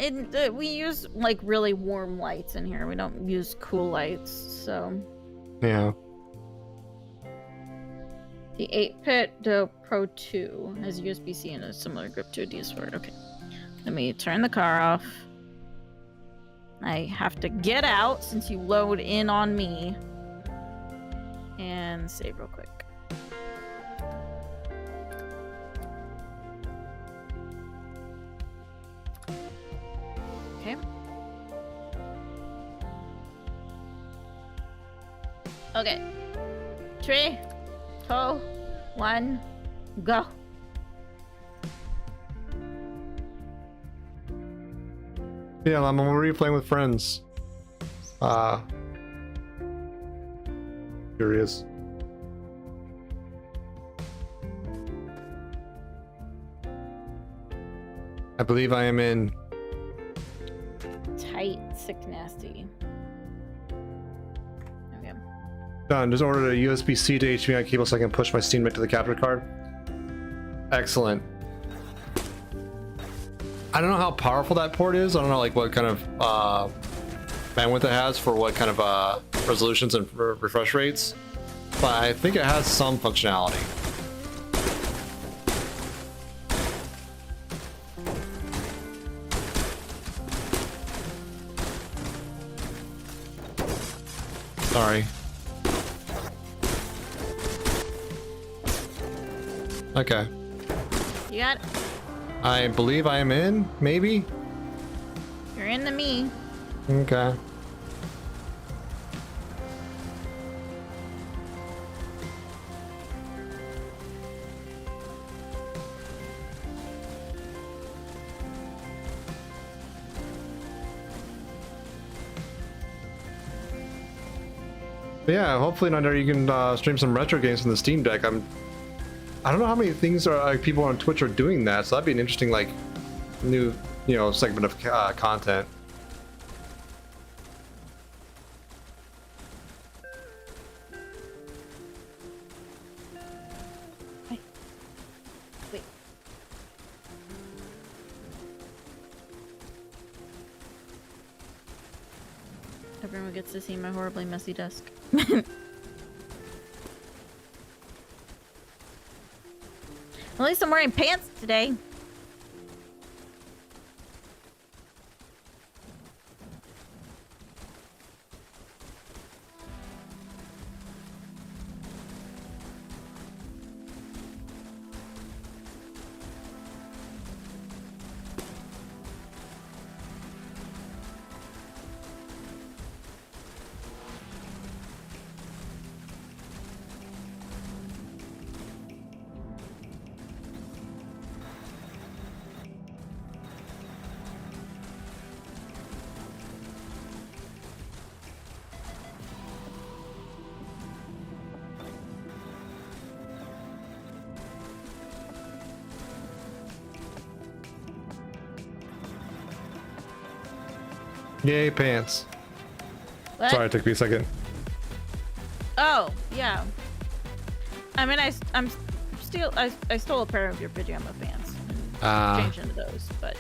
we use like really warm lights in here. We don't use cool lights, so. Yeah. The 8-bit Do Pro 2 has USB-C and a similar grip to a DS4. Okay. Let me turn the car off. I have to get out since you load in on me. And save real quick. Okay. Okay. 3, 2, 1, go. Yeah, I'm already playing with friends. Curious. I believe I am in Tight, sick, nasty. Okay. done. Just ordered a USB-C to HDMI cable so I can push my Steam Deck to the capture card. Excellent. I don't know how powerful that port is. I don't know like what kind of bandwidth it has for what kind of resolutions and refresh rates, but I think it has some functionality. Sorry. Okay. You got. I believe I am in, maybe? You're in the me. Okay. But yeah, hopefully Nandar, you can stream some retro games from the Steam Deck. I don't know how many things are like people on Twitch are doing that, so that'd be an interesting like new segment of content. Wait. Everyone gets to see my horribly messy desk. At least I'm wearing pants today. Yay, pants. What? Sorry, it took me a second. Oh, yeah. I mean, I stole a pair of your pajama pants and changed into those, but.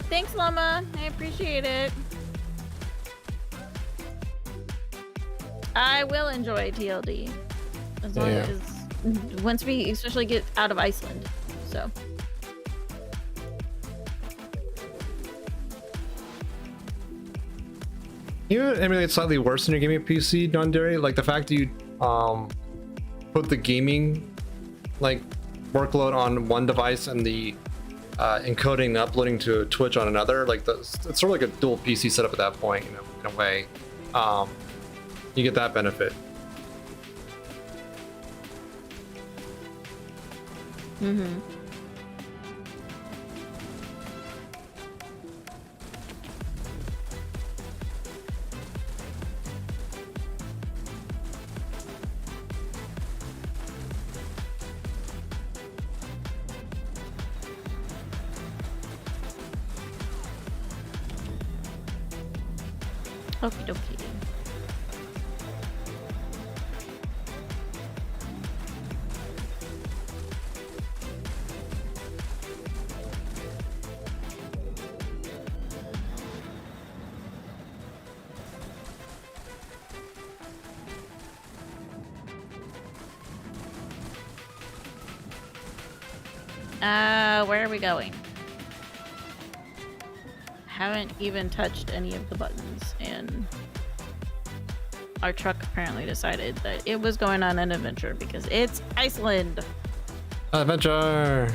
Thanks, Llama. I appreciate it. I will enjoy TLD as long Yeah. as once we especially get out of Iceland. So. You emulate slightly worse than your gaming PC, Nandari. Like the fact that you put the gaming like workload on one device and the encoding and uploading to Twitch on another. Like it's sort of like a dual PC setup at that point, you know, in a way. You get that benefit. Mm-hmm. Okie dokie. Where are we going? Haven't even touched any of the buttons, and our truck apparently decided that it was going on an adventure because it's Iceland. Adventure.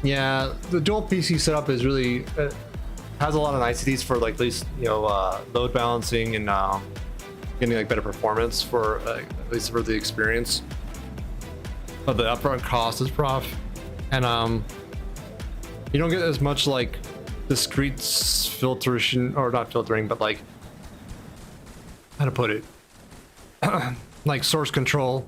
Yeah, the dual PC setup is really has a lot of niceties for like at least load balancing and getting like better performance for at least for the experience. But the upfront cost is rough, and you don't get as much like discrete filtration, or not filtering, but like how to put it, like source control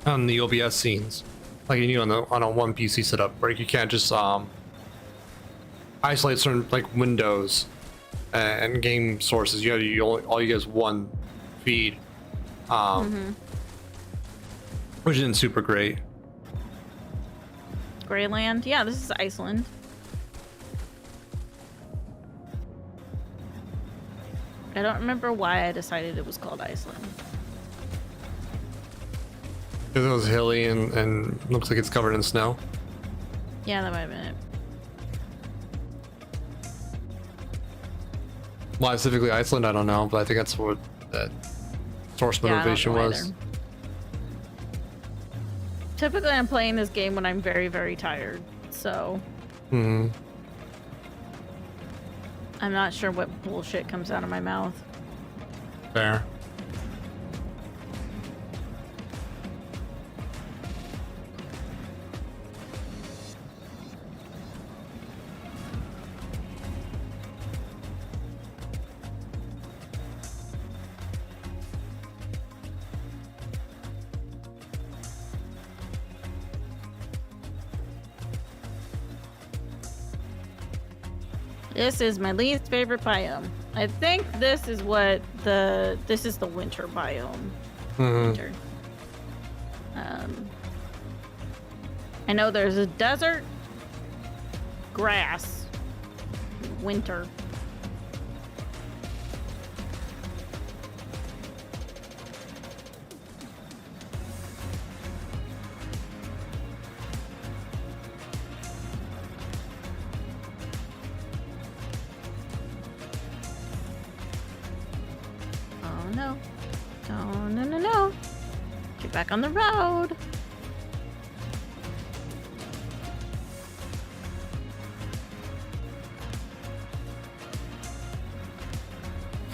on the OBS scenes, like you need on a one PC setup, where you can't just isolate certain like windows and game sources. All you get is one feed, which isn't super great. Greyland? Yeah, this is Iceland. I don't remember why I decided it was called Iceland. Because it was hilly and looks like it's covered in snow. Yeah, that might have been it. Why specifically Iceland, I don't know, but I think that's what that source Yeah, I don't motivation know was. either. Typically, I'm playing this game when I'm very, very tired, so Hmm. I'm not sure what bullshit comes out of my mouth. Fair. This is my least favorite biome. I think this is this is the winter biome. Hmm. Winter. I know there's a desert, grass, winter. Oh no. Oh no no no. Get back on the road.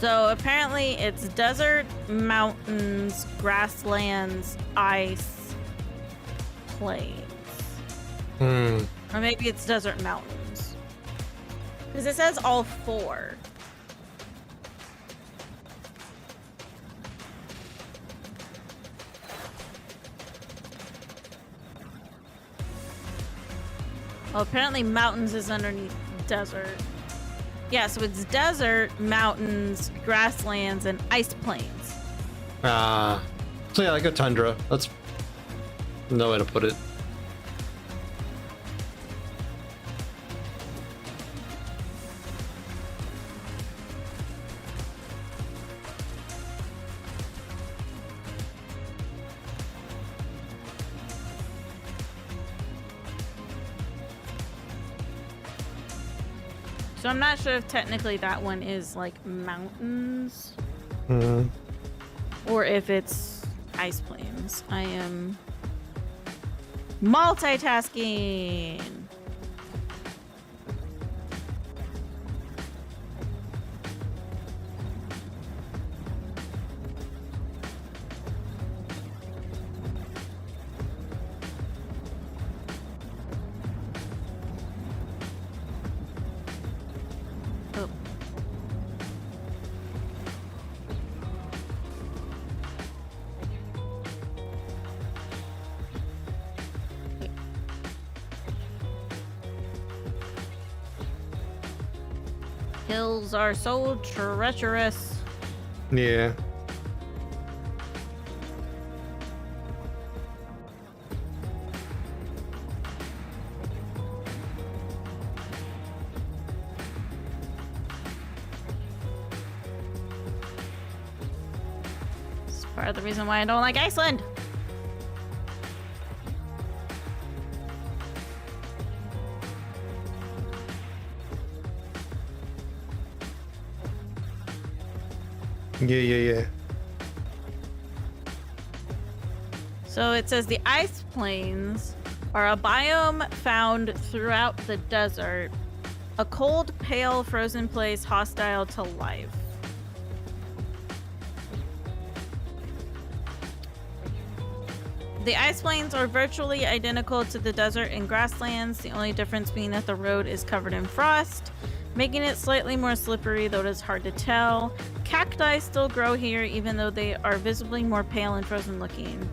So apparently it's desert, mountains, grasslands, ice, plains. Hmm. Or maybe it's desert mountains. Because it says all four. Well, apparently mountains is underneath desert. Yeah, so it's desert, mountains, grasslands, and ice plains. So yeah, like a tundra. That's no way to put it. So I'm not sure if technically that one is like mountains Hmm. or if it's ice plains. I am multitasking. Oh. Hills are so treacherous. Yeah. It's part of the reason why I don't like Iceland. Yeah. So it says the ice plains are a biome found throughout the desert, a cold, pale, frozen place hostile to life. The ice plains are virtually identical to the desert and grasslands, the only difference being that the road is covered in frost, making it slightly more slippery, though it is hard to tell. Cacti still grow here, even though they are visibly more pale and frozen looking.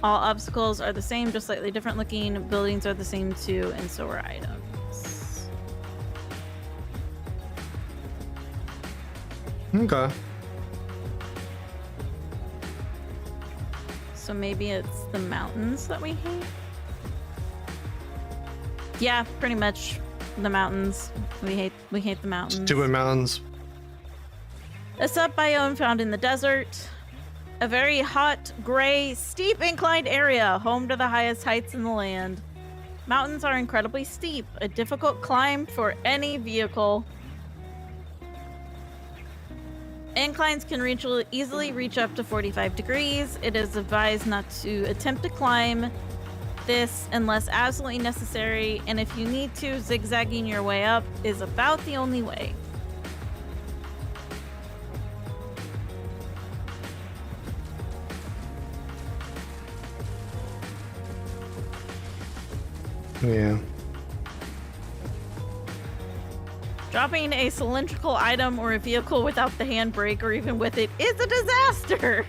All obstacles are the same, just slightly different looking. Buildings are the same too, and so are items. Okay. So maybe it's the mountains that we hate? Yeah, pretty much the mountains. We hate the mountains. Stupid mountains. A sub-biome found in the desert. A very hot, gray, steep inclined area, home to the highest heights in the land. Mountains are incredibly steep, a difficult climb for any vehicle. Inclines can easily reach up to 45 degrees. It is advised not to attempt to climb this unless absolutely necessary, and if you need to, zigzagging your way up is about the only way. Yeah. Dropping a cylindrical item or a vehicle without the handbrake or even with it is a disaster.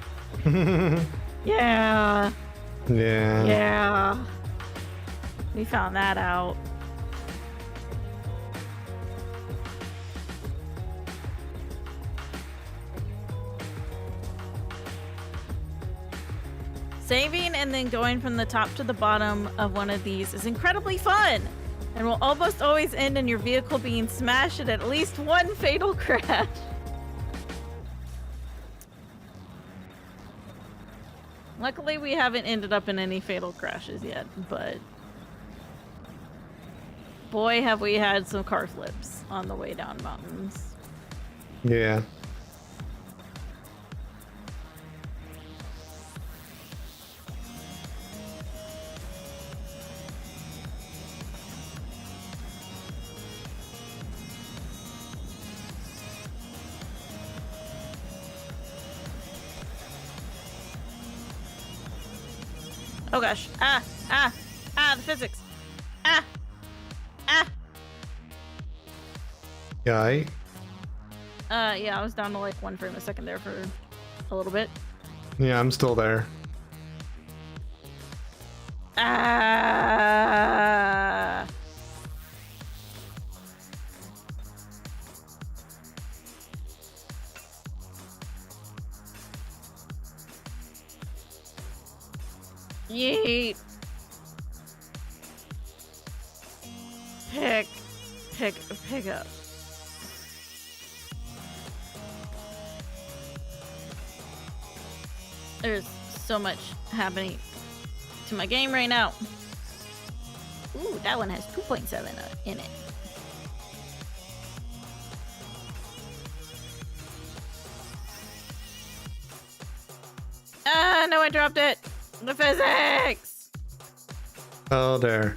Yeah. Yeah. Yeah. We found that out. Saving and then going from the top to the bottom of one of these is incredibly fun and will almost always end in your vehicle being smashed at least one fatal crash. Luckily, we haven't ended up in any fatal crashes yet, but boy, have we had some car flips on the way down mountains. Yeah. Oh gosh. The physics. Yeah. Yeah, I was down to like 1 frame a second there for a little bit. Yeah, I'm still there. Yeet. Pick up. There's so much happening to my game right now. Ooh, that one has 2.7 in it. Ah, no, I dropped it. The physics. Oh, there.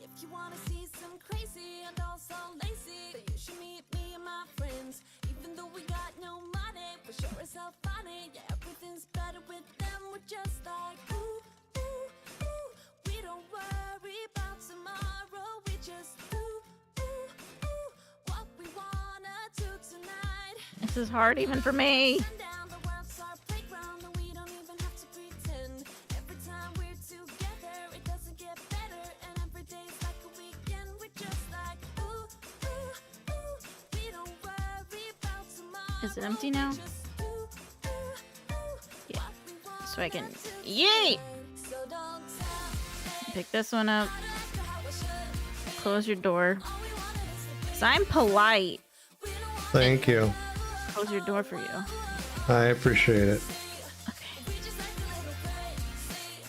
If you wanna see some crazy and also lazy, then you should meet me and my friends. Even though we got no money, for sure it's all funny. Yeah, everything's better with them. We're just like ooh, ooh, ooh. We don't worry about tomorrow. We just ooh, ooh, ooh. What we wanna do tonight. This is hard even for me. Sundown, the world's our playground, and we don't even have to pretend. Every time we're together, it doesn't get better, and every day's like a weekend. We're just like ooh, ooh, ooh. We don't worry about tomorrow. Is it empty now? Just ooh, ooh, ooh. Yeah. What we So I can wanna do yeet. So don't tell me Pick this one up. how I should. Close your door. All we wanted is to be. Cause I'm polite. We don't want Thank you. Close your door for you. I appreciate it. Okay. we just like a little crazy.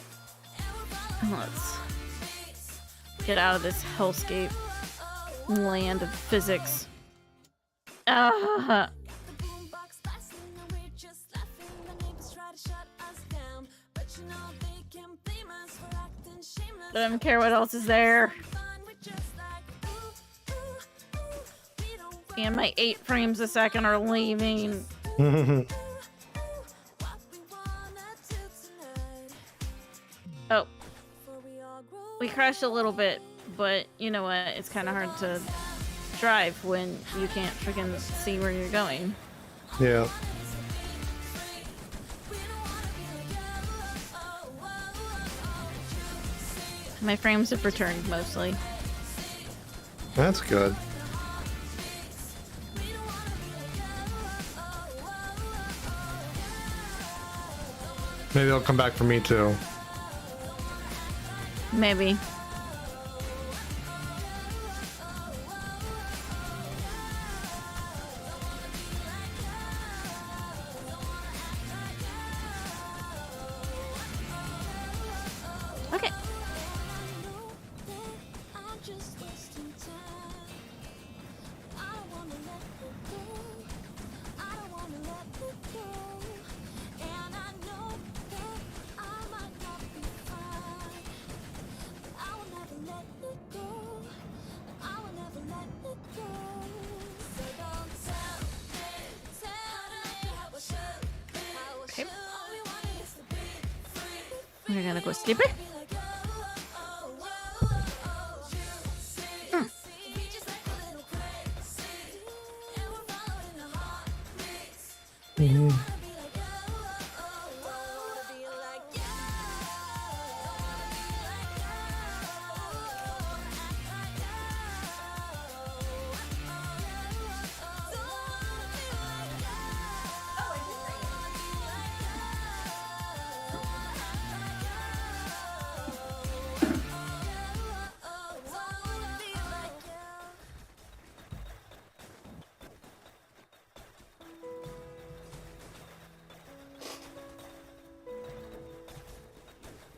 And we're Let's get out of this hellscape land of physics. Ah. the boombox blasting, and we're just laughing. The neighbors try to shut us down, but you know they can blame us for acting shameless. I don't care what else is there. Fun, we're just like ooh, ooh, ooh. We don't And my 8 frames a second are leaving. what we wanna do tonight. Oh, Before we all grow we crashed a little bit, but you know what? It's kind of hard to drive when you can't freaking see where you're going. Yeah. My frames have returned mostly. That's good. Maybe they'll come back for me too. Maybe. Okay. We're gonna go sleep it.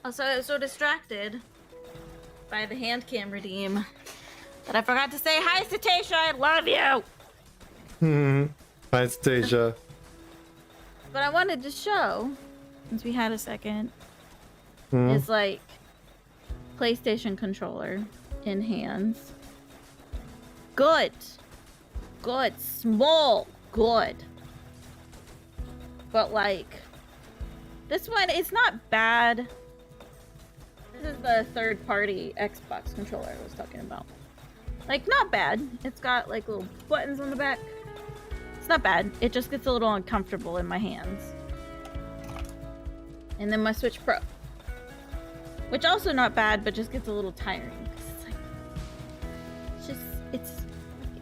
Also, I was so distracted by the hand cam redeem that I forgot to say hi, Cetacia. I love you. Hi, Stasia. But I wanted to show, since we had a second, Hmm. is like PlayStation controller in hands. Good. Good. Small. Good. But like, this one, it's not bad. This is the third-party Xbox controller I was talking about. Like, not bad. It's got like little buttons on the back. It's not bad. It just gets a little uncomfortable in my hands. And then my Switch Pro, which also not bad, but just gets a little tiring. 'Cause it's like,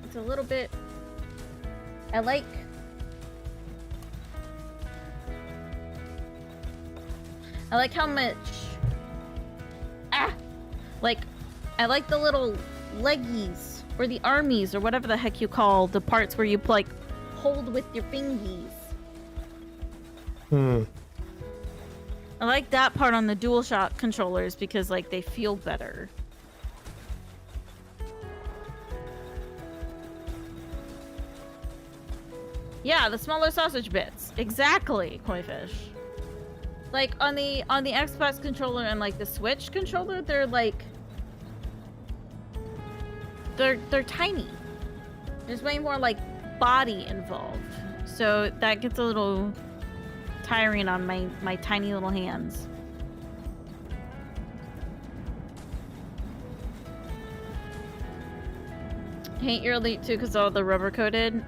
it's a little bit. I like how much. Like, I like the little leggies or the armies or whatever the heck you call the parts where you like hold with your fingies. I like that part on the DualShock controllers because like they feel better. Yeah, the smaller sausage bits. Exactly, Koi-Fish. Like on the Xbox controller and like the Switch controller, they're like they're tiny. There's way more like body involved. So that gets a little tiring on my tiny little hands. Hate your Elite 2 because all the rubber coated.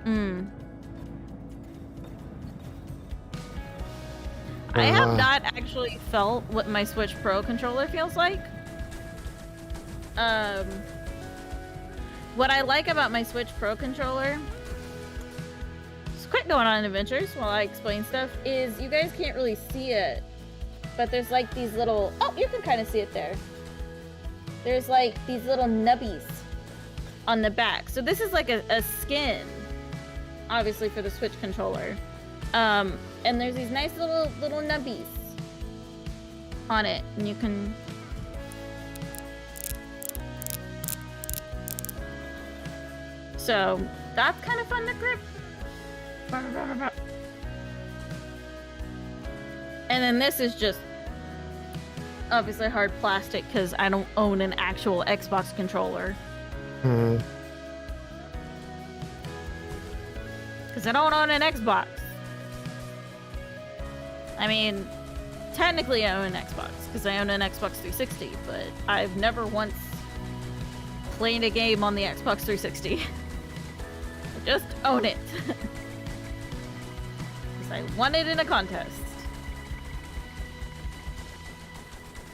I have not actually felt what my Switch Pro controller feels like. What I like about my Switch Pro controller, just quit going on adventures while I explain stuff, is you guys can't really see it, but there's like these little, oh, you can kind of see it there. There's like these little nubbies on the back. So this is like a skin, obviously for the Switch controller. And there's these nice little nubbies on it, and you can so that's kind of fun to grip. And then this is just obviously hard plastic because I don't own an actual Xbox controller. Because I don't own an Xbox. I mean, technically I own an Xbox because I own an Xbox 360, but I've never once played a game on the Xbox 360. I just own it. Because I won it in a contest.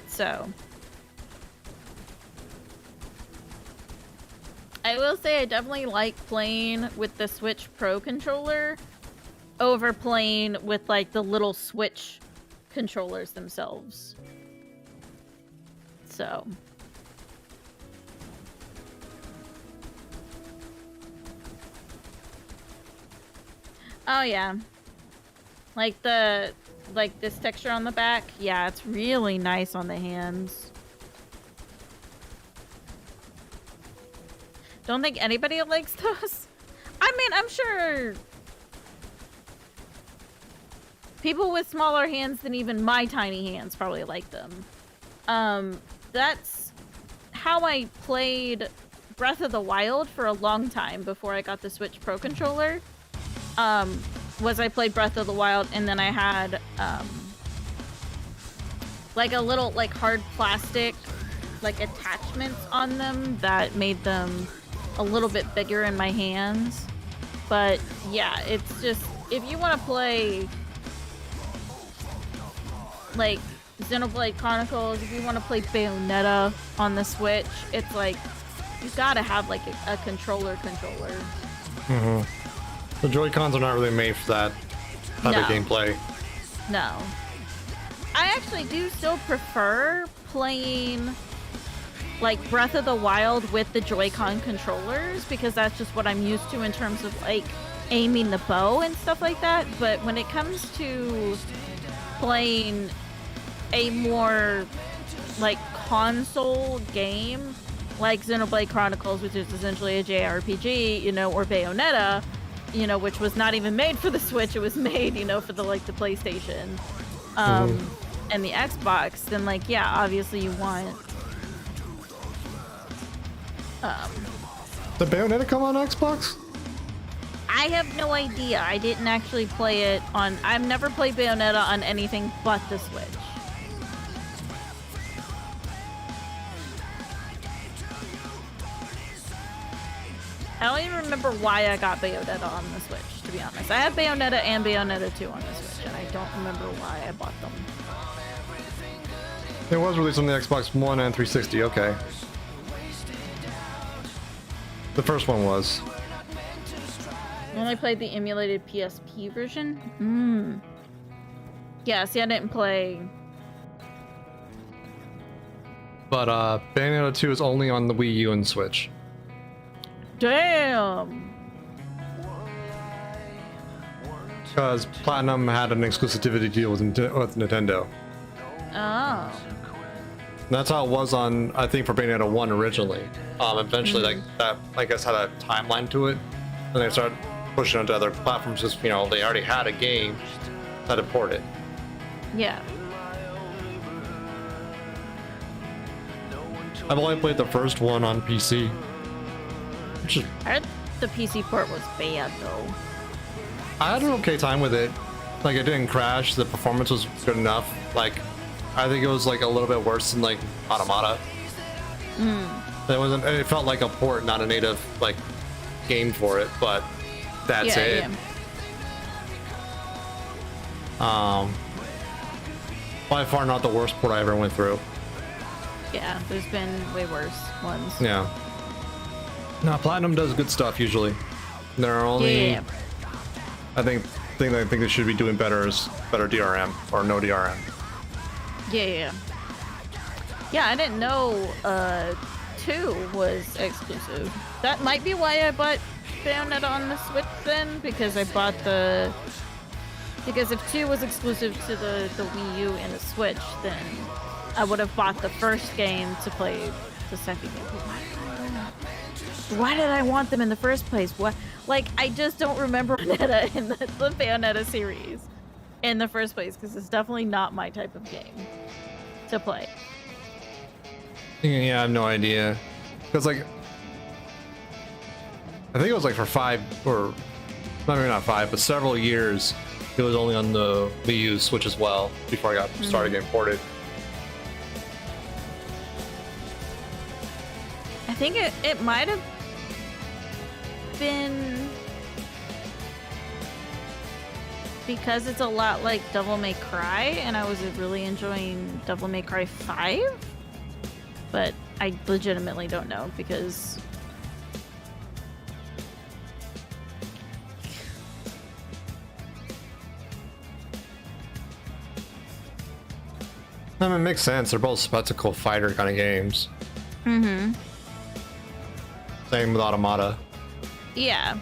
So, I will say I definitely like playing with the Switch Pro controller over playing with like the little Switch controllers themselves. So oh yeah, like this texture on the back, yeah, it's really nice on the hands. Don't think anybody likes those. I mean, I'm sure people with smaller hands than even my tiny hands probably like them. That's how I played Breath of the Wild for a long time before I got the Switch Pro controller. Was I played Breath of the Wild, and then I had like a little like hard plastic like attachments on them that made them a little bit bigger in my hands. But yeah, it's just, if you want to play like Xenoblade Chronicles, if you want to play Bayonetta on the Switch, it's like you gotta have like a controller. The Joy-Cons are not really made for that type of gameplay. No. I actually do still prefer playing like Breath of the Wild with the Joy-Con controllers, because that's just what I'm used to in terms of like aiming the bow and stuff like that. But when it comes to playing a more like console game like Xenoblade Chronicles, which is essentially a JRPG, you know, or Bayonetta, you know, which was not even made for the Switch, it was made, you know, for the like the PlayStation and the Xbox, then like, yeah, obviously you want Did Bayonetta come on Xbox? I have no idea. I didn't actually play it on, I've never played Bayonetta on anything but the Switch. I don't even remember why I got Bayonetta on the Switch, to be honest. I have Bayonetta and Bayonetta 2 on the Switch, and I don't remember why I bought them. It was released on the Xbox One and 360, okay. The first one was. I only played the emulated PSP version? Yeah, see, I didn't play... But Bayonetta 2 is only on the Wii U and Switch. Damn! Because Platinum had an exclusivity deal with Nintendo. Oh. That's how it was on, I think, for Bayonetta 1 originally. Eventually, like that, I guess, had a timeline to it, and they started pushing it onto other platforms because, you know, they already had a game that had ported. Yeah. I've only played the first one on PC. Which is, I heard the PC port was bad, though. I had an okay time with it. Like, it didn't crash. The performance was good enough. Like, I think it was like a little bit worse than like Automata. It wasn't. It felt like a port, not a native like game for it. But that's it. Yeah. By far not the worst port I ever went through. Yeah, there's been way worse ones. Yeah. No, Platinum does good stuff usually. They're only. Yeah. I think they should be doing better is better DRM or no DRM. Yeah. Yeah, I didn't know 2 was exclusive. That might be why I bought Bayonetta on the Switch then, because I bought the... Because if 2 was exclusive to the Wii U and the Switch, then I would have bought the first game to play the second game. Why did I want them in the first place? What? Like, I just don't remember Bayonetta in the Bayonetta series in the first place, because it's definitely not my type of game to play. Yeah, I have no idea. Because, like, I think it was like for 5 or maybe not 5, but several years, it was only on the Wii U Switch as well before I got started getting ported. I think it might have been because it's a lot like Devil May Cry, and I was really enjoying Devil May Cry 5, but I legitimately don't know because I mean, it makes sense. They're both spectacle fighter kind of games. Same with Automata. Yeah.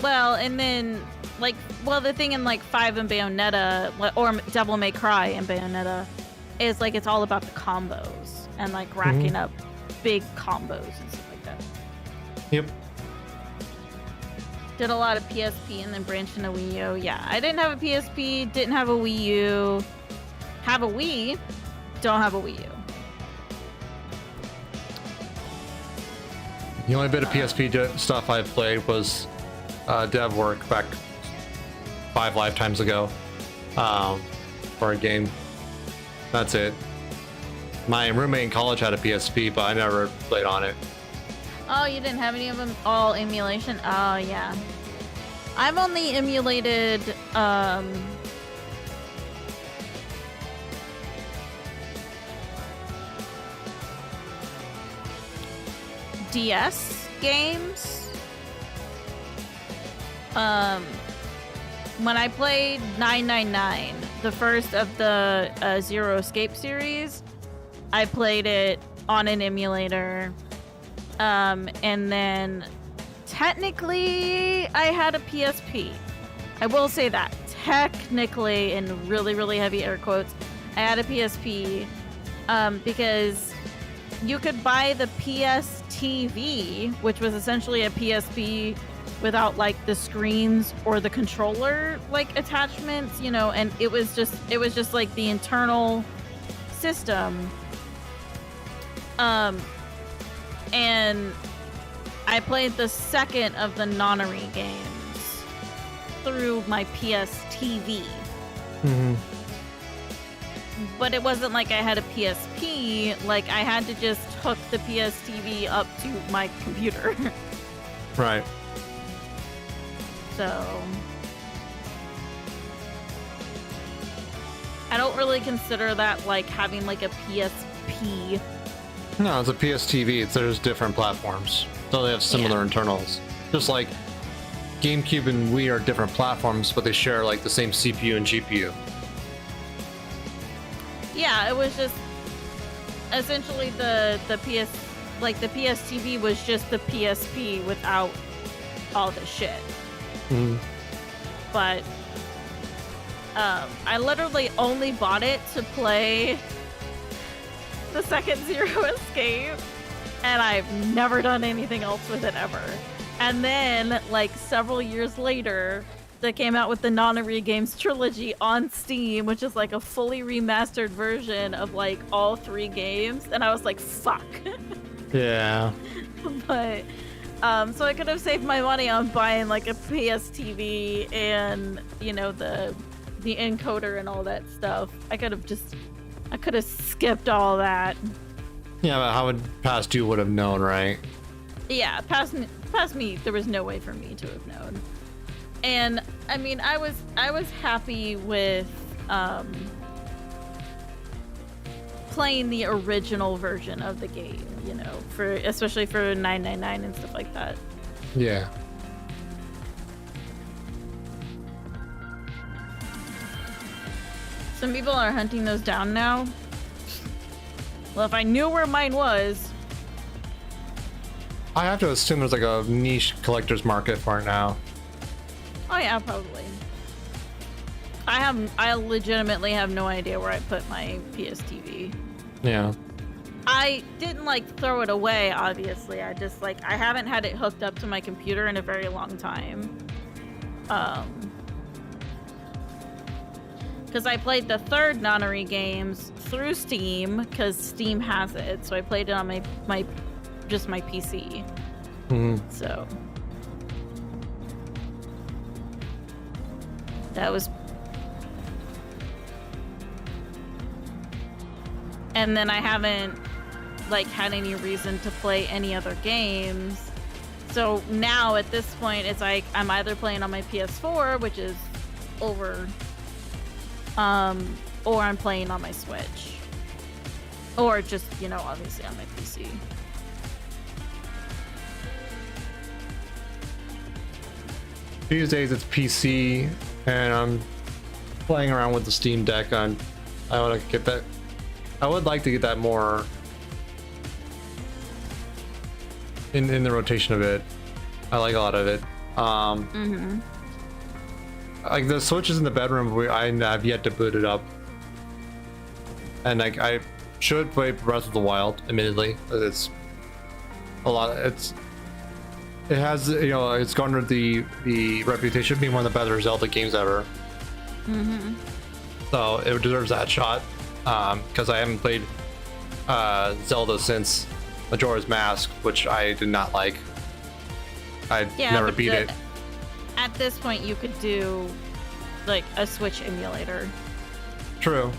Well, and then like, well, the thing in like 5 and Bayonetta, or Devil May Cry and Bayonetta, is like it's all about the combos and like racking up big combos and stuff like that. Yep. Did a lot of PSP and then branched into Wii U. Yeah, I didn't have a PSP, didn't have a Wii U. Have a Wii, don't have a Wii U. The only bit of PSP stuff I played was dev work back 5 lifetimes ago for a game. That's it. My roommate in college had a PSP, but I never played on it. Oh, you didn't have any of them? All emulation? Oh, yeah. I've only emulated, DS games. When I played 999, the first of the Zero Escape series, I played it on an emulator. And then technically I had a PSP. I will say that. Technically, in really, really heavy air quotes, I had a PSP because you could buy the PS TV, which was essentially a PSP without like the screens or the controller like attachments, you know, and it was just like the internal system. And I played the second of the Nonary games through my PS TV. Mm-hmm. But it wasn't like I had a PSP, like I had to just hook the PS TV up to my computer. Right. So I don't really consider that like having like a PSP. No, it's a PS TV. There's different platforms, so they have similar internals. Just like GameCube and Wii are different platforms, but they share like the same CPU and GPU. Yeah, it was just essentially the PS, like the PS TV was just the PSP without all the shit. Mm-hmm. But I literally only bought it to play the second Zero Escape, and I've never done anything else with it ever. And then, like several years later, they came out with the Nonary Games trilogy on Steam, which is like a fully remastered version of like all 3 games, and I was like, fuck. Yeah. But so I could have saved my money on buying like a PS TV and, you know, the encoder and all that stuff. I could have skipped all that. Yeah, but how would past you would have known, right? Yeah, past me, there was no way for me to have known. And I mean, I was happy with playing the original version of the game, you know, especially for 999 and stuff like that. Yeah. Some people are hunting those down now. Well, if I knew where mine was. I have to assume there's like a niche collector's market for it now. Oh yeah, probably. I legitimately have no idea where I put my PS TV. Yeah. I didn't like throw it away, obviously. I just like, I haven't had it hooked up to my computer in a very long time. Because I played the third Nonary games through Steam, because Steam has it. So I played it on my PC. Mm-hmm. So that was. And then I haven't like had any reason to play any other games. So now at this point, it's like I'm either playing on my PS4, which is over, or I'm playing on my Switch, or just, you know, obviously on my PC. These days it's PC, and I'm playing around with the Steam Deck. I want to get that. I would like to get that more in the rotation of it. I like a lot of it. Like the Switch is in the bedroom. I have yet to boot it up, and like I should play Breath of the Wild. Admittedly, it's a lot. It's It has, you know, it's garnered the reputation of being one of the better Zelda games ever. Mm-hmm. So it deserves that shot. Because I haven't played Zelda since Majora's Mask, which I did not like. I never but beat it. At this point, you could do like a Switch emulator. True.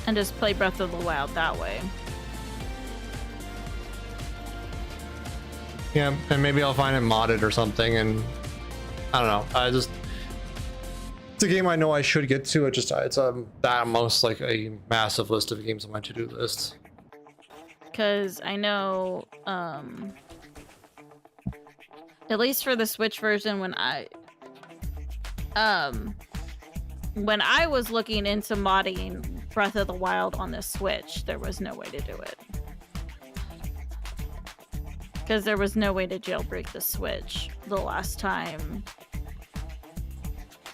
And just play Breath of the Wild that way. Yeah, and maybe I'll find it modded or something, and I don't know. It's a game I know I should get to. It's that amongst like a massive list of games on my to-do list. Because I know, at least for the Switch version, when I was looking into modding Breath of the Wild on the Switch, there was no way to do it. Because there was no way to jailbreak the Switch the last time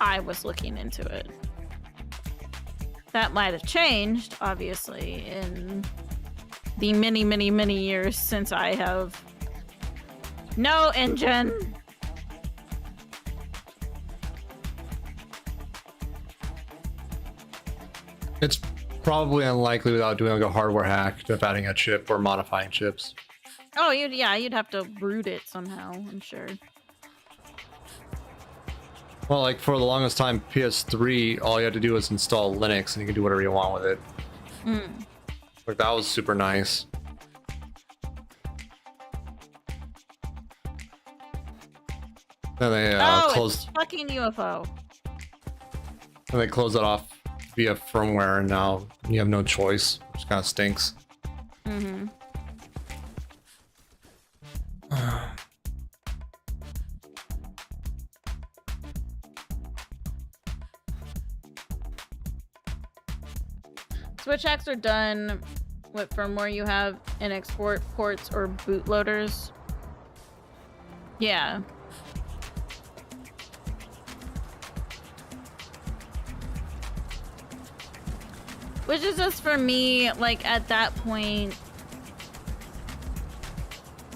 I was looking into it. That might have changed, obviously, in the many, many, many years since I have no engine. It's probably unlikely without doing like a hardware hack of adding a chip or modifying chips. Oh, you'd have to root it somehow, I'm sure. Well, like for the longest time, PS3, all you had to do was install Linux and you can do whatever you want with it. Like that was super nice. Then they closed. It's fucking UFO. And they closed it off via firmware, and now you have no choice, which kind of stinks. Mm-hmm. Switch hacks are done what firmware you have in export ports or bootloaders. Yeah. Which is just for me, like at that point,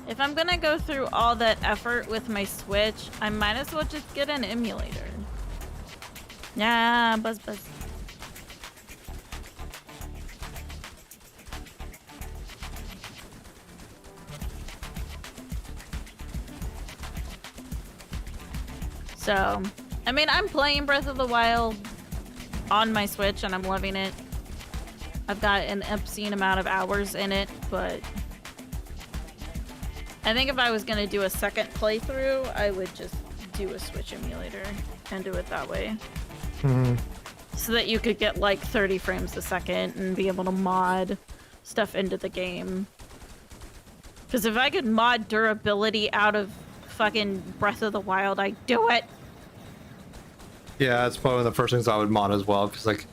if I'm gonna go through all that effort with my Switch, I might as well just get an emulator. Yeah, buzz. So, I mean, I'm playing Breath of the Wild on my Switch and I'm loving it. I've got an obscene amount of hours in it, but I think if I was gonna do a second playthrough, I would just do a Switch emulator and do it that way. Mm-hmm. So that you could get like 30 frames a second and be able to mod stuff into the game. Because if I could mod durability out of fucking Breath of the Wild, I'd do it. Yeah, it's probably one of the first things I would mod as well, because like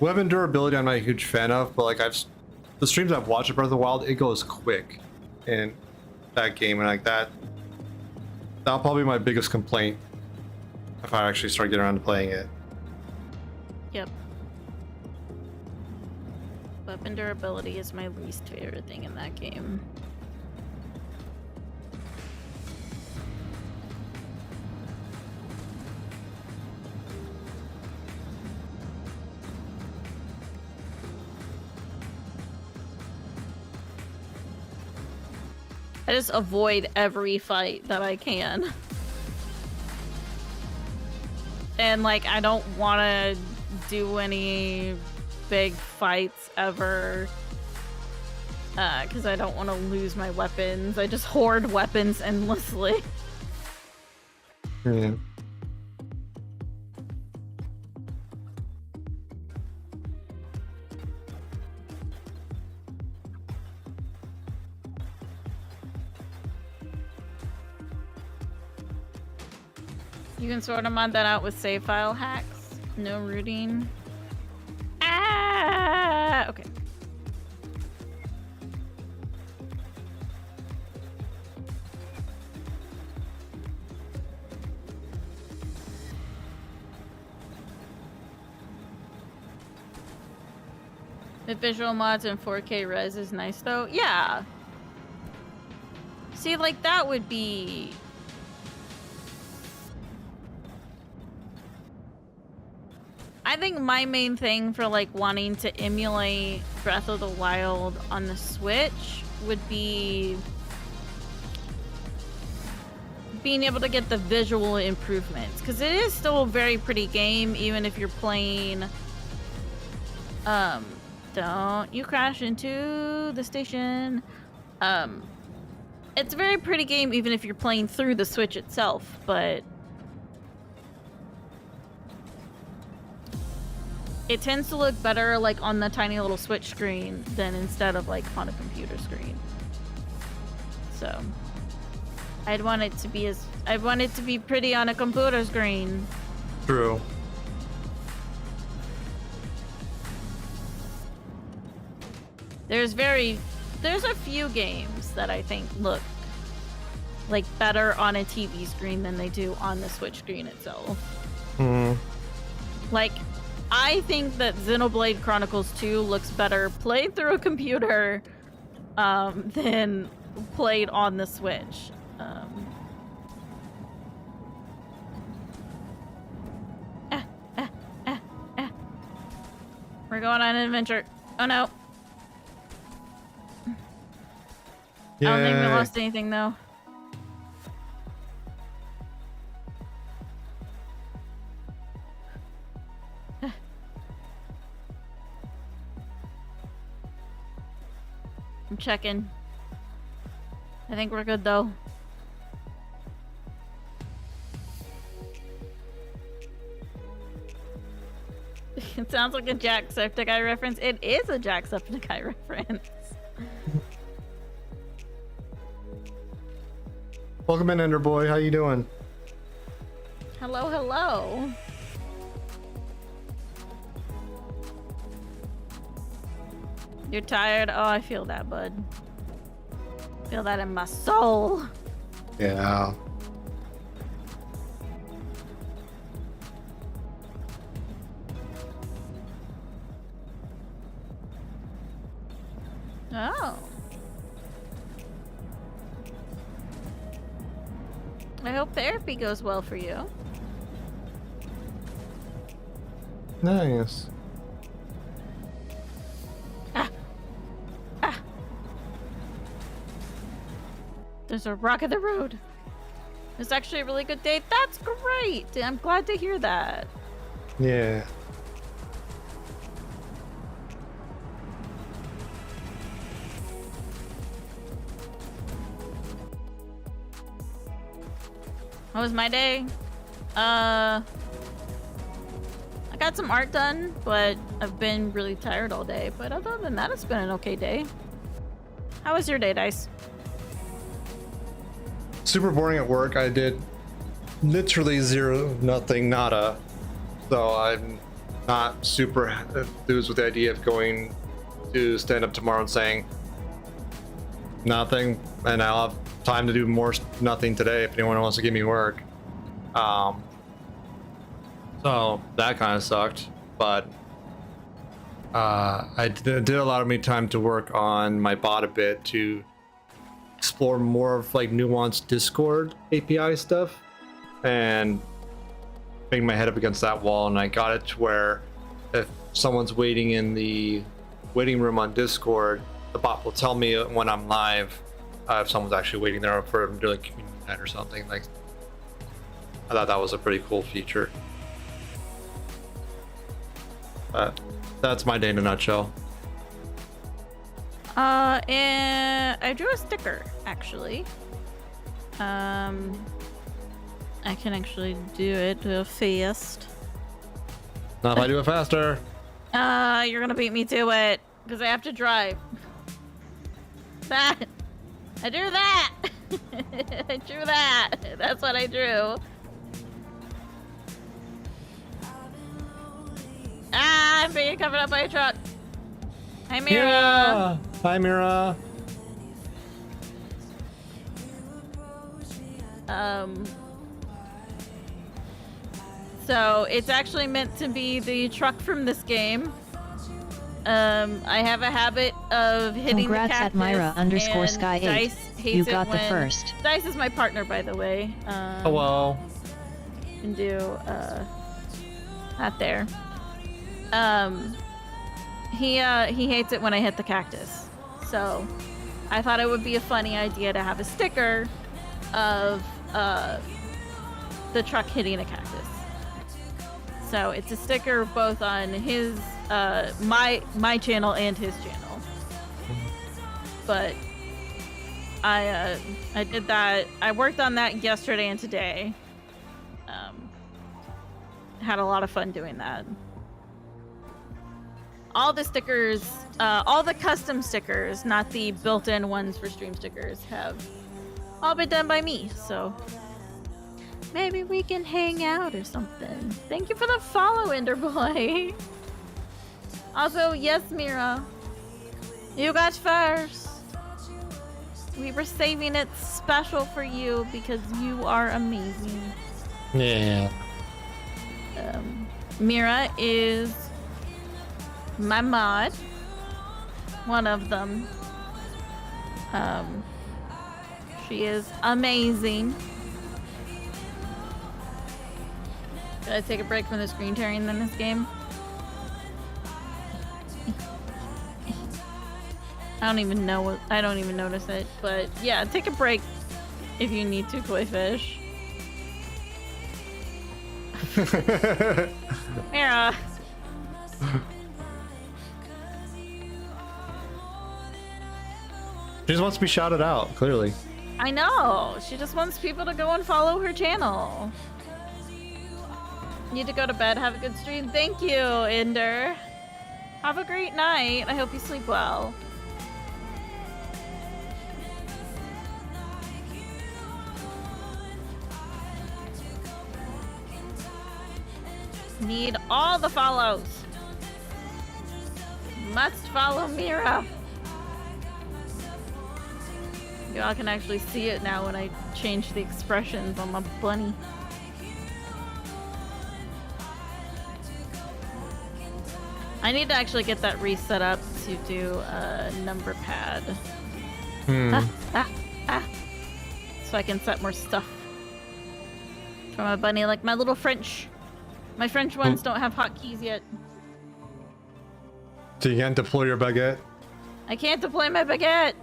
weapon durability I'm not a huge fan of, but like the streams I've watched of Breath of the Wild, it goes quick in that game, and like that'll probably be my biggest complaint if I actually start getting around to playing it. Yep. Weapon durability is my least favorite thing in that game. I just avoid every fight that I can. And like, I don't want to do any big fights ever. Because I don't want to lose my weapons. I just hoard weapons endlessly. Yeah. You can sort of mod that out with save file hacks. No rooting. Ah! Okay. The visual mods in 4K res is nice though. Yeah. See, like that would be... I think my main thing for like wanting to emulate Breath of the Wild on the Switch would be being able to get the visual improvements, because it is still a very pretty game even if you're playing don't you crash into the station. It's a very pretty game even if you're playing through the Switch itself, but it tends to look better like on the tiny little Switch screen than instead of like on a computer screen. So I'd want it to be pretty on a computer screen. True. There's a few games that I think look like better on a TV screen than they do on the Switch screen itself. Hmm. Like, I think that Xenoblade Chronicles 2 looks better played through a computer than played on the Switch. We're going on an adventure. Oh no. I don't think we lost anything though. I'm checking. I think we're good though. It sounds like a Jacksepticeye reference. It is a Jacksepticeye reference. Welcome in, Enderboy. How you doing? Hello, hello. You're tired? Oh, I feel that, bud. Feel that in my soul. Yeah. Oh. I hope therapy goes well for you. Nice. There's a rock in the road. It's actually a really good day. That's great. I'm glad to hear that. Yeah. How was my day? I got some art done, but I've been really tired all day. But other than that, it's been an okay day. How was your day, Dice? Super boring at work. I did literally zero, nothing, nada. So I'm not super enthused with the idea of going to stand up tomorrow and saying nothing, and I'll have time to do more nothing today if anyone wants to give me work. So that kind of sucked, but it did allow me time to work on my bot a bit to explore more of like nuanced Discord API stuff and bang my head up against that wall, and I got it to where if someone's waiting in the waiting room on Discord, the bot will tell me when I'm live if someone's actually waiting there for them to do like community night or something. Like, I thought that was a pretty cool feature. That's my day in a nutshell. And I drew a sticker, actually. I can actually do it real fast. Not if I do it faster. You're gonna beat me to it, because I have to drive. That! I drew that! I drew that! That's what I drew. Ah, I'm being covered up by a truck. Hi, Mira. Yeah. Hi, Mira. So it's actually meant to be the truck from this game. I have a habit of hitting Congrats the at cactus. Myra_Sky8. and Dice hates You it got the when- first. Dice is my partner, by the way. Hello. Can do not there. He hates it when I hit the cactus. So I thought it would be a funny idea to have a sticker of the truck hitting a cactus. So it's a sticker both on his my channel and his channel. But I did that. I worked on that yesterday and today. Had a lot of fun doing that. All the stickers, all the custom stickers, not the built-in ones for stream stickers, have all been done by me. So maybe we can hang out or something. Thank you for the follow, Enderboy. Also, yes, Mira, you got first. We were saving it special for you because you are amazing. Yeah. Mira is my mod, one of them. She is amazing. Did I take a break from the screen tearing in this game? I don't even know what, I don't even notice it, but yeah, take a break if you need to, Koi Fish. Mira. She just wants to be shouted out, clearly. I know. She just wants people to go and follow her channel. Need to go to bed. Have a good stream. Thank you, Ender. Have a great night. I hope you sleep well. Need all the follows. Must follow Mira. Y'all can actually see it now when I change the expressions on my bunny. I need to actually get that reset up to do a number pad. So I can set more stuff for my bunny, like my little French. My French ones don't have hotkeys yet. So you can't deploy your baguette? I can't deploy my baguette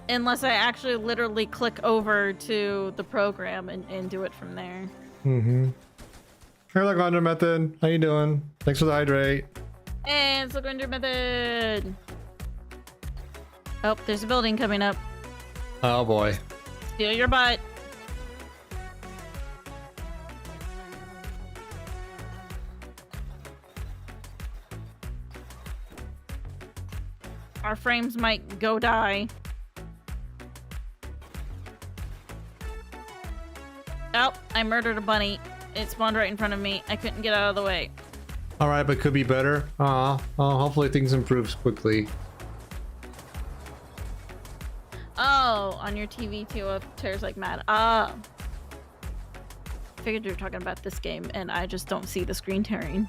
unless I actually literally click over to the program and do it from there. Mm-hmm. Hey, look, Under Method. How you doing? Thanks for the hydrate. And so going to method. Oh, there's a building coming up. Oh boy. Steal your butt. Our frames might go die. Oh, I murdered a bunny. It spawned right in front of me. I couldn't get out of the way. All right, but could be better. Hopefully things improves quickly. Oh, on your TV too, tears like mad. Ah. Figured you were talking about this game, and I just don't see the screen tearing.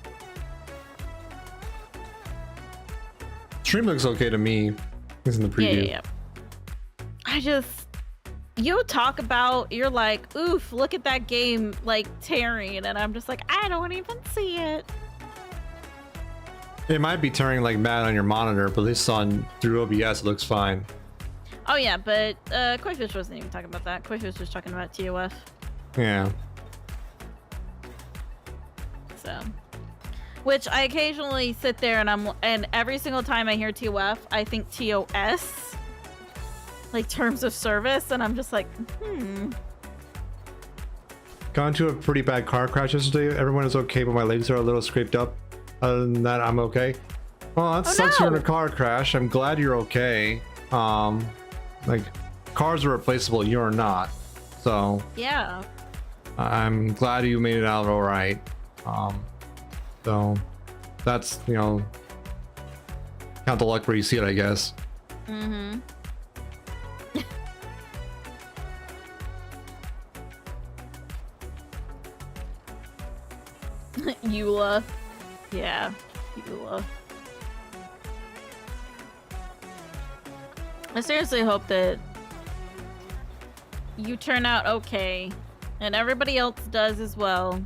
Stream looks okay to me. It's in the preview. Yeah. I just, you talk about, you're like, oof, look at that game, like, tearing, and I'm just like, I don't even see it. It might be tearing like mad on your monitor, but at least on through OBS it looks fine. Oh yeah, but Koifish wasn't even talking about that. Koifish was talking about TOF. Yeah. So, which I occasionally sit there and every single time I hear TOF, I think TOS, like terms of service, and I'm just like, Got into a pretty bad car crash yesterday. Everyone is okay, but my legs are a little scraped up. Other than that, I'm okay. Well, that sucks. no. You're in a car crash. I'm glad you're okay. Like, cars are replaceable. You're not. So yeah. I'm glad you made it out all right. So that's, you know, count the luck where you see it, I guess. Mm-hmm. Eula. Yeah. I seriously hope that you turn out okay, and everybody else does as well.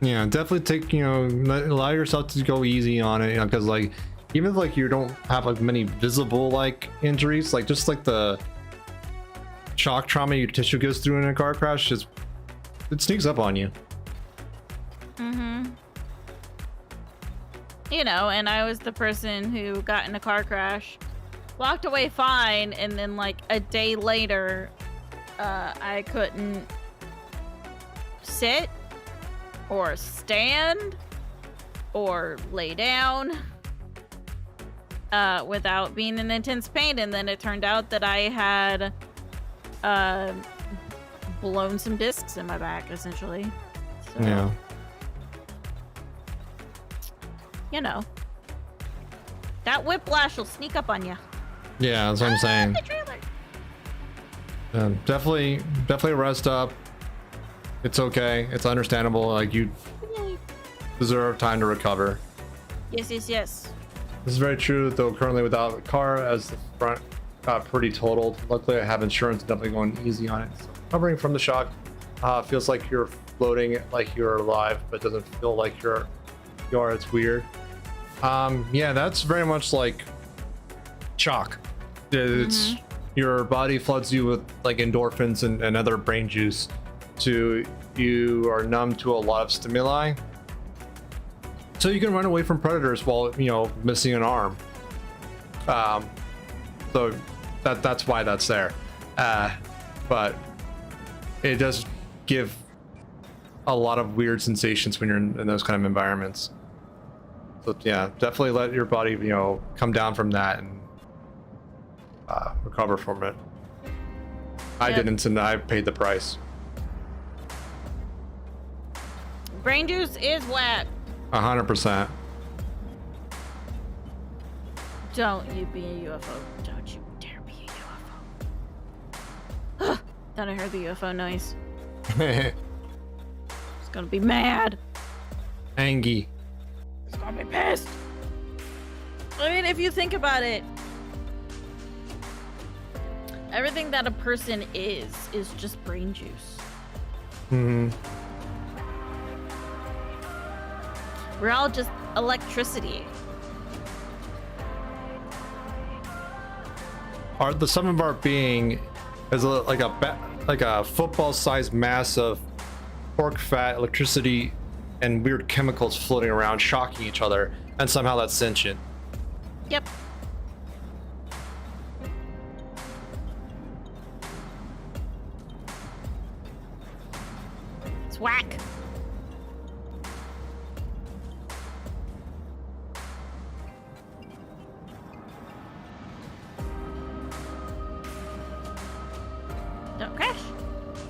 Yeah, definitely take, allow yourself to go easy on it, because like, even if like you don't have like many visible like injuries, like just like the shock trauma your tissue goes through in a car crash, it sneaks up on you. And I was the person who got in a car crash, walked away fine, and then like a day later, I couldn't sit or stand or lay down without being in intense pain. And then it turned out that I had blown some discs in my back, essentially. So, Yeah. That whiplash will sneak up on you. Yeah, that's what I'm saying. The trailer. Definitely rest up. It's okay. It's understandable. Like, you deserve time to recover. Yes. This is very true, though. Currently without a car, as the front got pretty totaled. Luckily, I have insurance. Definitely going easy on it. So, recovering from the shock feels like you're floating, like you're alive, but doesn't feel like you are. It's weird. Yeah, that's very much like shock. It's your body floods you with like endorphins and other brain juice, you are numb to a lot of stimuli, so you can run away from predators while missing an arm. So that's why that's there. But it does give a lot of weird sensations when you're in those kind of environments. So yeah, definitely let your body come down from that and recover from it. I didn't, and I paid the price. Brain juice is whack. 100%. Don't you be a UFO. Don't you dare be a UFO. Thought I heard the UFO noise. It's gonna be mad. Angie. It's gonna be pissed. I mean, if you think about it, everything that a person is just brain juice. We're all just electricity. The sum of our being is like a football-sized mass of pork fat, electricity, and weird chemicals floating around, shocking each other, and somehow that's sentient. Yep. It's whack. Don't crash.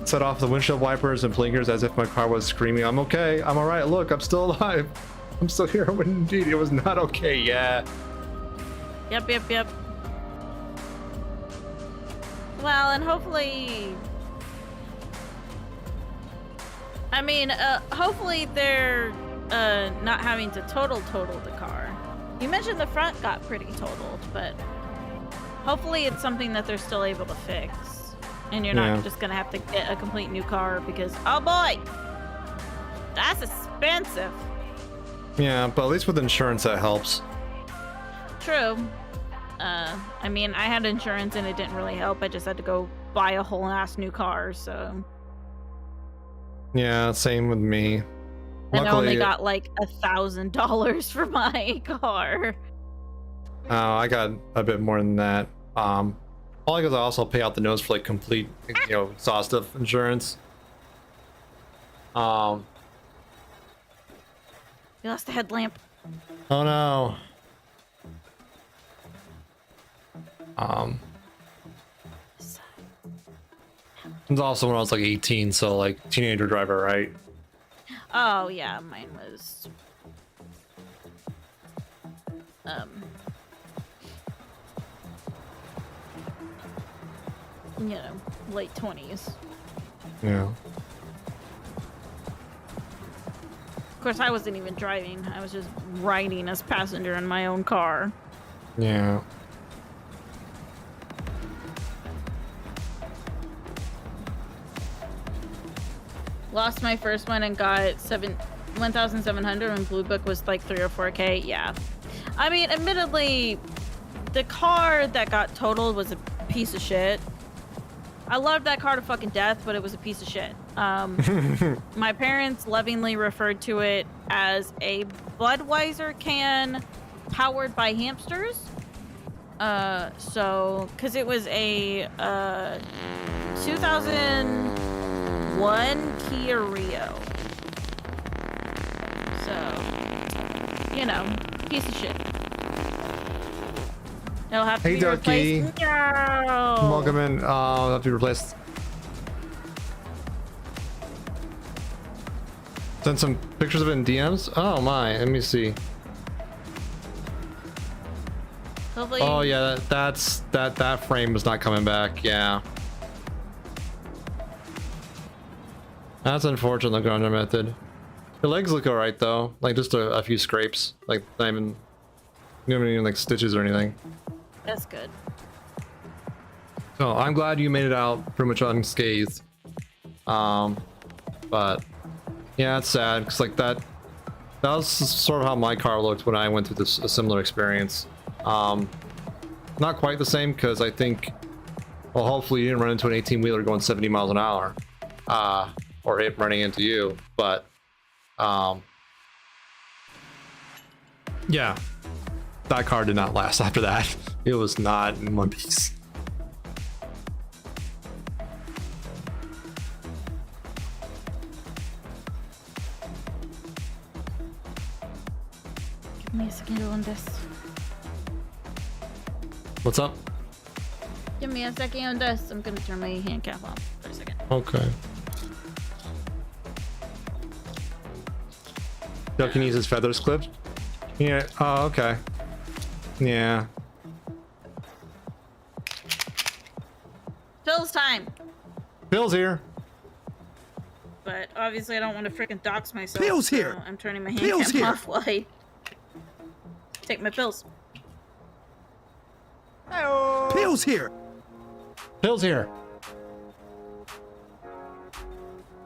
Set off the windshield wipers and blinkers as if my car was screaming, "I'm okay, I'm all right, look, I'm still alive. I'm still here," when indeed it was not okay. Yeah. Yep. Well, and hopefully... hopefully they're not having to total the car. You mentioned the front got pretty totaled, but hopefully it's something that they're still able to fix. And you're not just gonna have to get a complete new car because, oh boy, that's expensive. Yeah, but at least with insurance that helps. True. I had insurance and it didn't really help. I just had to go buy a whole ass new car, so. Yeah, same with me. And I only got like $1,000 for my car. Oh, I got a bit more than that. All because I also pay out the nose for like complete, exhaustive insurance. You lost the headlamp. Oh no. It was also when I was like 18, so like teenager driver, right? Oh yeah, mine was late 20s. Yeah. Of course, I wasn't even driving. I was just riding as passenger in my own car. Yeah. Lost my first one and got 1,700 when Blue Book was like 3 or 4K. Yeah. I mean, admittedly, the car that got totaled was a piece of shit. I loved that car to fucking death, but it was a piece of shit. My parents lovingly referred to it as a Budweiser can powered by hamsters. Because it was a 2001 Kia Rio. So, you know, piece of shit. It'll have to Hey, be Ducky. replaced. No. Welcome in. It'll have to be replaced. Send some pictures of it in DMs. Oh my, let me see. Hopefully. Oh yeah, that frame is not coming back. Yeah. That's unfortunate. The grinder method. Your legs look alright though. Like just a few scrapes. Like not even, you don't even like stitches or anything. That's good. So I'm glad you made it out pretty much unscathed. But yeah, it's sad because like that was sort of how my car looked when I went through this a similar experience. Not quite the same because I think, well, hopefully you didn't run into an 18-wheeler going 70 miles an hour, or it running into you. But yeah, that car did not last after that. It was not in one piece. Give me a second on this. What's up? Give me a second on this. I'm gonna turn my hand cap off for a second. Okay. Duck can use his feathers clipped. Yeah. Oh, okay. Yeah. Phil's time. Bill's here. But obviously I don't want to freaking dox myself. Phil's here. So I'm turning my hand Phil's cap here. off while I take my pills. Pill's here. Bill's here.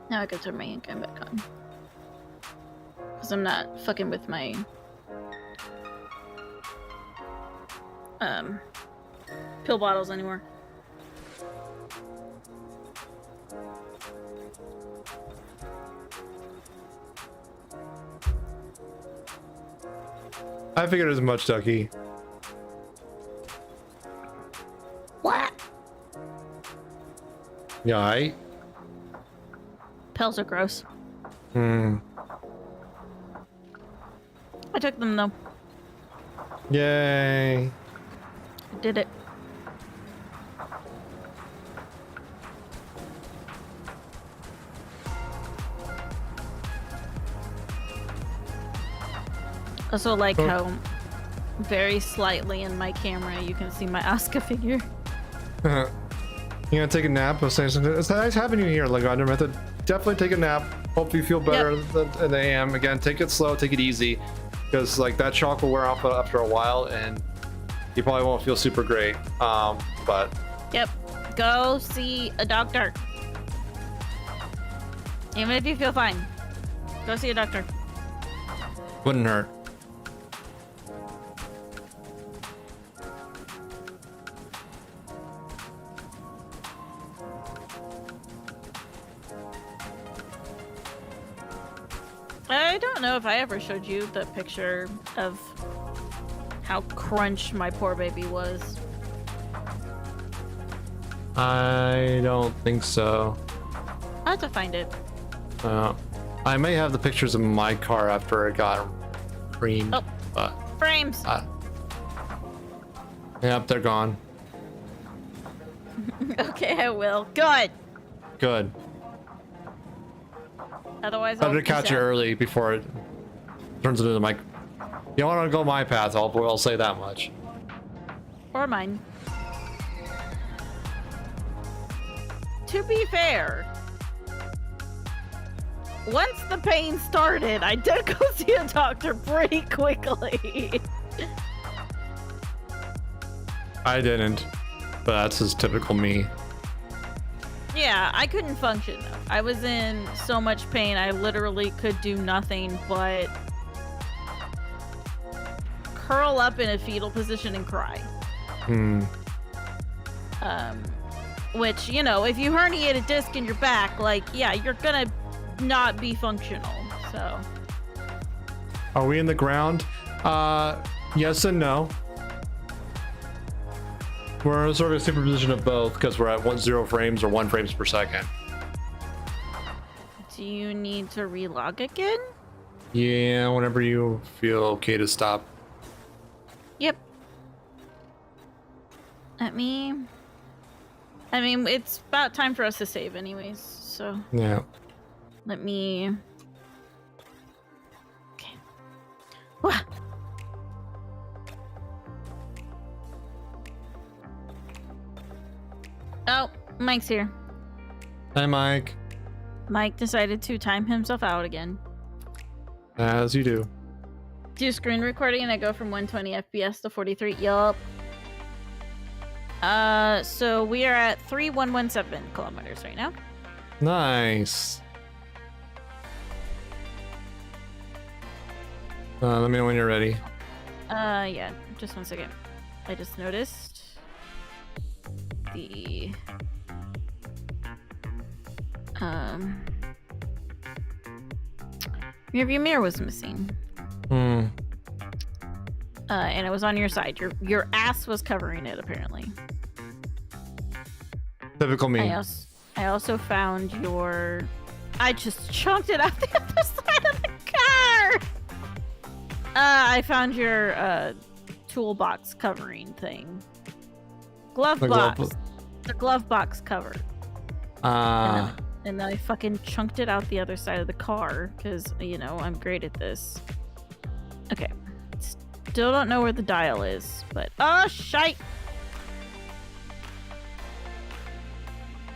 Now I can turn my hand cam back on. Because I'm not fucking with my pill bottles anymore. I figured as much, Ducky. What? Yeah, I. Pills are gross. Hmm. I took them though. Yay. I did it. Also like Oh. how very slightly in my camera you can see my Asuka figure. You gonna take a nap? I'll say something. It's nice having you here, Lagonder Method. Definitely take a nap. Hope you feel better than I am. Again, take it slow, take it easy. Because like that shock will wear off after a while and you probably won't feel super great. But Yep. Go see a doctor. Even if you feel fine. Go see a doctor. wouldn't hurt. I don't know if I ever showed you the picture of how crunch my poor baby was. I don't think so. I'll have to find it. I may have the pictures of my car after it got creamed. Oh. But Frames. yep, they're gone. Okay, I will. Good. Good. Otherwise, Better I'll to catch it early before it turns into my. You don't want to go my path. I'll say that much. Or mine. To be fair, once the pain started, I did go see a doctor pretty quickly. I didn't, but that's just typical me. Yeah, I couldn't function though. I was in so much pain, I literally could do nothing but curl up in a fetal position and cry. Hmm. Which, you know, if you herniate a disc in your back, like, yeah, you're gonna not be functional, so. Are we in the ground? Yes and no. We're sort of a superposition of both because we're at 0 frames or 1 frames per second. Do you need to relog again? Yeah, whenever you feel okay to stop. Yep. I mean, it's about time for us to save anyways, so Yeah. let me... Okay. Wah! Oh, Mike's here. Hi, Mike. Mike decided to time himself out again. As you do. Do screen recording and I go from 120 FPS to 43. Yup. So we are at 3117 kilometers right now. Nice. Let me know when you're ready. Yeah, just 1 second. I just noticed the rearview mirror was missing. Hmm. And it was on your side. Your ass was covering it apparently. Typical me. I also found your... I just chunked it out the other side of the car! I found your toolbox covering thing. Glove box. The glove box cover. And then I fucking chunked it out the other side of the car because, you know, I'm great at this. Okay. Still don't know where the dial is, but... Oh, shite!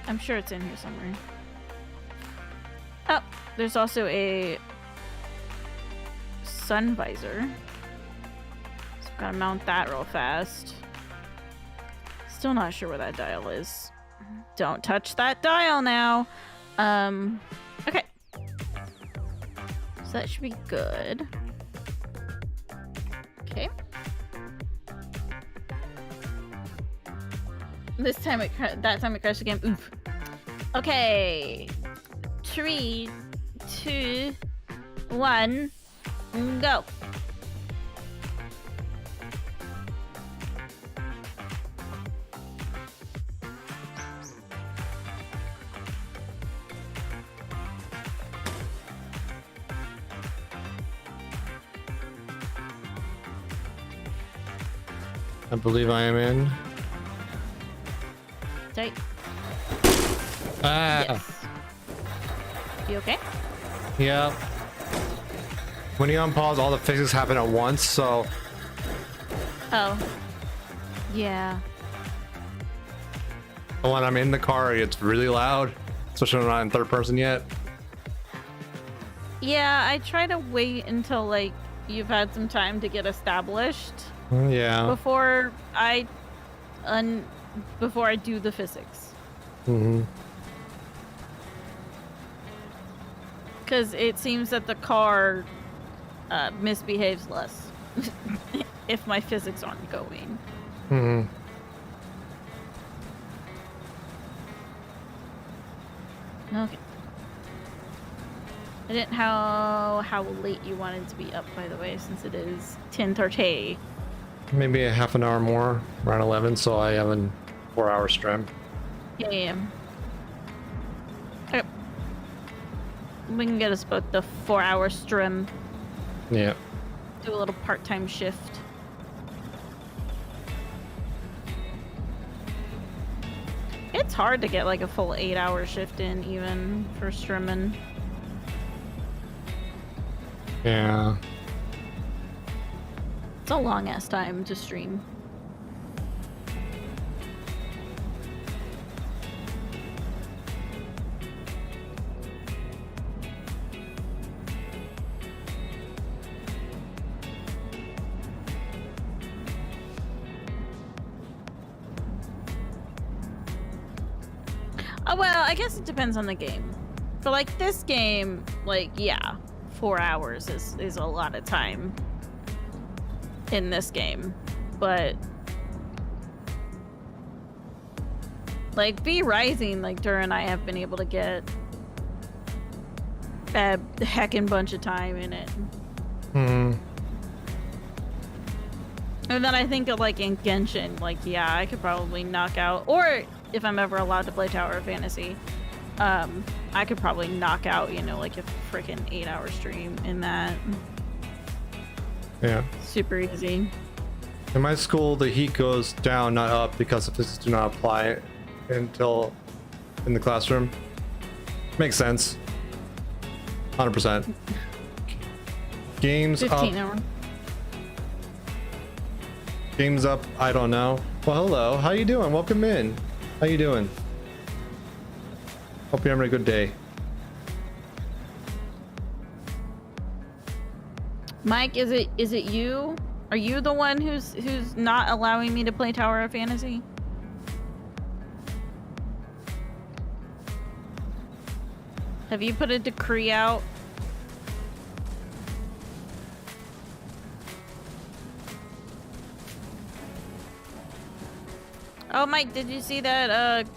I'm sure it's in here somewhere. Oh, there's also a sun visor. So gotta mount that real fast. Still not sure where that dial is. Don't touch that dial now. Okay. So that should be good. Okay. That time it crashed again. Oof. Okay. 3, 2, 1, go. I believe I am in. Tight. Ah. Yes. You okay? Yeah. When you unpause, all the fixes happen at once, so Oh. Yeah. when I'm in the car, it's really loud, especially when I'm not in third person yet. Yeah, I try to wait until like you've had some time to get established Yeah. before I do the physics. Mm-hmm. Because it seems that the car misbehaves less if my physics aren't going. Mm-hmm. Okay. I didn't know how late you wanted to be up, by the way, since it is 10:30. Maybe a half an hour more, around 11, so I have a 4-hour stream. Yeah. Okay. We can get us both the 4-hour stream. Yeah. Do a little part-time shift. It's hard to get like a full 8-hour shift in, even for streaming. Yeah. It's a long ass time to stream. Oh, well, I guess it depends on the game. For like this game, like, yeah, 4 hours is a lot of time in this game. But like V-Rising, like Dura and I have been able to get a heckin' bunch of time in it. Hmm. And then I think of like in Genshin, like, yeah, I could probably knock out, or if I'm ever allowed to play Tower of Fantasy, I could probably knock out, you know, like a freaking 8-hour stream in that. Yeah. Super easy. In my school, the heat goes down, not up, because the physics do not apply until in the classroom. Makes sense. 100%. Games 15 up. hour. Games up. I don't know. Well, hello. How you doing? Welcome in. How you doing? Hope you're having a good day. Mike, is it you? Are you the one who's not allowing me to play Tower of Fantasy? Have you put a decree out? Oh, Mike, did you see that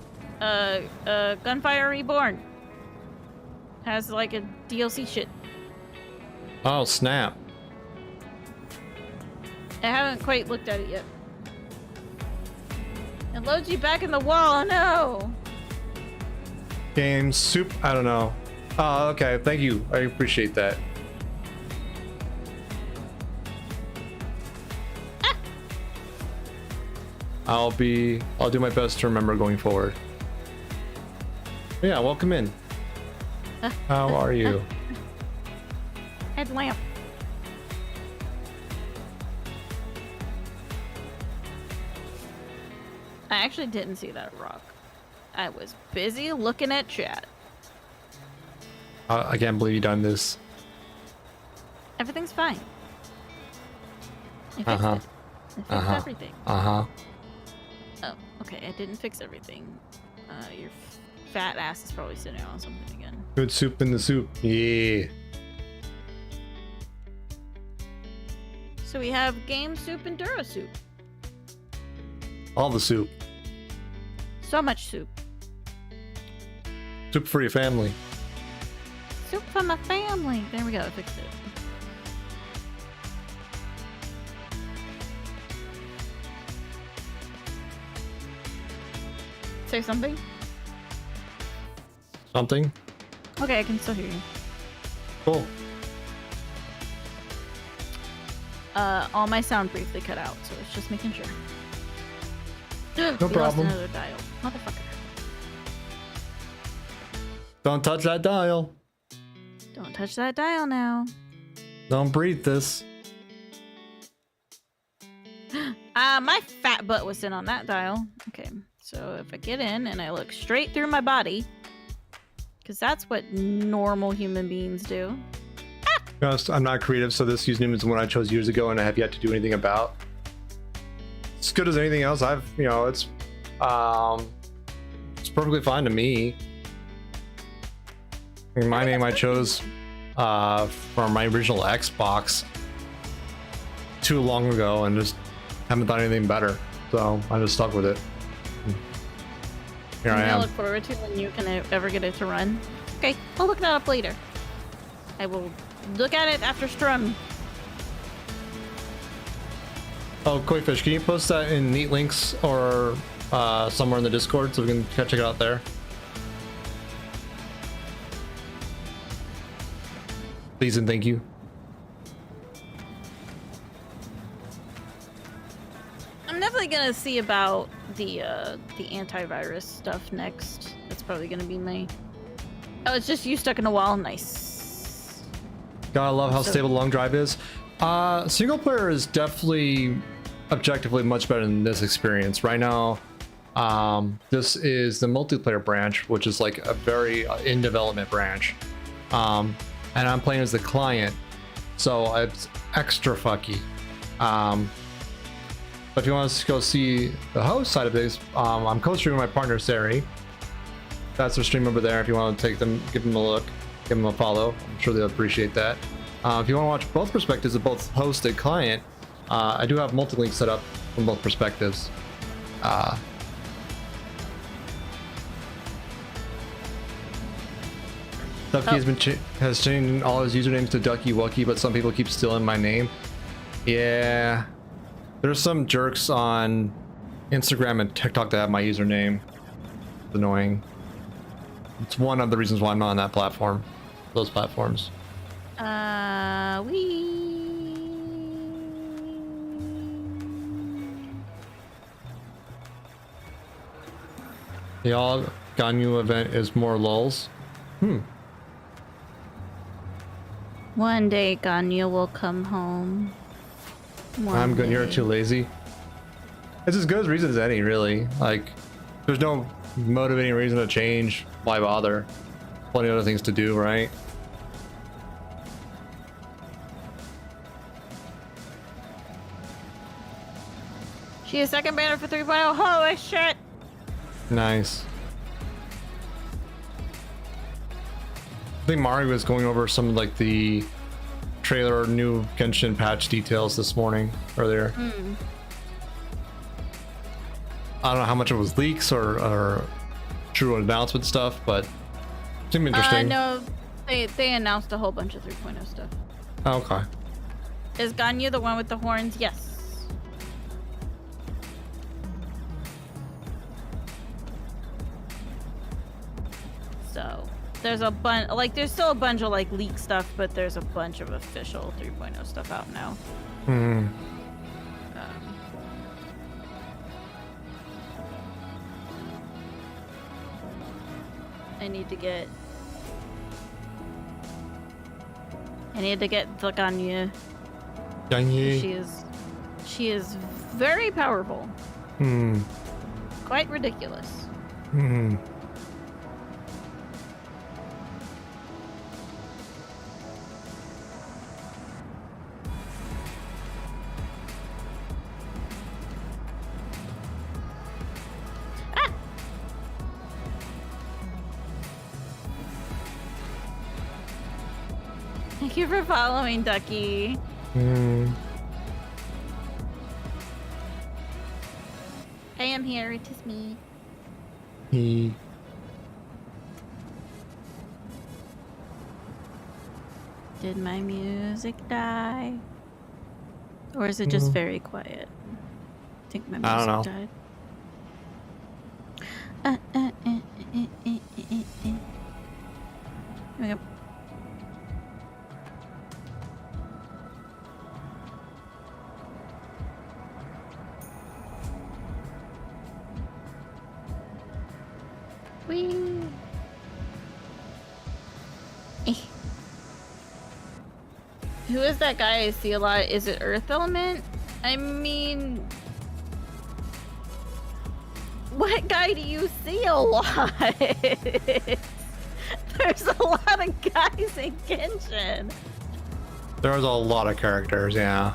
Gunfire Reborn has like a DLC shit? Oh, snap. I haven't quite looked at it yet. It loads you back in the wall. Oh no! Games, soup. I don't know. Oh, okay. Thank you. I appreciate that. I'll do my best to remember going forward. Yeah, welcome in. How are you? Headlamp. I actually didn't see that rock. I was busy looking at chat. I can't believe you done this. Everything's fine. I fixed Uh-huh. it. I fixed Uh-huh. everything. Uh-huh. Oh, okay. I didn't fix everything. Your fat ass is probably sitting on something again. Good soup in the soup. Yeah. So we have game soup and Dura soup. All the soup. So much soup. Soup for your family. Soup for my family. There we go. I fixed it. Say something. Something? Okay, I can still hear you. Cool. All my sound briefly cut out, so it's just making sure. No We lost problem. another dial. Motherfucker. Don't touch that dial. Don't touch that dial now. Don't breathe this. My fat butt was sitting on that dial. Okay, so if I get in and I look straight through my body, because that's what normal human beings do. To be honest, I'm not creative, so this username is one I chose years ago and I have yet to do anything about. It's good as anything else. It's perfectly fine to me. I mean, my name I chose from my original Xbox too long ago and just haven't thought anything better. So I just stuck with it. Here I Something I am. look forward to when you can ever get it to run. Okay, I'll look that up later. I will look at it after Strum. Oh, Koifish, can you post that in neat links or somewhere in the Discord so we can check it out there? Please and thank you. I'm definitely gonna see about the antivirus stuff next. That's probably gonna be my. Oh, it's just you stuck in a wall. Nice. Gotta love how So- stable the long drive is. Single player is definitely objectively much better than this experience. Right now, this is the multiplayer branch, which is like a very in development branch. And I'm playing as the client, so it's extra fucky. But if you want to go see the host side of things, I'm co-streaming with my partner Sari. That's their stream over there. If you want to take them, give them a look, give them a follow. I'm sure they'll appreciate that. If you want to watch both perspectives of both host and client, I do have multi-link set up from both perspectives. Ducky has changed all his usernames to Ducky Wucky, but some people keep stealing my name. Yeah, there's some jerks on Instagram and TikTok that have my username. It's annoying. It's one of the reasons why I'm not on that platform. Those platforms. The all Ganyu event is more lulz. One day Ganyu will come home. I'm good. You're too lazy. It's as good as reason as any, really. Like, there's no motivating reason to change. Why bother? Plenty of other things to do, right? She is second banner for 3.0. Holy shit! Nice. I think Mari was going over some of like the trailer new Genshin patch details this morning, earlier. I don't know how much it was leaks or true announcement stuff, but it seemed interesting. No, they announced a whole bunch of 3.0 stuff. Oh, okay. Is Ganyu the one with the horns? Yes. So there's a bunch, like there's still a bunch of like leak stuff, but there's a bunch of official 3.0 stuff out now. I need to get the Ganyu. She is very powerful. Quite ridiculous. Thank you for following, Ducky. I am here. It is me. Did my music die? Or is it just very quiet? I think my music died. Here we go. Whee. Who is that guy I see a lot? Is it Earth Element? I mean, what guy do you see a lot? There's a lot of guys in Genshin. There's a lot of characters, yeah.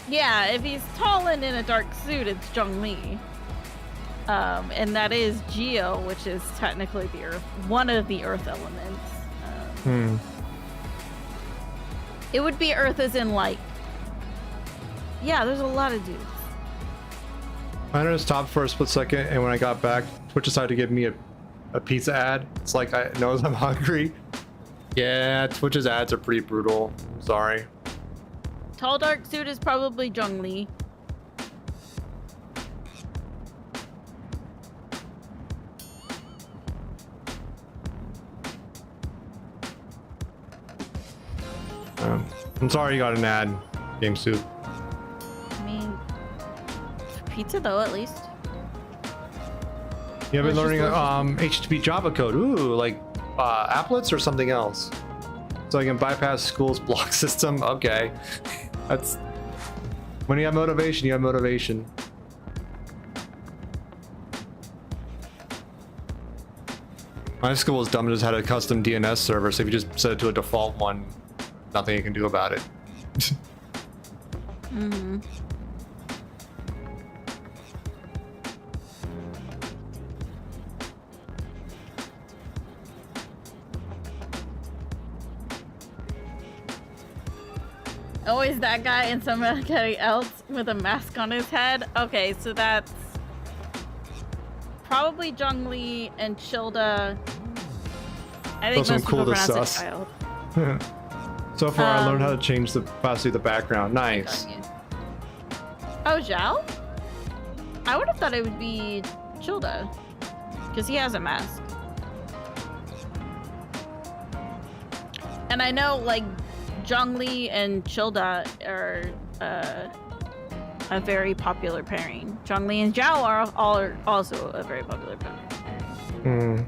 Yeah, if he's tall and in a dark suit, it's Zhongli. And that is Geo, which is technically the Earth, one of the Earth elements. It would be Earth as in like, yeah, there's a lot of dudes. I noticed stopped for a split second, and when I got back, Twitch decided to give me a pizza ad. It's like it knows I'm hungry. Yeah, Twitch's ads are pretty brutal. I'm sorry. Tall dark suit is probably Zhongli. I'm sorry you got an ad, Game Soup. I mean, pizza though, at least. You have been learning HTTP Java code. Ooh, like applets or something else. So I can bypass school's block system. Okay. That's when you have motivation, you have motivation. My school was dumb and just had a custom DNS server, so if you just set it to a default one, nothing you can do about it. Always that guy and somebody else with a mask on his head. Okay, so that's probably Zhongli and Childa. I think Those are most cool people to pronounce sus. it child. So far, I learned how to change the opacity of the background. Nice. Oh, Zhao? I would have thought it would be Childa, because he has a mask. And I know, like, Zhongli and Childa are a very popular pairing. Zhongli and Zhao are also a very popular pairing. Hmm.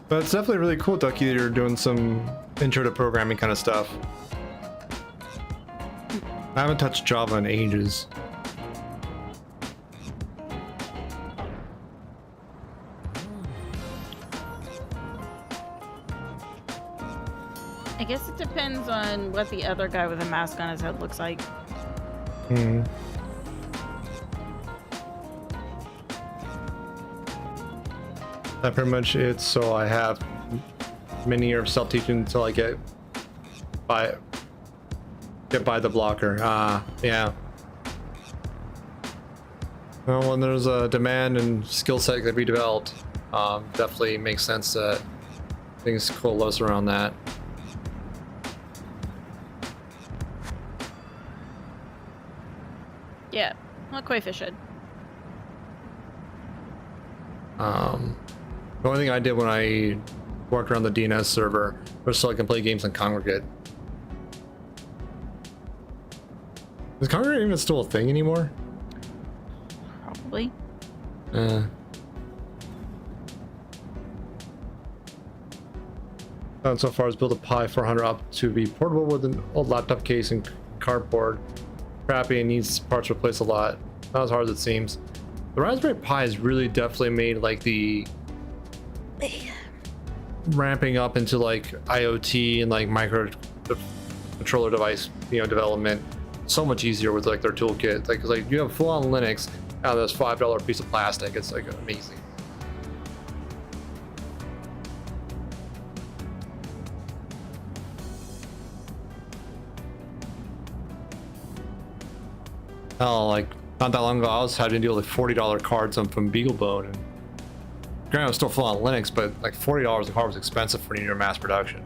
But it's definitely really cool, Ducky, that you're doing some intro to programming kind of stuff. I haven't touched Java in ages. I guess it depends on what the other guy with a mask on his head looks like. Hmm. That pretty much it. So I have many years of self-teaching until I get by the blocker. Yeah. Well, when there's a demand and skill set that be developed, definitely makes sense that things coalesce around that. Yeah, well, Quayfish should. The only thing I did when I worked around the DNS server was so I can play games on Congregate. Is Congregate even still a thing anymore? Probably. Done so far as build a Pi 400 up to be portable with an old laptop case and cardboard. Crappy and needs parts replaced a lot. Not as hard as it seems. The Raspberry Pi has really definitely made like the ramping up into like IoT and like microcontroller device, development so much easier with like their toolkit. Like you have full-on Linux out of this $5 piece of plastic. It's like amazing. Oh, like not that long ago, I was having to deal with $40 cards from BeagleBone, and granted, I was still full on Linux, but like $40 a card was expensive for near mass production.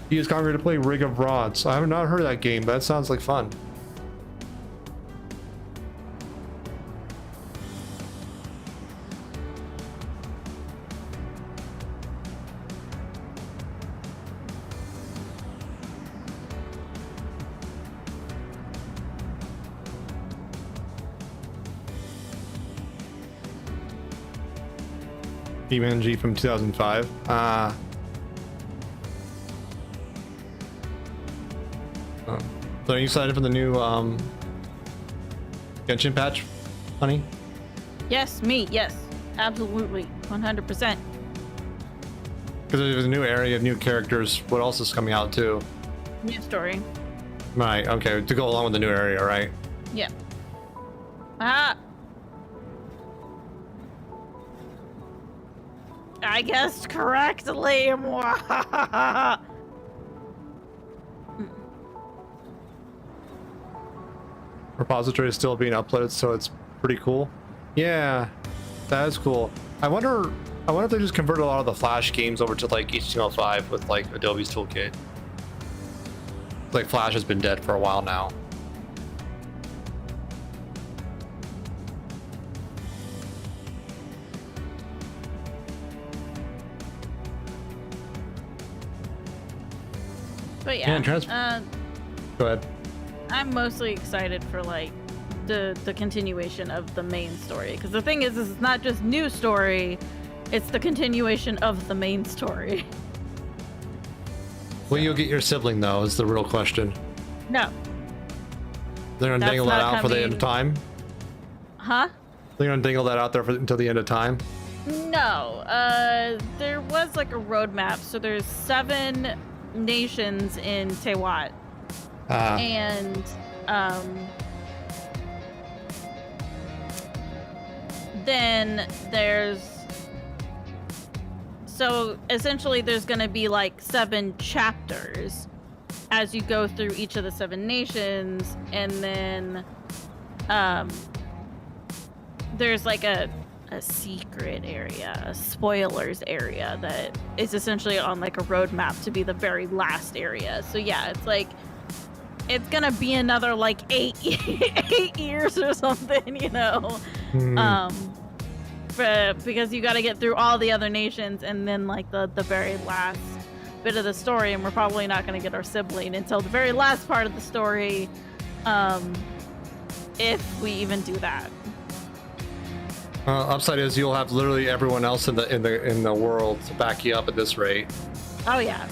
Use Conqueror to play Rig of Rods. I have not heard of that game, but that sounds like fun. BeamNG from 2005. So are you excited for the new Genshin patch, honey? Yes, me. Yes, absolutely, 100%. Because there's a new area, new characters. What else is coming out too? New story. Right. Okay. To go along with the new area, right? Yeah. Ah. I guessed correctly. Repository is still being uploaded, so it's pretty cool. Yeah, that is cool. I wonder if they just converted a lot of the Flash games over to like HTML5 with like Adobe's toolkit. Like Flash has been dead for a while now. But yeah, Go ahead. I'm mostly excited for like the continuation of the main story, because the thing is it's not just new story, it's the continuation of the main story. Will you get your sibling though? Is the real question. No. They're gonna That's dangle that not out for the end of coming. time. Huh? They're gonna dangle that out there until the end of time. No, there was like a roadmap. So there's 7 nations in Tewat, and then there's so essentially there's gonna be like 7 chapters as you go through each of the 7 nations, and then there's like a secret area, a spoilers area that is essentially on like a roadmap to be the very last area. So yeah, it's like it's gonna be another like 8 years or something, you know. Because you got to get through all the other nations and then like the very last bit of the story, and we're probably not going to get our sibling until the very last part of the story, if we even do that. Upside is you'll have literally everyone else in the world to back you up at this rate. Oh yeah.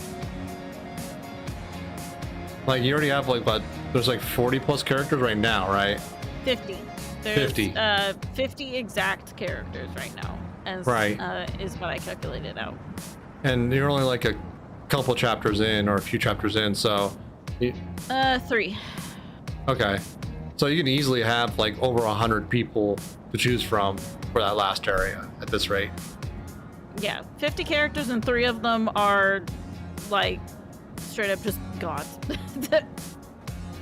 Like you already have like what? There's like 40 plus characters right now, right? 50. There's 50 exact characters right now, as is what I calculated out. And you're only like a couple chapters in, or a few chapters in, so 3. Okay, so you can easily have like over 100 people to choose from for that last area at this rate. Yeah, 50 characters, and 3 of them are like straight up just gods.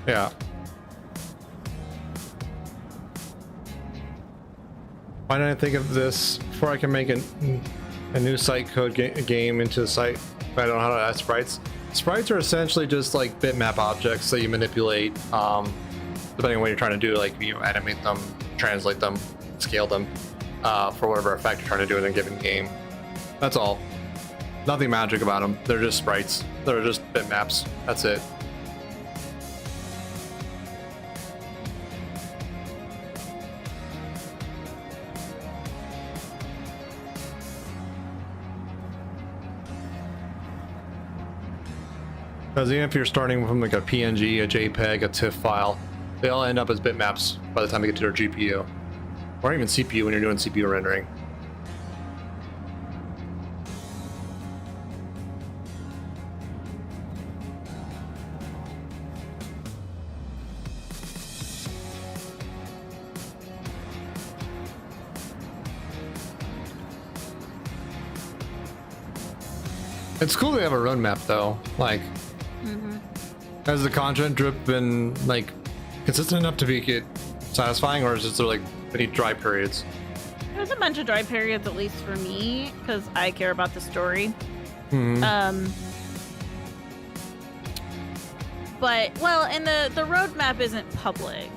Yeah. Why didn't I think of this before I can make a new site code game into the site? If I don't know how to add sprites. Sprites are essentially just like bitmap objects that you manipulate, depending on what you're trying to do. Like you animate them, translate them, scale them for whatever effect you're trying to do in a given game. That's all. Nothing magic about them. They're just sprites. They're just bitmaps. That's it. Because even if you're starting from like a PNG, a JPEG, a TIFF file, they all end up as bitmaps by the time you get to their GPU. Or even CPU when you're doing CPU rendering. It's cool they have a roadmap though. Like, has the content drip been like consistent enough to make it satisfying, or is it sort of like any dry periods? There's a bunch of dry periods, at least for me, because I care about the story. But well, and the roadmap isn't public.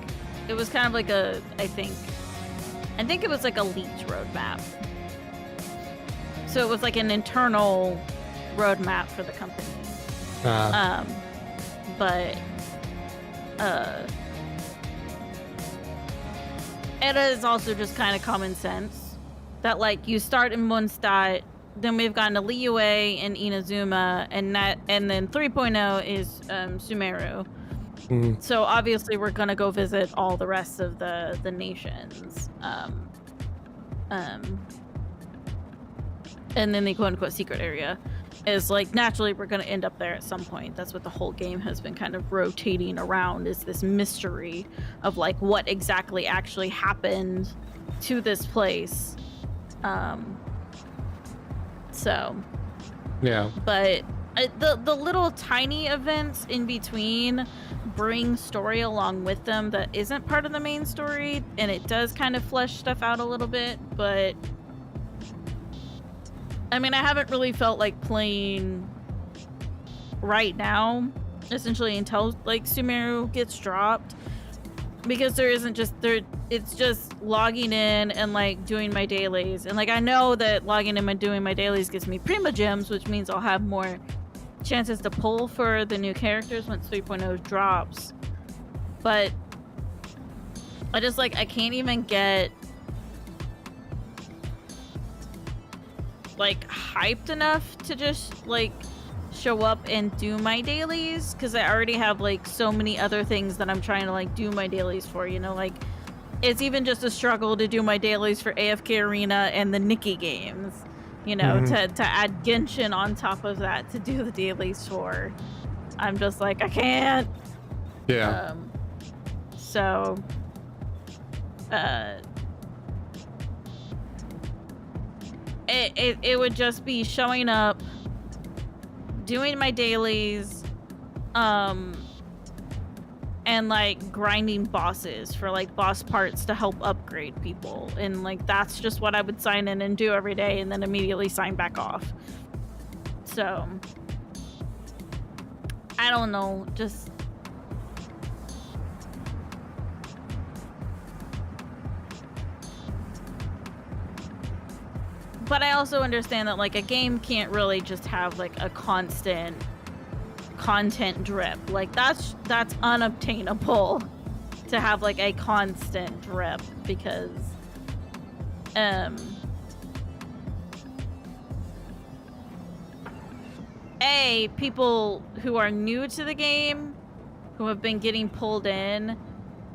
It was kind of like I think it was like a leaked roadmap. So it was like an internal roadmap for the company. But it is also just kind of common sense that like you start in Mondstadt, then we've gotten to Liyue and Inazuma, and then 3.0 is Sumeru. So obviously we're gonna go visit all the rest of the nations, and then the quote-unquote secret area is like naturally we're going to end up there at some point. That's what the whole game has been kind of rotating around, is this mystery of like what exactly actually happened to this place. So yeah, but the little tiny events in between bring story along with them that isn't part of the main story, and it does kind of flesh stuff out a little bit. But I mean, I haven't really felt like playing right now, essentially until like Sumeru gets dropped, because there isn't just there. It's just logging in and like doing my dailies, and like I know that logging in and doing my dailies gives me Prima Gems, which means I'll have more chances to pull for the new characters once 3.0 drops. But I just like I can't even get like hyped enough to just like show up and do my dailies, because I already have like so many other things that I'm trying to like do my dailies for, you know. Like it's even just a struggle to do my dailies for AFK Arena and the Nikki games. You know, to add Genshin on top of that to do the dailies for. I'm just like, I can't. Yeah. So, it would just be showing up, doing my dailies, and like grinding bosses for like boss parts to help upgrade people, and like that's just what I would sign in and do every day, and then immediately sign back off. So I don't know, just but I also understand that like a game can't really just have like a constant content drip. Like that's unobtainable to have like a constant drip, because people who are new to the game, who have been getting pulled in,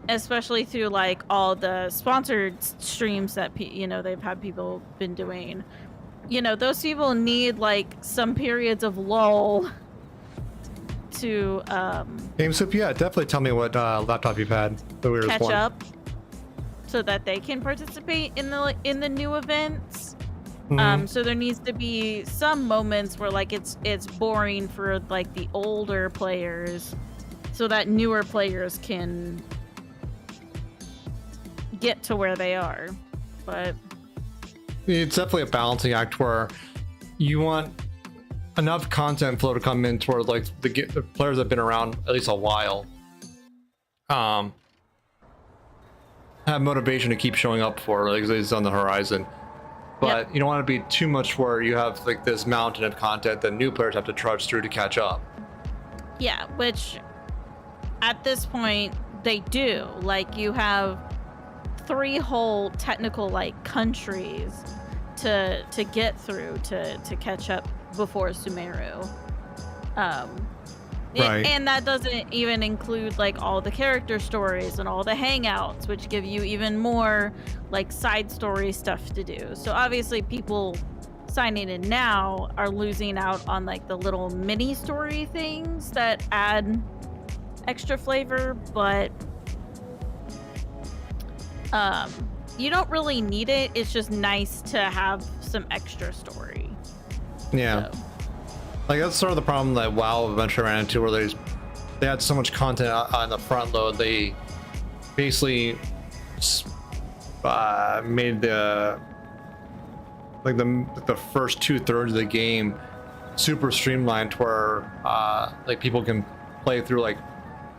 especially through like all the sponsored streams that you know, they've had people been doing, you know, those people need like some periods of lull to Game Soup, yeah, definitely tell me what laptop you've had. The weirdest catch one. up, so that they can participate in the new events. So there needs to be some moments where like it's boring for like the older players, so that newer players can get to where they are. But it's definitely a balancing act where you want enough content flow to come in towards like the players that have been around at least a while, have motivation to keep showing up for, like it's on the horizon. But Yep. you don't want to be too much where you have like this mountain of content that new players have to trudge through to catch up. yeah, which at this point they do. Like you have 3 whole technical like countries to get through to catch up before Sumeru. Right. And that doesn't even include like all the character stories and all the hangouts, which give you even more like side story stuff to do. So obviously people signing in now are losing out on like the little mini story things that add extra flavor, but you don't really need it. It's just nice to have some extra story. Yeah. So. Like that's sort of the problem that WoW eventually ran into, where they had so much content on the front load. They basically made the first 2/3 of the game super streamlined, where like people can play through like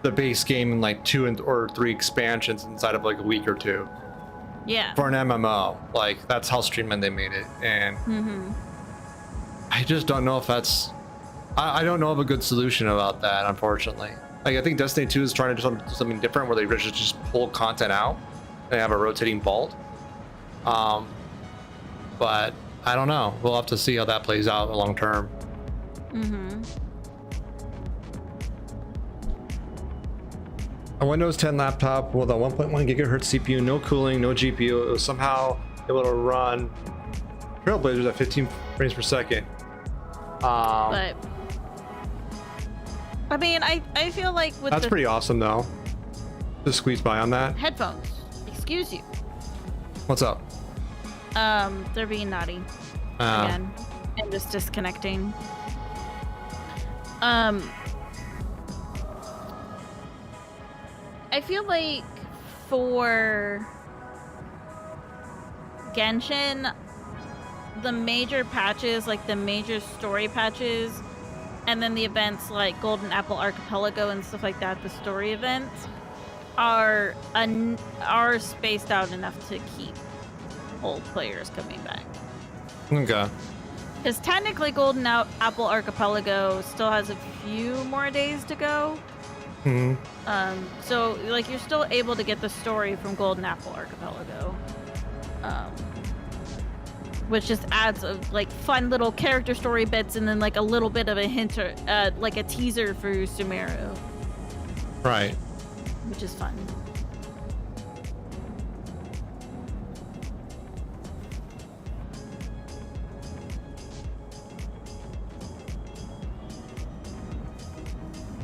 the base game in like 2 or 3 expansions inside of like a week or 2. Yeah. For an MMO, like that's how streamlined they made it, and I just don't know if that's. I don't know of a good solution about that, unfortunately. Like I think Destiny 2 is trying to do something different, where they just pull content out and have a rotating vault. But I don't know. We'll have to see how that plays out long term. A Windows 10 laptop with a 1.1 gigahertz CPU, no cooling, no GPU. It was somehow able to run Trailblazers at 15 frames per second. But I mean, I feel like with That's the pretty awesome, though. Just squeeze by on that. headphones, excuse you, What's up? they're being naughty again and just disconnecting. I feel like for Genshin, the major patches, like the major story patches, and then the events like Golden Apple Archipelago and stuff like that, the story events, are spaced out enough to keep old players coming back. Okay. Because technically Golden Apple Archipelago still has a few more days to go. So like you're still able to get the story from Golden Apple Archipelago, which just adds like fun little character story bits, and then like a little bit of a hint or like a teaser for Sumeru, Right. which is fun.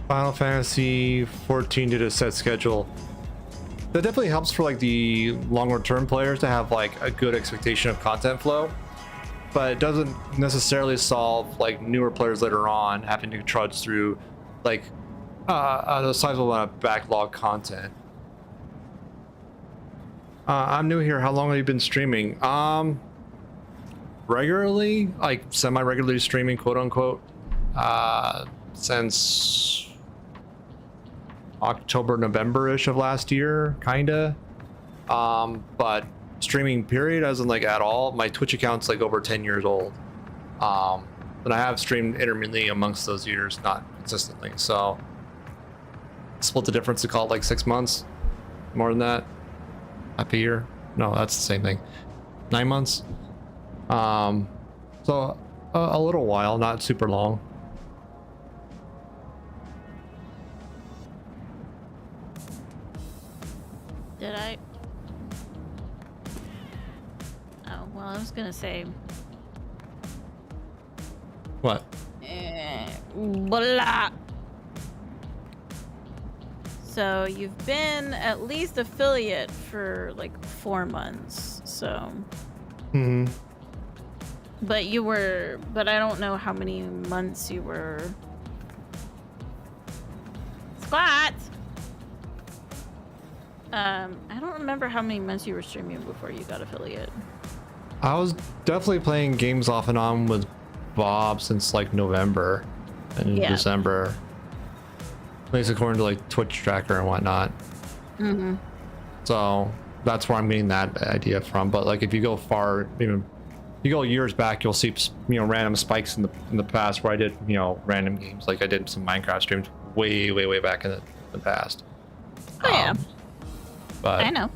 Final Fantasy 14 did a set schedule. That definitely helps for like the longer term players to have like a good expectation of content flow, but it doesn't necessarily solve like newer players later on having to trudge through like a sizable amount of backlog content. I'm new here. How long have you been streaming? Regularly, like semi-regularly streaming, quote unquote, since October, November-ish of last year, kinda. But streaming period, as in like at all, my Twitch account's like over 10 years old. But I have streamed intermittently amongst those years, not consistently. So split the difference to call it like 6 months, more than that. Half a year? No, that's the same thing. 9 months. So a little while, not super long. Did I? Oh, well, I was gonna say. What? Blah. So you've been at least affiliate for like 4 months, so. Mm-hmm. But I don't know how many months you were. Squat! I don't remember how many months you were streaming before you got affiliate. I was definitely playing games off and on with Bob since like November and Yeah. December. At least according to like Twitch tracker and whatnot. Mm-hmm. So that's where I'm getting that idea from. But like if you go far, you go years back, you'll see random spikes in the past where I did random games. Like I did some Minecraft streams way back in the past. Oh yeah. But I know.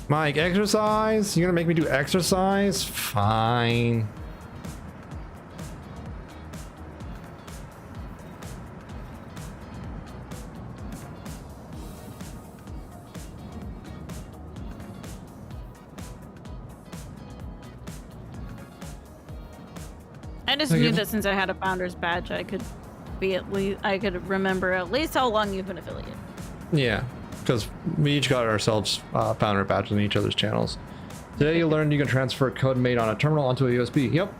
Mike, exercise? You're gonna make me do exercise? Fine. I just knew that since I had a founder's badge, I could remember at least how long you've been affiliate. Yeah, because we each got ourselves founder badges on each other's channels. Today you learned you can transfer code made on a terminal onto a USB. Yep.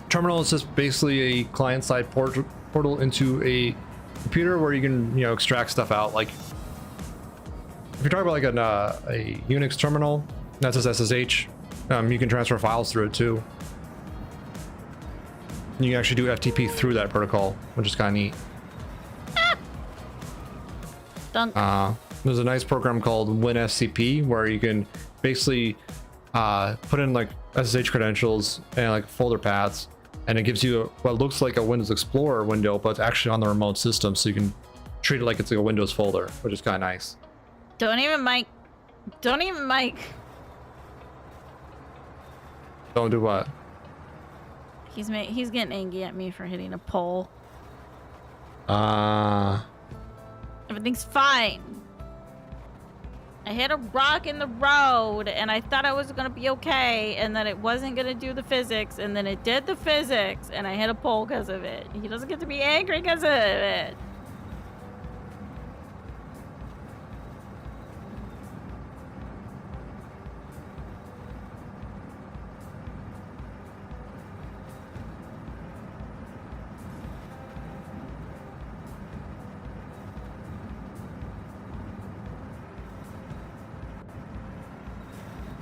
Terminal is just basically a client-side portal into a computer where you can extract stuff out. Like if you're talking about like a Unix terminal, that's just SSH. You can transfer files through it too. You can actually do FTP through that protocol, which is kind of neat. Dunk. There's a nice program called WinFCP where you can basically put in like SSH credentials and like folder paths, and it gives you what looks like a Windows Explorer window, but it's actually on the remote system, so you can treat it like it's like a Windows folder, which is kind of nice. Don't even mic. Don't do what? He's getting angry at me for hitting a pole. Everything's fine. I hit a rock in the road and I thought I was gonna be okay, and then it wasn't gonna do the physics, and then it did the physics, and I hit a pole because of it. He doesn't get to be angry because of it.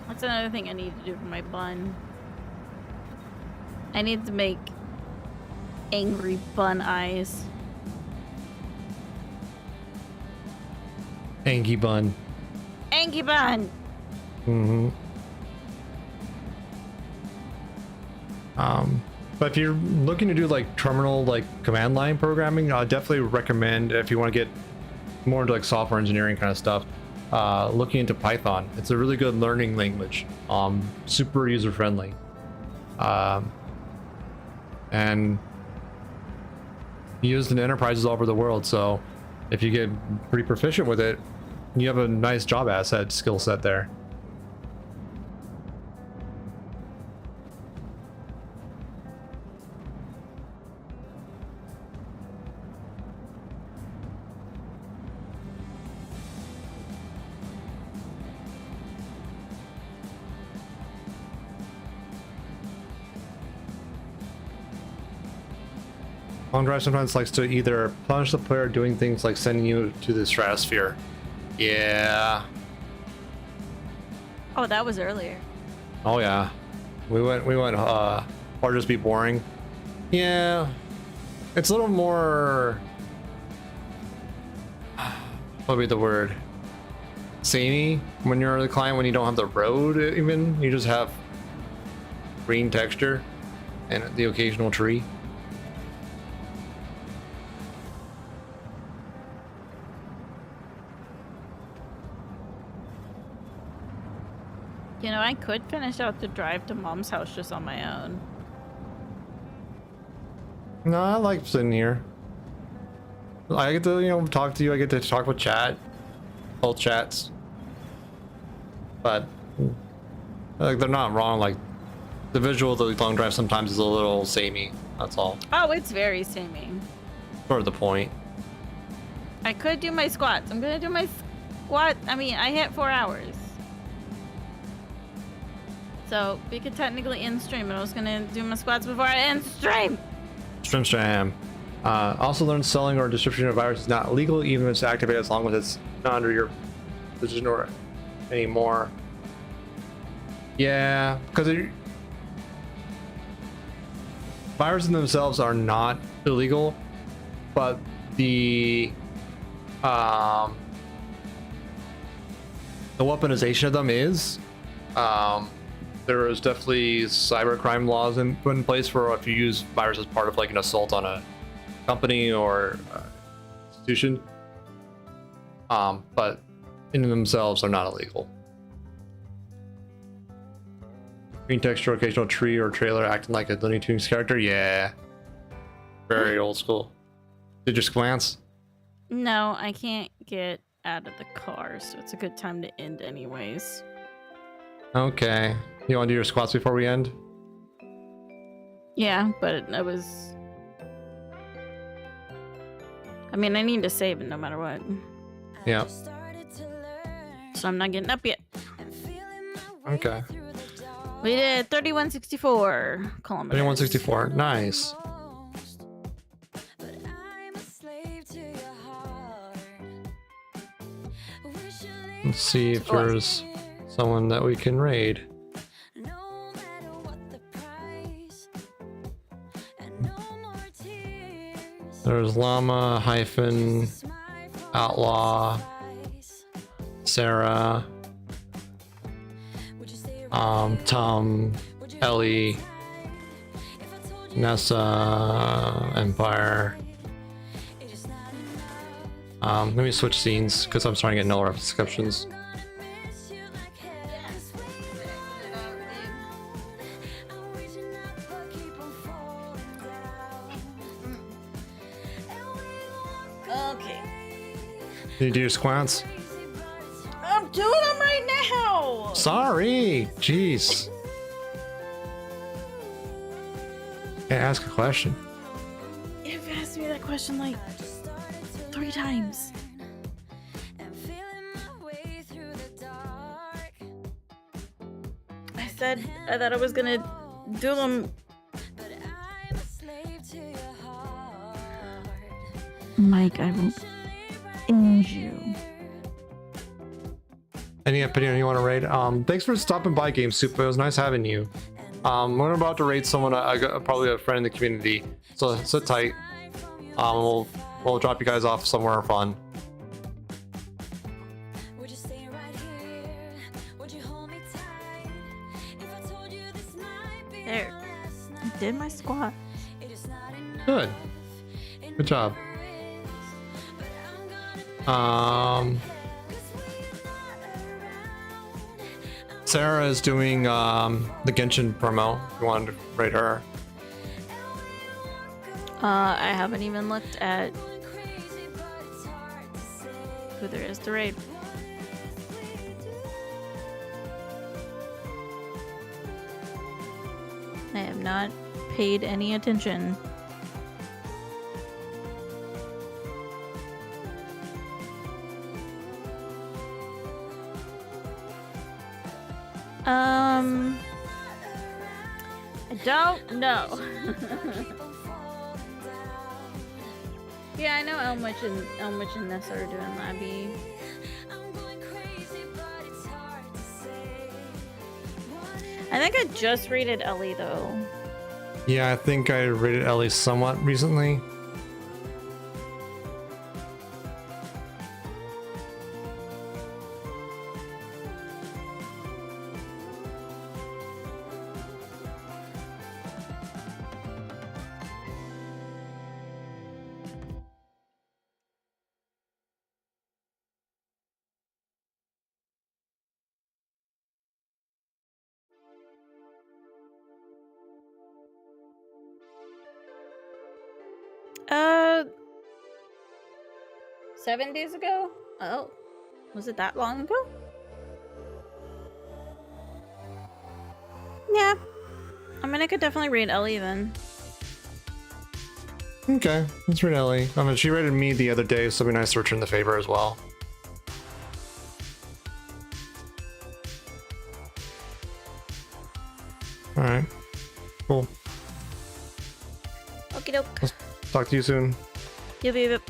That's another thing I need to do for my bun. I need to make angry bun eyes. Angie bun. Angry bun! But if you're looking to do like terminal like command line programming, I definitely recommend, if you want to get more into like software engineering kind of stuff, looking into Python. It's a really good learning language, super user friendly, and used in enterprises all over the world. So if you get pretty proficient with it, you have a nice job asset skill set there. Long drive sometimes likes to either punish the player doing things like sending you to the stratosphere. Yeah. Oh, that was earlier. Oh yeah. We went or just be boring. Yeah. It's a little more, what would be the word? Samey when you're the client, when you don't have the road even. You just have green texture and the occasional tree. You know, I could finish out the drive to Mom's house just on my own. No, I like sitting here. I get to, you know, talk to you. I get to talk with chat. Both chats. But like, they're not wrong. Like, the visual of the long drive sometimes is a little samey. That's all. Oh, it's very samey. Sort of the point. I could do my squats. I'm gonna do my squat. I mean, I hit 4 hours. So we could technically end stream, but I was gonna do my squats before I end stream. Stream. Also learn selling or distribution of virus is not illegal, even if it's activated, as long as it's not under your position or anymore. Yeah, because viruses themselves are not illegal, but the weaponization of them is. There is definitely cybercrime laws put in place for if you use virus as part of like an assault on a company or institution. But in themselves are not illegal. Green texture, occasional tree or trailer acting like a Looney Tunes character. Yeah, very old school. Did you just glance? No, I can't get out of the car, so it's a good time to end anyways. Okay. You want to do your squats before we end? Yeah, but I was... I mean, I need to save it no matter what. Yeah. So I'm not getting up yet. Okay. We did 3164 kilometers. 2164. Nice. Let's see if there's someone that we can raid. There's Llama, Hyphen, Outlaw, Sarah, Tom, Ellie, Nessa, Empire. Let me switch scenes because I'm starting to get no subscriptions. Okay. Did you do your squats? I'm doing them right now! Sorry, jeez. Can I ask a question? You've asked me that question like 3 times. I said I thought I was gonna do them. Mike, I will end you. Any opinion you want to raid? Thanks for stopping by, Game Soup. It was nice having you. We're about to raid someone, probably a friend in the community. So sit tight. We'll drop you guys off somewhere fun. There. I did my squat. Good. Good job. Sarah is doing the Genshin promo. If you wanted to raid her. I haven't even looked at who there is to raid. I have not paid any attention. I don't know. Yeah, I know Elmwich and Nessa are doing Labby. I think I just rated Ellie though. Yeah, I think I rated Ellie somewhat recently. Uh, 7 days ago? Oh, was it that long ago? Yeah. I mean, I could definitely read Ellie then. Okay, let's read Ellie. I mean, she rated me the other day, so it'd be nice to return the favor as well. Alright. Cool. Okie doke. Talk to you soon. Yep, yep, yep.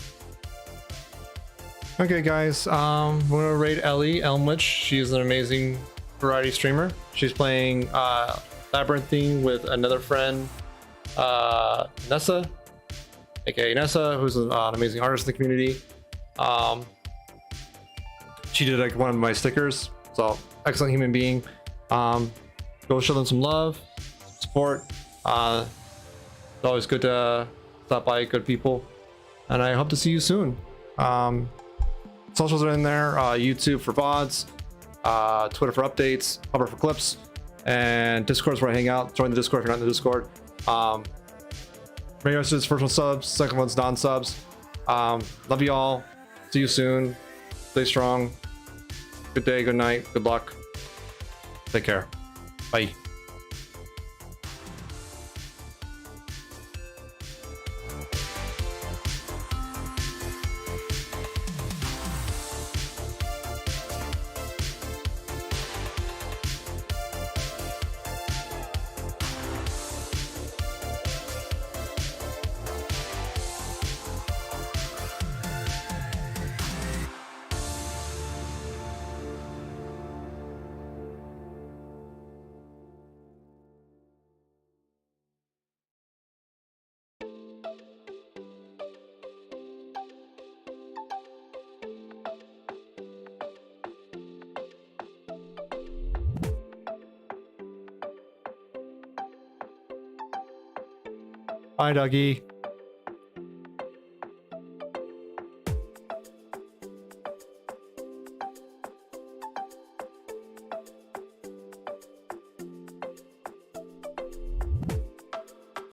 Okay, guys, we're gonna rate Ellie Elmwich. She's an amazing variety streamer. She's playing Labyrinthine with another friend, Nessa, aka Nessa, who's an amazing artist in the community. She did like one of my stickers, so excellent human being. Go show them some love, support. It's always good to stop by good people, and I hope to see you soon. Socials are in there, YouTube for VODs, Twitter for updates, Hubber for clips, and Discord's where I hang out. Join the Discord if you're not in the Discord. Radio is first one subs, second one's non-subs. Love you all. See you soon. Stay strong. Good day, good night, good luck. Take care. Bye. Bye, doggy.